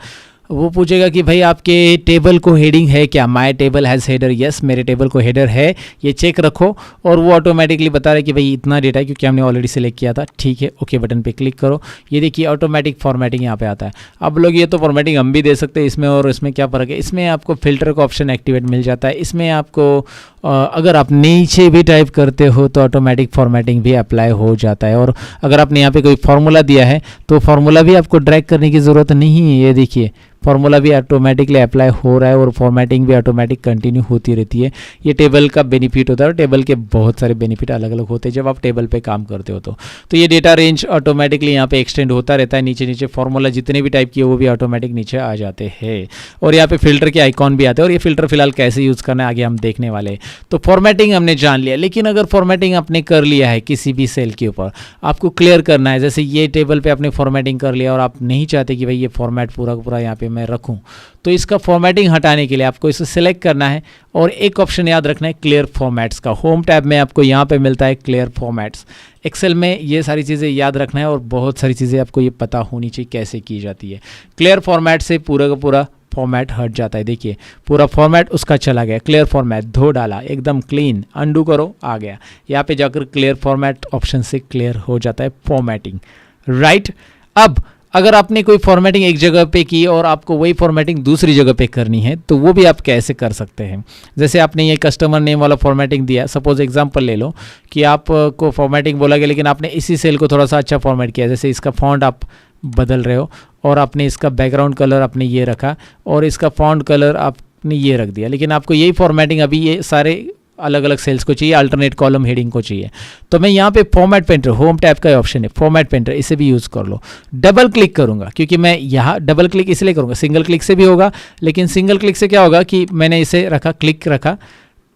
वो पूछेगा कि भाई आपके टेबल को हेडिंग है क्या। My table has header, yes मेरे टेबल को हेडर है, ये चेक रखो। और वो ऑटोमेटिकली बता रहा है कि भाई इतना डेटा है, क्योंकि हमने ऑलरेडी सेलेक्ट किया था। ठीक है, ओके बटन पे क्लिक करो। ये देखिए ऑटोमेटिक फॉर्मेटिंग यहाँ पे आता है। अब लोग ये तो फॉर्मेटिंग हम भी दे सकते हैं इसमें, और इसमें क्या फ़र्क है। इसमें आपको फिल्टर का ऑप्शन एक्टिवेट मिल जाता है। इसमें आपको अगर आप नीचे भी टाइप करते हो तो ऑटोमेटिक फॉर्मेटिंग भी अप्लाई हो जाता है। और अगर आपने यहाँ पे कोई फार्मूला दिया है तो फार्मूला भी आपको ड्रैग करने की ज़रूरत नहीं है। ये देखिए फार्मूला भी ऑटोमेटिकली अप्लाई हो रहा है और फॉर्मेटिंग भी ऑटोमेटिक कंटिन्यू होती रहती है। ये टेबल का बेनिफिट होता है, और टेबल के बहुत सारे बेनिफिट अलग अलग होते हैं जब आप टेबल पे काम करते हो। तो ये डेटा रेंज ऑटोमेटिकली यहाँ पे एक्सटेंड होता रहता है। नीचे नीचे फार्मूला जितने भी टाइप किए वो भी ऑटोमेटिक नीचे आ जाते हैं। और यहाँ पे फिल्टर के आइकॉन भी आते हैं, और ये फिल्टर फिलहाल कैसे यूज़ करना है आगे हम देखने वाले हैं। तो फॉर्मेटिंग हमने जान लिया, लेकिन अगर फॉर्मेटिंग आपने कर लिया है किसी भी सेल के ऊपर, आपको क्लियर करना है। जैसे ये टेबल पे आपने फॉर्मेटिंग कर लिया और आप नहीं चाहते कि भाई ये फॉर्मेट पूरा का पूरा यहाँ पे मैं रखूँ, तो इसका फॉर्मेटिंग हटाने के लिए आपको इसे सिलेक्ट करना है और एक ऑप्शन याद रखना है क्लियर फॉर्मेट्स का। होम टैब में आपको यहाँ पे मिलता है क्लियर फॉर्मेट्स। एक्सेल में ये सारी चीज़ें याद रखना है, और बहुत सारी चीज़ें आपको ये पता होनी चाहिए कैसे की जाती है। क्लियर फॉर्मेट से पूरा का पूरा फॉर्मेट हट जाता है। देखिए पूरा फॉर्मेट उसका चला गया। क्लियर फॉर्मेट धो डाला, एकदम क्लीन, अंडू करो, आ गया। यहाँ पे जाकर क्लियर फॉर्मेट ऑप्शन से क्लियर हो जाता है फॉर्मेटिंग, राइट। अब अगर आपने कोई फॉर्मेटिंग एक जगह पे की और आपको वही फॉर्मेटिंग दूसरी जगह पे करनी है, तो वो भी आप कैसे कर सकते हैं। जैसे आपने ये कस्टमर नेम वाला फॉर्मेटिंग दिया, सपोज एग्जांपल ले लो कि आपको फॉर्मेटिंग बोला गया, लेकिन आपने इसी सेल को थोड़ा सा अच्छा फॉर्मेट किया। जैसे इसका फॉन्ट आप बदल रहे हो और आपने इसका बैकग्राउंड कलर आपने ये रखा और इसका फॉन्ट कलर आपने ये रख दिया, लेकिन आपको यही फॉर्मेटिंग अभी ये सारे अलग अलग सेल्स को चाहिए, अल्टरनेट कॉलम हेडिंग को चाहिए। तो मैं यहाँ पे फॉर्मेट पेंटर, होम टैब का ऑप्शन है फॉर्मेट पेंटर, इसे भी यूज़ कर लो। डबल क्लिक करूँगा, क्योंकि मैं यहाँ डबल क्लिक इसलिए करूँगा, सिंगल क्लिक से भी होगा, लेकिन सिंगल क्लिक से क्या होगा कि मैंने इसे रखा, क्लिक रखा,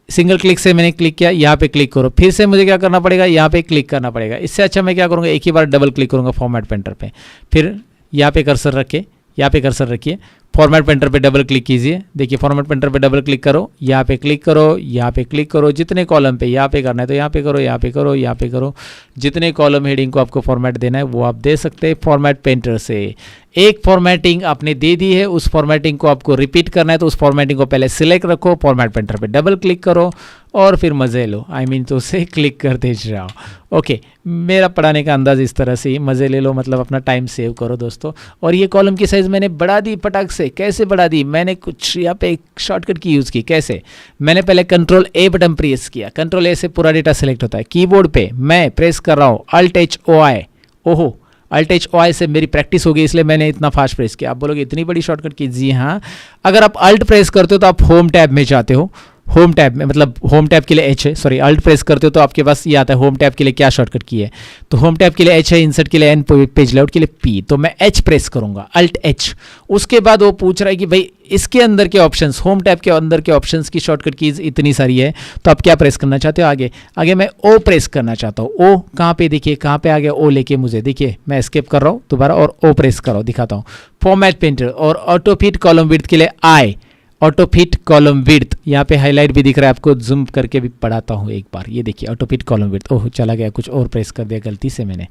सिंगल क्लिक से मैंने क्लिक किया, यहाँ पे क्लिक करो, फिर से मुझे क्या करना पड़ेगा, यहाँ पे क्लिक करना पड़ेगा। इससे अच्छा मैं क्या करूँगा, एक ही बार डबल क्लिक करूँगा फॉर्मेट पेंटर पे, फिर यहाँ पे कर्सर रखे, यहाँ पे कर्सर रखिए, फॉर्मेट पेंटर पे डबल क्लिक कीजिए। देखिए फॉर्मेट पेंटर पे डबल क्लिक करो, यहाँ पे क्लिक करो, यहाँ पे क्लिक करो, जितने कॉलम पे यहाँ पे करना है तो यहाँ पे करो, यहाँ पे करो, यहाँ पे करो। जितने कॉलम हेडिंग को आपको फॉर्मेट देना है वो आप दे सकते हैं फॉर्मेट पेंटर से। एक फॉर्मेटिंग आपने दे दी है, उस फॉर्मेटिंग को आपको रिपीट करना है, तो उस फॉर्मेटिंग को पहले सिलेक्ट रखो, फॉर्मेट पेंटर पे डबल क्लिक करो और फिर मज़े लो। तो उसे क्लिक करते जाओ। ओके, मेरा पढ़ाने का अंदाज़ इस तरह से ही, मज़े ले लो मतलब अपना टाइम सेव करो दोस्तों। और ये कॉलम की साइज़ मैंने बढ़ा दी पटाख से। कैसे बढ़ा दी, मैंने कुछ यहाँ पे एक शॉर्टकट की यूज़ की। कैसे, मैंने पहले कंट्रोल ए बटन प्रेस किया, कंट्रोल ए से पूरा डेटा सेलेक्ट होता है। कीबोर्ड पे मैं प्रेस कर रहा हूँ Alt+H+O+I, ओहो Alt+H+O+I से मेरी प्रैक्टिस हो गई, इसलिए मैंने इतना फास्ट प्रेस किया। आप बोलोगे इतनी बड़ी शॉर्टकट की, जी हाँ, अगर आप Alt प्रेस करते हो तो आप होम टैब में जाते हो। होम टैब में मतलब होम टैब के लिए H है, सॉरी Alt प्रेस करते हो तो आपके पास ये आता है होम टैब के लिए क्या शॉर्टकट की है। तो होम टैब के लिए H है, इंसर्ट के लिए N, पेज लेआउट के लिए P, तो मैं H प्रेस करूंगा, Alt+H। उसके बाद वो पूछ रहा है कि भाई इसके अंदर के ऑप्शंस, होम टैब के अंदर के ऑप्शंस की शॉर्टकट कीज इतनी सारी है, तो आप क्या प्रेस करना चाहते हो आगे। आगे मैं O प्रेस करना चाहता हूँ। O कहाँ पे, देखिए कहाँ पे आ गया O लेके मुझे, देखिए मैं एस्केप कर रहा हूँ दोबारा और O प्रेस कर रहा हूँ, दिखाता हूँ। फॉर्मेट पेंटर और ऑटो फिट कॉलम विड्थ के लिए I, auto fit column width, यहाँ पे हाईलाइट भी दिख रहा है आपको, जूम करके भी पढ़ाता हूँ एक बार। ये देखिए ऑटो फिट कॉलम विड्थ, ओह चला गया, कुछ और प्रेस कर दिया गलती से, मैंने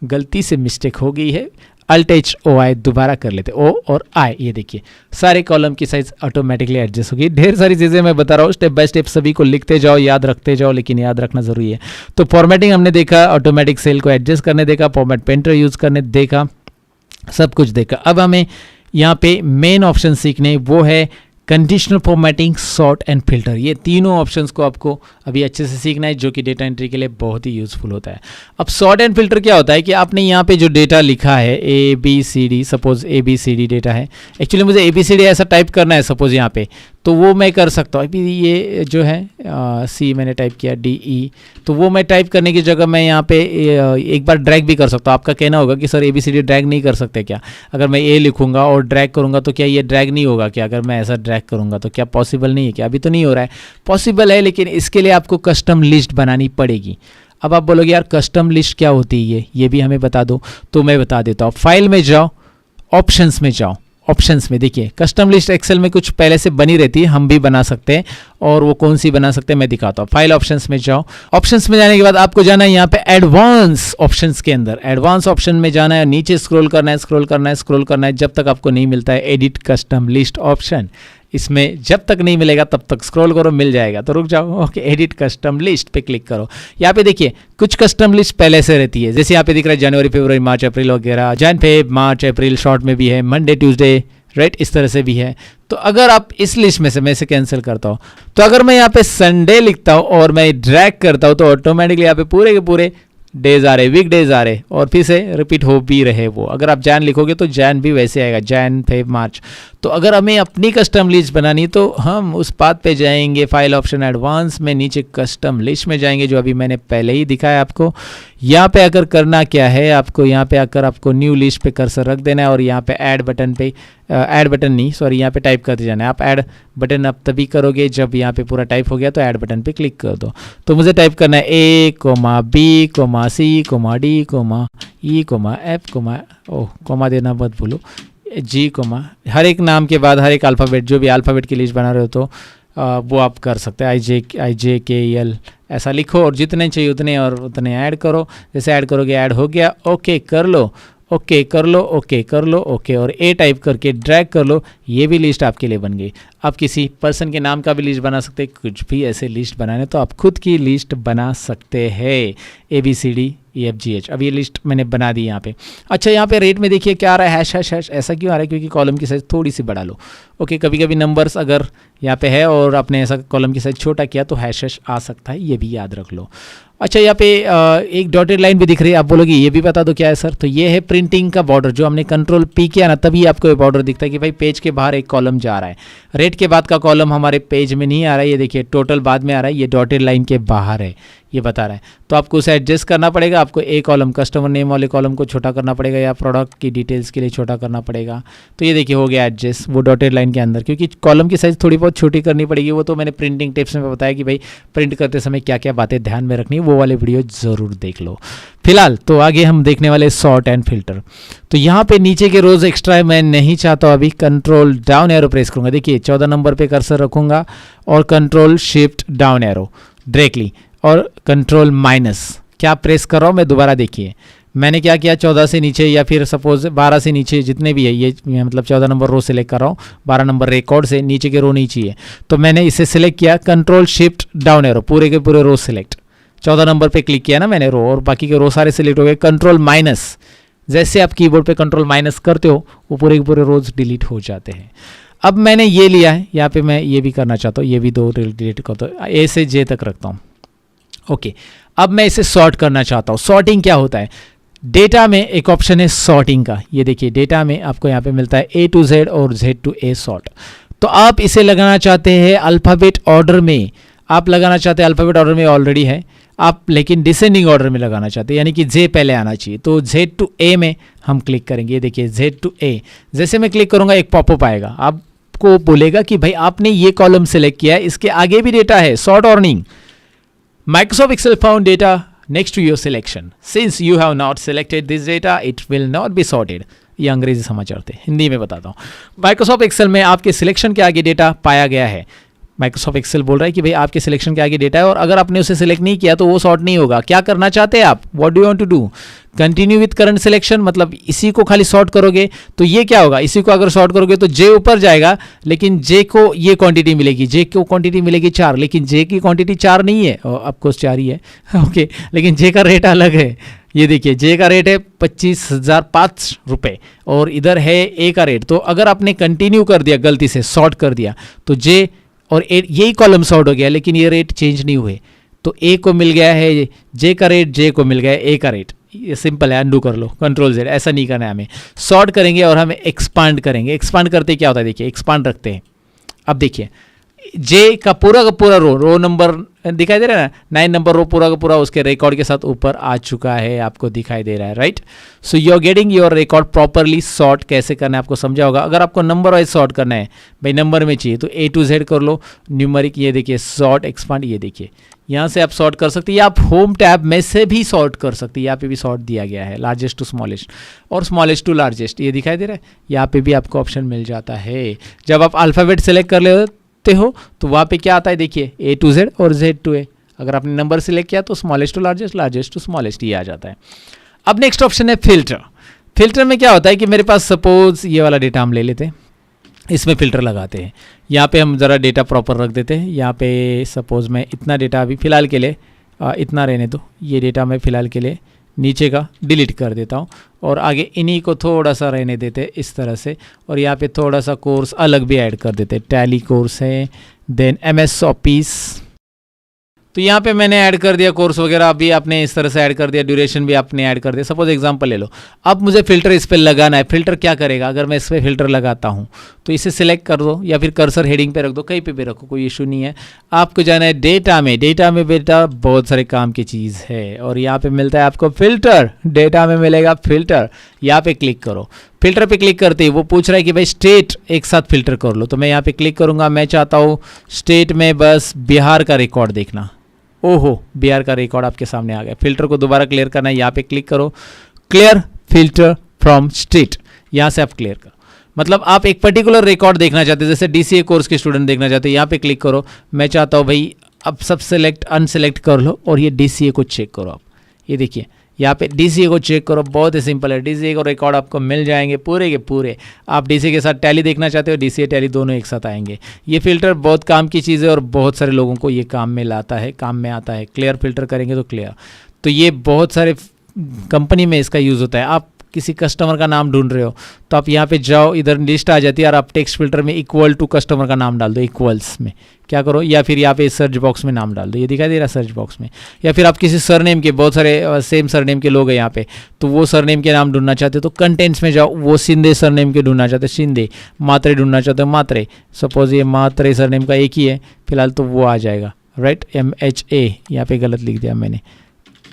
गलती से मिस्टेक हो गई है। Alt+H+O+I दोबारा कर लेते, O और I, ये देखिए सारे कॉलम की साइज ऑटोमेटिकली एडजस्ट होगी। ढेर सारी चीज़ें मैं बता रहा हूँ, स्टेप बाय स्टेप सभी को लिखते जाओ, याद रखते जाओ, लेकिन याद रखना ज़रूरी है। तो फॉर्मेटिंग हमने देखा, ऑटोमेटिक सेल को एडजस्ट करने देखा, फॉर्मेट पेंटर यूज़ करने देखा, सब कुछ देखा। अब हमें यहाँ पे मेन ऑप्शन सीखने, वो है conditional formatting, sort and filter. ये तीनों ऑप्शंस को आपको अभी अच्छे से सीखना है, जो कि डेटा एंट्री के लिए बहुत ही यूज़फुल होता है। अब सॉर्ट एंड फिल्टर क्या होता है कि आपने यहाँ पे जो डेटा लिखा है ABCD, सपोज ABCD डेटा है, एक्चुअली मुझे ABCD ऐसा टाइप करना है सपोज यहाँ पे, तो वो मैं कर सकता हूँ। अभी ये जो है C मैंने टाइप किया, DE, तो वो मैं टाइप करने की जगह मैं यहाँ पे एक बार ड्रैग भी कर सकता हूँ। आपका कहना होगा कि सर ABCD ड्रैग नहीं कर सकते क्या? अगर मैं A लिखूंगा और ड्रैग करूंगा तो क्या ये ड्रैग नहीं होगा क्या? अगर मैं ऐसा ड्रैग करूंगा तो क्या पॉसिबल नहीं है क्या? अभी तो नहीं हो रहा है, पॉसिबल है, लेकिन इसके लिए आपको कस्टम लिस्ट बनानी पड़ेगी। अब आप बोलोगे यार कस्टम लिस्ट क्या होती है, ये भी हमें बता दो, तो मैं बता देता हूँ। फाइल में जाओ, ऑप्शंस में जाओ, ऑप्शंस में देखिए कस्टम लिस्ट एक्सेल में कुछ पहले से बनी रहती है, हम भी बना सकते हैं, और वो कौन सी बना सकते हैं मैं दिखाता हूँ। फाइल ऑप्शंस में जाओ, ऑप्शंस में जाने के बाद आपको जाना है यहाँ पे एडवांस ऑप्शंस के अंदर, एडवांस ऑप्शन में जाना है, नीचे स्क्रॉल करना है, स्क्रॉल करना है, स्क्रॉल करना है, जब तक आपको नहीं मिलता है एडिट कस्टम लिस्ट ऑप्शन। इसमें जब तक नहीं मिलेगा तब तक स्क्रॉल करो, मिल जाएगा तो रुक जाओ। ओके, एडिट कस्टम लिस्ट पे क्लिक करो। यहाँ पे देखिए कुछ कस्टम लिस्ट पहले से रहती है, जैसे यहाँ पे दिख रहा है जनवरी, फरवरी, मार्च, अप्रैल वगैरह, जन, फेब, मार्च, अप्रैल शॉर्ट में भी है, मंडे, ट्यूसडे, राइट, इस तरह से भी है। तो अगर आप इस लिस्ट में से, मैं इसे कैंसिल करता हूँ, तो अगर मैं यहाँ पे संडे लिखता हूँ और मैं ड्रैग करता हूँ तो ऑटोमेटिकली यहाँ पे पूरे के पूरे डेज आ रहे, वीक डेज आ रहे, और फिर से रिपीट हो भी रहे वो। अगर आप जैन लिखोगे तो जैन भी वैसे आएगा, जैन, फेब, मार्च। तो अगर हमें अपनी कस्टम लिस्ट बनानी तो हम उस पाथ पे जाएंगे, फाइल ऑप्शन एडवांस में, नीचे कस्टम लिस्ट में जाएंगे, जो अभी मैंने पहले ही दिखाया आपको। यहाँ पे अगर करना क्या है आपको, यहाँ पे आकर आपको न्यू लिस्ट पे कर्सर रख देना है, और यहाँ पे ऐड बटन पे, ऐड बटन नहीं सॉरी, यहाँ पे टाइप करते जाना है। आप ऐड बटन अब तभी करोगे जब यहाँ पे पूरा टाइप हो गया, तो ऐड बटन पे क्लिक कर दो। तो मुझे टाइप करना है A, B, C, D, E, F, comma देना मत भूलो, G, हर एक नाम के बाद हर एक अल्फ़ाबेट, जो भी अल्फ़ाबेट की लिस्ट बना रहे हो तो वो आप कर सकते हैं। IJKL ऐसा लिखो, और जितने चाहिए उतने और उतने ऐड करो। जैसे ऐड करोगे ऐड हो गया, ओके कर लो, ओके कर लो, ओके कर लो, ओके, और A टाइप करके ड्रैग कर लो, ये भी लिस्ट आपके लिए बन गई। आप किसी पर्सन के नाम का भी लिस्ट बना सकते हैं, कुछ भी ऐसे लिस्ट बनाने तो आप खुद की लिस्ट बना सकते हैं, ABCDEFGH। अब ये लिस्ट मैंने बना दी यहाँ पे। अच्छा, यहाँ पे रेट में देखिए क्या आ रहा है, हैश हैश हैश। ऐसा क्यों आ रहा है? क्योंकि कॉलम की साइज़ थोड़ी सी बढ़ा लो। ओके, कभी कभी नंबर्स अगर यहाँ पे है और आपने ऐसा कॉलम की साइज़ छोटा किया तो हैश हैश आ सकता है, ये भी याद रख लो। अच्छा, यहाँ पे एक डॉटेड लाइन भी दिख रही है, आप बोलोगे ये भी बता दो क्या है सर? तो ये है प्रिंटिंग का बॉर्डर, जो हमने कंट्रोल P किया ना तभी आपको ये बॉर्डर दिखता है कि भाई पेज के बाहर एक कॉलम जा रहा है। रेट के बाद का कॉलम हमारे पेज में नहीं आ रहा है, ये देखिए टोटल बाद में आ रहा है, ये डॉटेड लाइन के बाहर है, ये बता रहा है। तो आपको उसे एडजस्ट करना पड़ेगा, आपको एक कॉलम कस्टमर नेम वाले कॉलम को छोटा करना पड़ेगा, या प्रोडक्ट की डिटेल्स के लिए छोटा करना पड़ेगा। तो ये देखिए हो गया एडजस्ट वो डॉटेड लाइन के अंदर, क्योंकि कॉलम की साइज़ थोड़ी बहुत छोटी करनी पड़ेगी। वो तो मैंने प्रिंटिंग टिप्स में बताया कि भाई प्रिंट करते समय क्या क्या बातें ध्यान में रखनी है, वो वाले वीडियो ज़रूर देख लो। फिलहाल तो आगे हम देखने वाले सॉर्ट एंड फिल्टर। तो यहाँ पे नीचे के रोज एक्स्ट्रा मैं नहीं चाहता हूँ, अभी कंट्रोल डाउन एरो प्रेस करूँगा। देखिए 14 नंबर पे कर्सर रखूँगा और control shift down arrow directly, और कंट्रोल माइनस क्या प्रेस कर रहा हूँ मैं दोबारा देखिए। मैंने क्या किया, 14 से नीचे या फिर सपोज 12 से नीचे जितने भी है, ये मतलब 14 नंबर रो सेलेक्ट कर रहा हूँ, 12 नंबर रिकॉर्ड से नीचे के रो नहीं चाहिए, तो मैंने इसे सिलेक्ट किया, कंट्रोल शिफ्ट डाउन एरो, पूरे के पूरे रो सेलेक्ट, 14 नंबर पे क्लिक किया ना मैंने रो, और बाकी के रो सारे सिलेक्ट हो गए। कंट्रोल माइनस, जैसे आप कीबोर्ड पे कंट्रोल माइनस करते हो वो पूरे के पूरे रोज डिलीट हो जाते हैं। अब मैंने ये लिया है, यहाँ पे मैं ये भी करना चाहता हूँ, ये भी 2 डिलीट करता हूँ, A से J तक रखता हूँ। ओके, अब मैं इसे सॉर्ट करना चाहता हूँ। सॉर्टिंग क्या होता है? डेटा में एक ऑप्शन है सॉर्टिंग का, ये देखिए डेटा में आपको यहाँ पे मिलता है A to Z और Z to A सॉर्ट। तो आप इसे लगाना चाहते हैं अल्फ़ाबेट ऑर्डर में, आप लगाना चाहते हैं अल्फ़ाबेट ऑर्डर में ऑलरेडी है आप, लेकिन डिसेंडिंग ऑर्डर में लगाना चाहते हैं, यानी कि J पहले आना चाहिए, तो Z to A में हम क्लिक करेंगे। ये देखिए Z to A, जैसे मैं क्लिक करूँगा एक पॉपअप आएगा, आपको बोलेगा कि भाई आपने ये कॉलम सेलेक्ट किया है, इसके आगे भी डेटा है, सॉर्ट और नहीं। Microsoft Excel found data next to your selection. Since you have not selected this data, it will not be sorted. ये अंग्रेजी समाचार थे, हिंदी में बताता हूँ। Microsoft Excel में आपके सिलेक्शन के आगे डेटा पाया गया है। Microsoft Excel बोल रहा है कि भाई आपके सिलेक्शन के आगे डेटा है, और अगर आपने उसे सिलेक्ट नहीं किया तो वो सॉर्ट नहीं होगा। क्या करना चाहते हैं आप? What do you want to do? Continue with current selection, मतलब इसी को खाली सॉर्ट करोगे तो ये क्या होगा, इसी को अगर सॉर्ट करोगे तो J ऊपर जाएगा, लेकिन J को ये क्वांटिटी मिलेगी, J को क्वांटिटी मिलेगी 4, लेकिन J की क्वांटिटी 4 नहीं है, ऑफकोर्स 4 ही है ओके, लेकिन J का रेट अलग है, ये देखिए जे का रेट है 25,005 रुपये और इधर है ए का रेट। तो अगर आपने कंटिन्यू कर दिया, गलती से शॉर्ट कर दिया, तो जे और ए यही कॉलम शॉर्ट हो गया, लेकिन ये रेट चेंज नहीं हुए। तो ए को मिल गया है जे का रेट, जे को मिल गया है ए का रेट। ये सिंपल है, अंडू कर लो, कंट्रोल Z। ऐसा नहीं करना है हमें, शॉर्ट करेंगे और हमें एक्सपांड करेंगे। एक्सपांड करते क्या होता है, देखिए एक्सपांड रखते हैं। अब देखिए जे का पूरा रो नंबर दिखाई दे रहा है ना, 9 नंबर रो पूरा का पूरा उसके रिकॉर्ड के साथ ऊपर आ चुका है, आपको दिखाई दे रहा है, right. So you are getting your record properly. Sort कैसे करना है आपको समझा होगा। अगर आपको नंबर वाइज सॉर्ट करना है, भाई नंबर में चाहिए, तो A to Z कर लो, न्यूमरिक, ये देखिए सॉर्ट एक्सपांड, ये देखिए यहाँ से आप सॉर्ट कर सकते हैं, या आप होम टैब में से भी सॉर्ट कर सकते हैं। यहाँ पे भी सॉर्ट दिया गया है, लार्जेस्ट टू स्मॉलेस्ट और स्मॉलेस्ट टू लार्जेस्ट, ये दिखाई दे रहा है। यहाँ पे भी आपको ऑप्शन मिल जाता है। जब आप अल्फ़ाबेट सेलेक्ट कर लेते हो तो वहाँ पे क्या आता है, देखिए A to Z और Z to A। अगर आपने नंबर सेलेक्ट किया तो smallest to largest, largest to smallest, ये आ जाता है। अब नेक्स्ट ऑप्शन है फिल्टर। फिल्टर में क्या होता है कि मेरे पास सपोज ये वाला डेटा हम ले लेते हैं, इसमें फ़िल्टर लगाते हैं। यहाँ पे हम ज़रा डेटा प्रॉपर रख देते हैं। यहाँ पे सपोज़ मैं इतना डेटा अभी फ़िलहाल के लिए इतना रहने दो, ये डेटा मैं फ़िलहाल के लिए नीचे का डिलीट कर देता हूँ और आगे इन्हीं को थोड़ा सा रहने देते हैं इस तरह से। और यहाँ पे थोड़ा सा कोर्स अलग भी ऐड कर देते हैं, टैली कोर्स है, देन MS ऑफिस। तो यहाँ पे मैंने ऐड कर दिया कोर्स वगैरह, अभी आपने इस तरह से ऐड कर दिया, ड्यूरेशन भी आपने ऐड कर दिया। सपोज एग्जांपल ले लो, अब मुझे फ़िल्टर इस पर लगाना है। फ़िल्टर क्या करेगा, अगर मैं इस पर फ़िल्टर लगाता हूँ तो इसे सिलेक्ट कर दो या फिर कर्सर हेडिंग पे रख दो, कहीं पे भी रखो, कोई इशू नहीं है। आपको जाना है डेटा में। डेटा में बेटा बहुत सारे काम की चीज़ है और यहाँ पे मिलता है आपको फ़िल्टर। डेटा में मिलेगा फ़िल्टर, यहाँ पे क्लिक करो। फिल्टर पे क्लिक करते ही वो पूछ रहा है कि भाई स्टेट एक साथ फिल्टर कर लो, तो मैं यहाँ पे क्लिक करूँगा। मैं चाहता हूँ स्टेट में बस बिहार का रिकॉर्ड देखना। ओहो, बिहार का रिकॉर्ड आपके सामने आ गया। फिल्टर को दोबारा क्लियर करना है, यहाँ पे क्लिक करो, क्लियर फिल्टर फ्रॉम स्टेट, यहाँ से आप क्लियर करो। मतलब आप एक पर्टिकुलर रिकॉर्ड देखना चाहते हैं, जैसे DCA कोर्स के स्टूडेंट देखना चाहते हैं, यहाँ पे क्लिक करो। मैं चाहता हूँ भाई अब सब सेलेक्ट अनसेलेक्ट कर लो और ये DCA को चेक करो। आप ये देखिए यहाँ पे DCA को चेक करो, बहुत ही सिंपल है। DCA को रिकॉर्ड आपको मिल जाएंगे पूरे के पूरे। आप DCA के साथ टैली देखना चाहते हो, DCA टैली दोनों एक साथ आएंगे। ये फिल्टर बहुत काम की चीज़ है और बहुत सारे लोगों को ये काम में लाता है, काम में आता है। क्लियर फिल्टर करेंगे तो क्लियर, तो ये बहुत सारे कंपनी में इसका यूज़ होता है। आप किसी कस्टमर का नाम ढूंढ रहे हो तो आप यहाँ पे जाओ, इधर लिस्ट आ जाती है और आप टेक्स्ट फिल्टर में इक्वल टू कस्टमर का नाम डाल दो, इक्वल्स में क्या करो, या फिर यहाँ पे सर्च बॉक्स में नाम डाल दो, ये दिखाई दे रहा है सर्च बॉक्स में। या फिर आप किसी सरनेम के, बहुत सारे सेम सरनेम के लोग हैं यहाँ पे, तो वो सरनेम के नाम ढूंढना चाहते हो तो कंटेंट्स में जाओ, वो शिंदे सरनेम के ढूंढना चाहते हो शिंदे, मात्रे ढूंढना चाहते हो मात्रे। सपोज ये मात्रे सरनेम का एक ही है फिलहाल, तो वो आ जाएगा, राइट। MHA यहाँ पे गलत लिख दिया मैंने,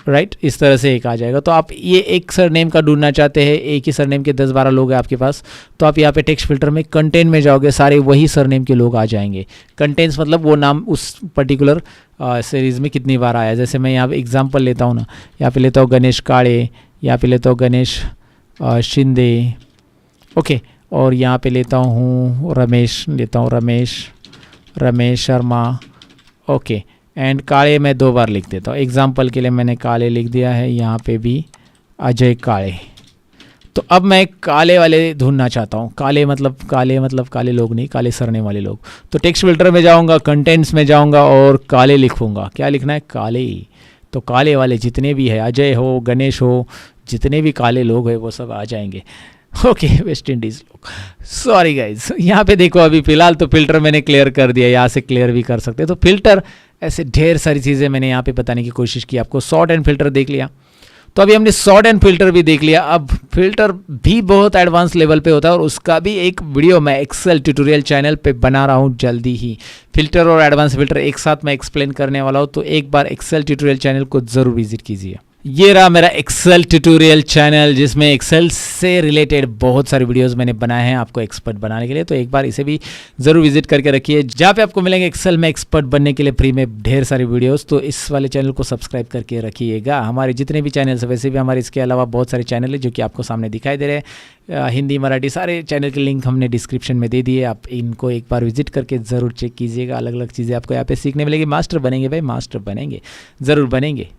राइट। इस तरह से एक आ जाएगा। तो आप ये एक सरनेम का ढूंढना चाहते हैं, एक ही सरनेम के 10-12 लोग हैं आपके पास, तो आप यहाँ पे टेक्स्ट फिल्टर में कंटेंट में जाओगे, सारे वही सरनेम के लोग आ जाएंगे। कंटेंट्स मतलब वो नाम उस पर्टिकुलर सीरीज़ में कितनी बार आया। जैसे मैं यहाँ पे एग्जांपल लेता हूँ ना, यहाँ पे लेता हूँ गणेश काळे, यहाँ पे लेता हूँ गणेश शिंदे, ओके। और यहाँ पे लेता हूँ रमेश, लेता हूँ रमेश शर्मा, ओके। एंड काळे मैं 2 बार लिख देता हूँ, एग्जाम्पल के लिए मैंने काळे लिख दिया है। यहाँ पे भी अजय काळे। तो अब मैं काले वाले ढूंढना चाहता हूँ। काले मतलब काले लोग नहीं, काले सरने वाले लोग। तो टेक्स्ट फिल्टर में जाऊँगा, कंटेंट्स में जाऊँगा और काले लिखूँगा। क्या लिखना है, काले। तो काले वाले जितने भी है, अजय हो, गणेश हो, जितने भी काले लोग हैं वो सब आ जाएंगे। ओके, वेस्ट इंडीज़ लोग, सॉरी गाइज। यहाँ पे देखो अभी फ़िलहाल तो फ़िल्टर मैंने क्लियर कर दिया, यहाँ से क्लियर भी कर सकते हैं। तो फ़िल्टर ऐसे ढेर सारी चीज़ें मैंने यहाँ पे बताने की कोशिश की आपको। सॉर्ट एंड फिल्टर देख लिया, तो अभी हमने सॉर्ट एंड फिल्टर भी देख लिया। अब फिल्टर भी बहुत एडवांस लेवल पे होता है और उसका भी एक वीडियो मैं एक्सेल ट्यूटोरियल चैनल पे बना रहा हूँ जल्दी ही। फिल्टर और एडवांस फिल्टर एक साथ मैं एक्सप्लेन करने वाला हूँ, तो एक बार एक्सेल ट्यूटोरियल चैनल को ज़रूर विजिट कीजिए। ये रहा मेरा एक्सेल ट्यूटोरियल चैनल, जिसमें एक्सेल से रिलेटेड बहुत सारे वीडियोस मैंने बनाए हैं आपको एक्सपर्ट बनाने के लिए। तो एक बार इसे भी ज़रूर विजिट करके रखिए, जहाँ पे आपको मिलेंगे एक्सेल में एक्सपर्ट बनने के लिए फ्री में ढेर सारे वीडियोस। तो इस वाले चैनल को सब्सक्राइब करके रखिएगा। हमारे जितने भी चैनल्स हैं, वैसे भी हमारे इसके अलावा बहुत सारे चैनल हैं जो कि आपको सामने दिखाई दे रहे हैं। हिंदी मराठी सारे चैनल के लिंक हमने डिस्क्रिप्शन में दे दिए, आप इनको एक बार विजिट करके ज़रूर चेक कीजिएगा। अलग अलग चीज़ें आपको यहाँ पे सीखने मिलेगी। मास्टर बनेंगे भाई, मास्टर बनेंगे, ज़रूर बनेंगे।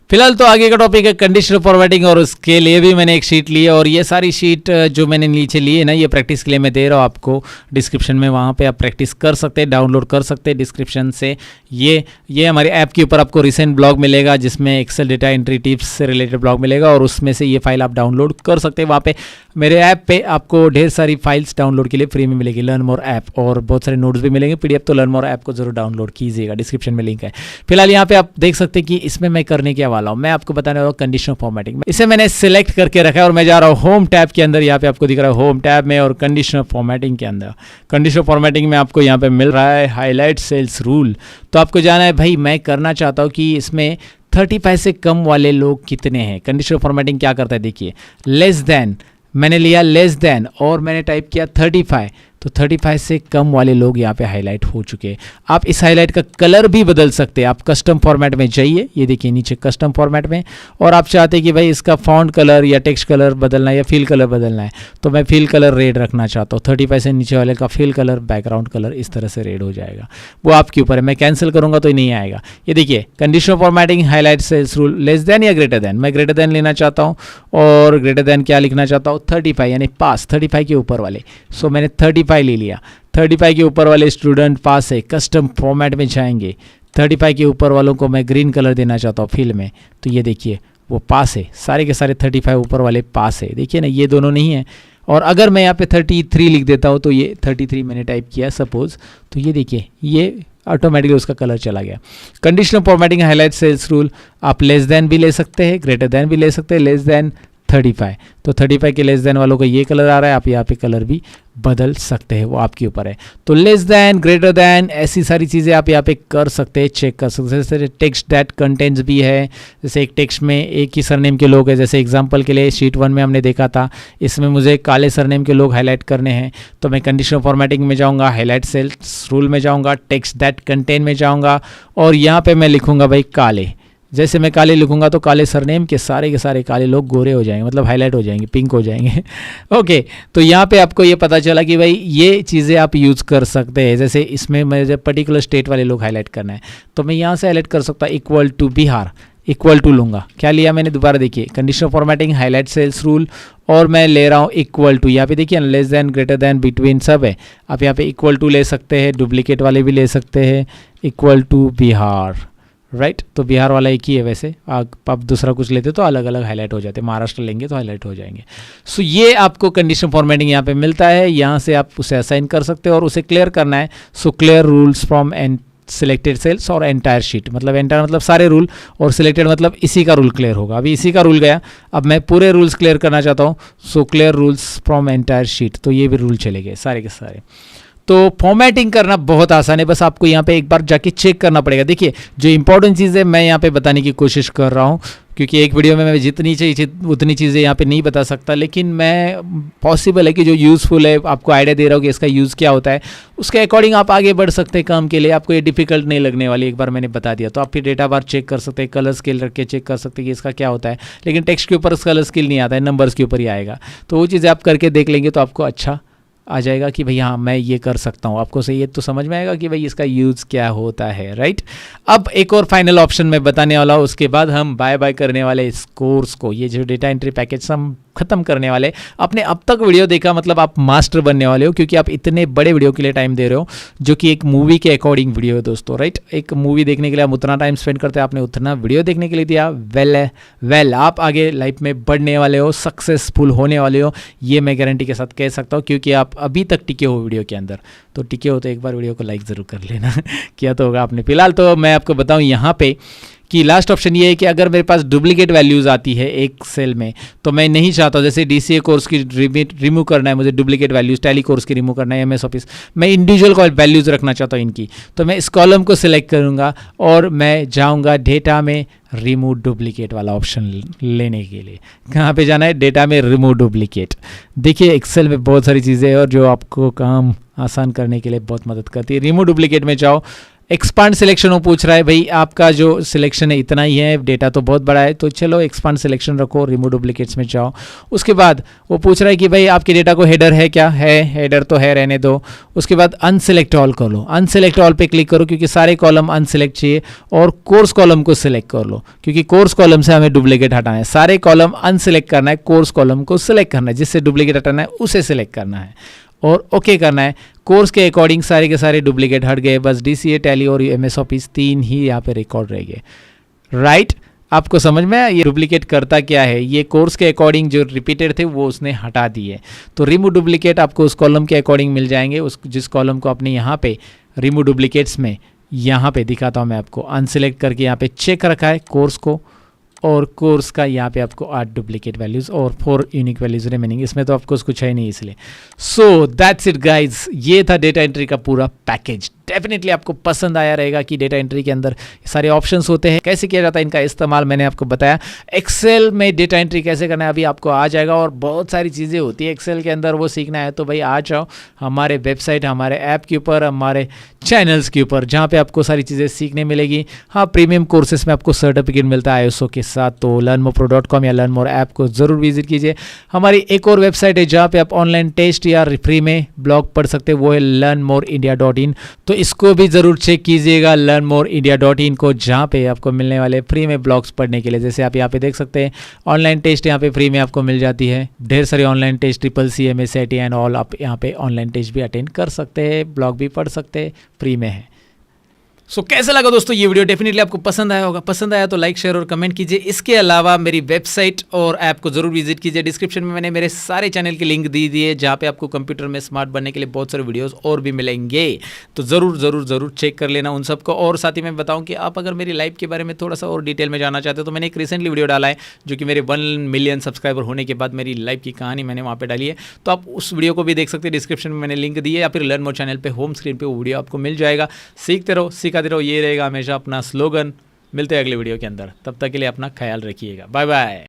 फिलहाल तो आगे का टॉपिक है कंडीशनल फॉर्मेटिंग, और उसके लिए भी मैंने एक शीट ली है, और ये सारी शीट जो मैंने नीचे ली है ना, ये प्रैक्टिस के लिए मैं दे रहा हूँ आपको डिस्क्रिप्शन में, वहाँ पे आप प्रैक्टिस कर सकते हैं, डाउनलोड कर सकते हैं डिस्क्रिप्शन से। ये हमारे ऐप के ऊपर आपको रिसेंट ब्लॉग मिलेगा जिसमें एक्सेल डेटा एंट्री टिप्स से रिलेटेड ब्लॉग मिलेगा, और उसमें से ये फाइल आप डाउनलोड कर सकते हैं। वहाँ पे मेरे ऐप पे आपको ढेर सारी फाइल्स डाउनलोड के लिए फ्री में मिलेगी, लर्न मोर ऐप, और बहुत सारे नोट्स भी मिलेंगे पीडीएफ। तो लर्न मोर ऐप को जरूर डाउनलोड कीजिएगा, डिस्क्रिप्शन में लिंक है। फिलहाल यहाँ पे आप देख सकते हैं कि इसमें मैं करने क्या वाला हूँ, मैं आपको बताने वाला हूँ कंडीशनल फॉर्मेटिंग। इसे मैंने सिलेक्ट करके रखा है और मैं जा रहा हूँ होम टैब के अंदर। यहाँ पे आपको दिख रहा है होम टैब में, और कंडीशनल फॉर्मेटिंग के अंदर। कंडीशनल फॉर्मेटिंग में आपको यहाँ पे मिल रहा है हाईलाइट सेल्स रूल। तो आपको जाना है भाई, मैं करना चाहता हूँ कि इसमें 35 से कम वाले लोग कितने हैं। कंडीशनल फॉर्मेटिंग क्या करता है देखिए, लेस देन, मैंने लिया लेस देन और मैंने टाइप किया 35, तो 35 से कम वाले लोग यहाँ पे हाईलाइट हो चुके हैं। आप इस हाईलाइट का कलर भी बदल सकते हैं। आप कस्टम फॉर्मेट में जाइए, ये देखिए नीचे कस्टम फॉर्मेट में, और आप चाहते हैं कि भाई इसका फॉन्ट कलर या टेक्स्ट कलर बदलना है या फिल कलर बदलना है, तो मैं फिल कलर रेड रखना चाहता हूँ। 35 से नीचे वाले का फिल कलर, बैकग्राउंड कलर इस तरह से रेड हो जाएगा, वो आपके ऊपर है। मैं कैंसिल करूँगा तो नहीं आएगा। ये देखिए conditional formatting highlight cells rule, less than या ग्रेटर देन। मैं ग्रेटर देन लेना चाहता हूँ, और ग्रेटर देन क्या लिखना चाहता हूँ 35, यानी पास, 35 के ऊपर वाले। सो मैंने 35 ले लिया। 35 के ऊपर वाले स्टूडेंट पास है, कस्टम फॉर्मेट में जाएंगे। 35 के ऊपर वालों को मैं ग्रीन कलर देना चाहता हूँ फिल में, तो ये देखिए वो पास है, सारे के सारे 35 ऊपर वाले पास है। देखिए ना, ये दोनों नहीं है। और अगर मैं यहाँ पे 33 लिख देता हूँ, तो ये 33 मैंने टाइप किया सपोज, तो ये देखिए ये ऑटोमेटिकली उसका कलर चला गया। Conditional formatting highlight cells rule, आप लेस देन भी ले सकते हैं, ग्रेटर देन भी ले सकते हैं, लेस देन 35, तो 35 के लेस देन वालों को ये कलर आ रहा है, आप यहाँ पे कलर भी बदल सकते हैं, वो आपके ऊपर है। तो लेस देन, ग्रेटर देन, ऐसी सारी चीज़ें आप यहाँ पे कर सकते हैं, चेक कर सकते हैं। जैसे टेक्स्ट दैट कंटेंट्स भी है, जैसे एक टेक्स्ट में एक ही सरनेम के लोग हैं, जैसे एग्जांपल के लिए शीट 1 में हमने देखा था, इसमें मुझे काले सरनेम के लोग हाईलाइट करने हैं, तो मैं कंडीशनल फॉर्मेटिंग में जाऊँगा, हाईलाइट सेल्स रूल में जाऊँगा, टेक्स्ट दैट कंटेंट में जाऊँगा, और यहाँ पर मैं लिखूँगा भाई काले। जैसे मैं काले लिखूंगा तो काले सरनेम के सारे काले लोग गोरे हो जाएंगे, मतलब हाईलाइट हो जाएंगे, पिंक हो जाएंगे। ओके, तो यहाँ पे आपको ये पता चला कि भाई ये चीज़ें आप यूज़ कर सकते हैं। जैसे इसमें मुझे पर्टिकुलर स्टेट वाले लोग हाईलाइट करना है, तो मैं यहाँ से हाईलाइट कर सकता हूँ equal to Bihar, equal to लूँगा। क्या लिया मैंने, दोबारा देखिए conditional formatting highlight cells rule, और मैं ले रहा हूँ इक्वल टू। यहाँ पे देखिए less than, greater than, between सब है। आप यहाँ पे इक्वल टू ले सकते हैं, डुप्लीकेट वाले भी ले सकते हैं, इक्वल टू बिहार, राइट। तो बिहार वाला एक ही है वैसे, आप दूसरा कुछ लेते तो अलग अलग हाईलाइट हो जाते, महाराष्ट्र लेंगे तो हाईलाइट हो जाएंगे। सो ये आपको कंडीशनल फॉर्मेटिंग यहाँ पे मिलता है, यहाँ से आप उसे असाइन कर सकते हो और उसे क्लियर करना है। So clear rules from and selected cells और एंटायर शीट, मतलब एंटायर मतलब सारे रूल, और सिलेक्टेड मतलब इसी का रूल क्लियर होगा। अभी इसी का रूल गया, अब मैं पूरे रूल्स क्लियर करना चाहता हूँ। सो clear rules from entire sheet, तो ये भी रूल चले गए सारे के सारे। तो फॉर्मेटिंग करना बहुत आसान है, बस आपको यहाँ पे एक बार जाके चेक करना पड़ेगा। देखिए जो इंपॉर्टेंट चीज़ है मैं यहाँ पे बताने की कोशिश कर रहा हूँ, क्योंकि एक वीडियो में मैं जितनी चाहिए उतनी चीज़ें यहाँ पे नहीं बता सकता, लेकिन मैं पॉसिबल है कि जो यूज़फुल है आपको आइडिया दे रहा हूँ कि इसका यूज़ क्या होता है, उसके अकॉर्डिंग आप आगे बढ़ सकते हैं काम के लिए। आपको ये डिफिकल्ट नहीं लगने वाली, एक बार मैंने बता दिया तो आप फिर डेटा बार चेक कर सकते हैं, कलर स्केल रख के चेक कर सकते हैं कि इसका क्या होता है। लेकिन टेक्स्ट के ऊपर कलर स्केल नहीं आता है, नंबर्स के ऊपर ही आएगा। तो वो चीज़ें आप करके देख लेंगे तो आपको अच्छा आ जाएगा कि भाई हाँ मैं ये कर सकता हूँ। आपको सही है तो समझ में आएगा कि भाई इसका यूज़ क्या होता है, राइट। अब एक और फाइनल ऑप्शन मैं बताने वाला हूँ, उसके बाद हम बाय बाय करने वाले इस कोर्स को। ये जो डेटा एंट्री पैकेज हम ख़त्म करने वाले। आपने अब तक वीडियो देखा मतलब आप मास्टर बनने वाले हो, क्योंकि आप इतने बड़े वीडियो के लिए टाइम दे रहे हो, जो कि एक मूवी के अकॉर्डिंग वीडियो है दोस्तों, राइट। एक मूवी देखने के लिए आप उतना टाइम स्पेंड करते हैं, आपने उतना वीडियो देखने के लिए दिया। वेल आप आगे लाइफ में बढ़ने वाले हो, सक्सेसफुल होने वाले हो, ये मैं गारंटी के साथ कह सकता हूँ, क्योंकि आप अभी तक टिके हो वीडियो के अंदर। तो टिके हो तो एक बार वीडियो को लाइक ज़रूर कर लेना किया तो होगा आपने। फिलहाल तो मैं आपको बताऊँ यहाँ पे कि लास्ट ऑप्शन ये है कि अगर मेरे पास डुप्लीकेट वैल्यूज़ आती है एक सेल में, तो मैं नहीं चाहता हूँ, जैसे DCA कोर्स की रिमूव करना है मुझे, डुप्लीकेट वैल्यूज़, टैली कोर्स की रिमूव करना है, MS ऑफिस, मैं इंडिविजुअल वैल्यूज़ रखना चाहता हूँ इनकी, तो मैं इस कॉलम को सिलेक्ट करूँगा और मैं जाऊँगा डेटा में रिमूव डुप्लीकेट वाला ऑप्शन लेने के लिए। कहाँ पे जाना है, डेटा में रिमूव डुप्लीकेट। देखिए एक्सेल में बहुत सारी चीज़ें हैं और जो आपको काम आसान करने के लिए बहुत मदद करती है। रिमूव डुप्लीकेट में जाओ, एक्सपांड सिलेक्शन वो पूछ रहा है भाई आपका जो सिलेक्शन है इतना ही है, डेटा तो बहुत बड़ा है, तो चलो एक्सपांड सिलेक्शन रखो, रिमूव डुप्लीकेट्स में जाओ। उसके बाद वो पूछ रहा है कि भाई आपके डेटा को हेडर है क्या, है हेडर तो है, रहने दो। उसके बाद अनसेलेक्ट ऑल कर लो, अनसेलेक्ट ऑल पे क्लिक करो क्योंकि सारे कॉलम अनसेलेक्ट चाहिए, और कोर्स कॉलम को सिलेक्ट कर लो क्योंकि कोर्स कॉलम से हमें डुप्लीकेट हटाना है। सारे कॉलम अनसेलेक्ट करना है, कोर्स कॉलम को सिलेक्ट करना है, जिससे डुप्लीकेट हटाना है उसे सिलेक्ट करना है और ओके करना है। कोर्स के अकॉर्डिंग सारे के सारे डुप्लीकेट हट गए, बस DCA, टैली और MS ऑफिस 3 ही यहाँ पे रिकॉर्ड रह गए। राइट, आपको समझ में आया ये डुप्लीकेट करता क्या है? ये कोर्स के अकॉर्डिंग जो रिपीटेड थे वो उसने हटा दिए। तो रिमूव डुप्लीकेट आपको उस कॉलम के अकॉर्डिंग मिल जाएंगे, उस जिस कॉलम को आपने यहाँ पे रिमूव डुप्लीकेट्स में यहाँ पे दिखाता हूँ मैं आपको, अनसेलेक्ट करके यहाँ पे चेक रखा है कोर्स को, और कोर्स का यहाँ पे आपको 8 डुप्लीकेट वैल्यूज़ और 4 यूनिक वैल्यूज़ रिमेनिंग, इसमें तो आपको कुछ है नहीं इसलिए। सो दैट्स इट गाइज, ये था डेटा एंट्री का पूरा पैकेज। डेफिनेटली आपको पसंद आया रहेगा कि डेटा एंट्री के अंदर सारे ऑप्शंस होते हैं, कैसे किया जाता है इनका इस्तेमाल मैंने आपको बताया। एक्सेल में डेटा एंट्री कैसे करना है अभी आपको आ जाएगा, और बहुत सारी चीज़ें होती है एक्सेल के अंदर, वो सीखना है तो भाई आ जाओ हमारे वेबसाइट, हमारे ऐप के ऊपर, हमारे चैनल्स के ऊपर, जहाँ पे आपको सारी चीज़ें सीखने मिलेगी। हाँ, प्रीमियम कोर्सेज में आपको सर्टिफिकेट मिलता है ISO के साथ, तो learnmore.com या learnmore ऐप को ज़रूर विजिट कीजिए। हमारी एक और वेबसाइट है जहाँ पे आप ऑनलाइन टेस्ट या फ्री में ब्लॉग पढ़ सकते हैं, वो है learnmoreindia.in, तो इसको भी ज़रूर चेक कीजिएगा learnmoreindia.in को, जहाँ पे आपको मिलने वाले फ्री में ब्लॉग्स पढ़ने के लिए। जैसे आप यहाँ पे देख सकते हैं ऑनलाइन टेस्ट यहाँ पे फ्री में आपको मिल जाती है, ढेर सारी online test CCC, MS, CIT and all, आप यहाँ पे ऑनलाइन टेस्ट भी अटेंड कर सकते हैं, ब्लॉग भी पढ़ सकते हैं, फ्री में है। सो कैसा लगा दोस्तों ये वीडियो? डेफिनेटली आपको पसंद आया होगा, पसंद आया तो लाइक, शेयर और कमेंट कीजिए। इसके अलावा मेरी वेबसाइट और ऐप को जरूर विजिट कीजिए। डिस्क्रिप्शन में मैंने मेरे सारे चैनल की लिंक दी है, जहाँ पे आपको कंप्यूटर में स्मार्ट बनने के लिए बहुत सारे वीडियोस और भी मिलेंगे, तो ज़रूर ज़रूर ज़रूर चेक कर लेना उन सबको। और साथ ही मैं बताऊँ कि आप अगर मेरी लाइफ के बारे में थोड़ा सा और डिटेल में जानना चाहते हो तो मैंने एक रिसेंटली वीडियो डाला है, जो कि मेरे 1 मिलियन सब्सक्राइबर होने के बाद मेरी लाइफ की कहानी मैंने वहाँ पर डाली है, तो आप उस वीडियो को भी देख सकते हैं। डिस्क्रिप्शन में मैंने लिंक दी है, या फिर लर्न मोर चैनल पर होम स्क्रीन पर वो वीडियो आपको मिल जाएगा। सीखते रहो, सिखाते रहो, ये रहेगा हमेशा अपना स्लोगन। मिलते हैं अगले वीडियो के अंदर, तब तक के लिए अपना ख्याल रखिएगा। Bye bye.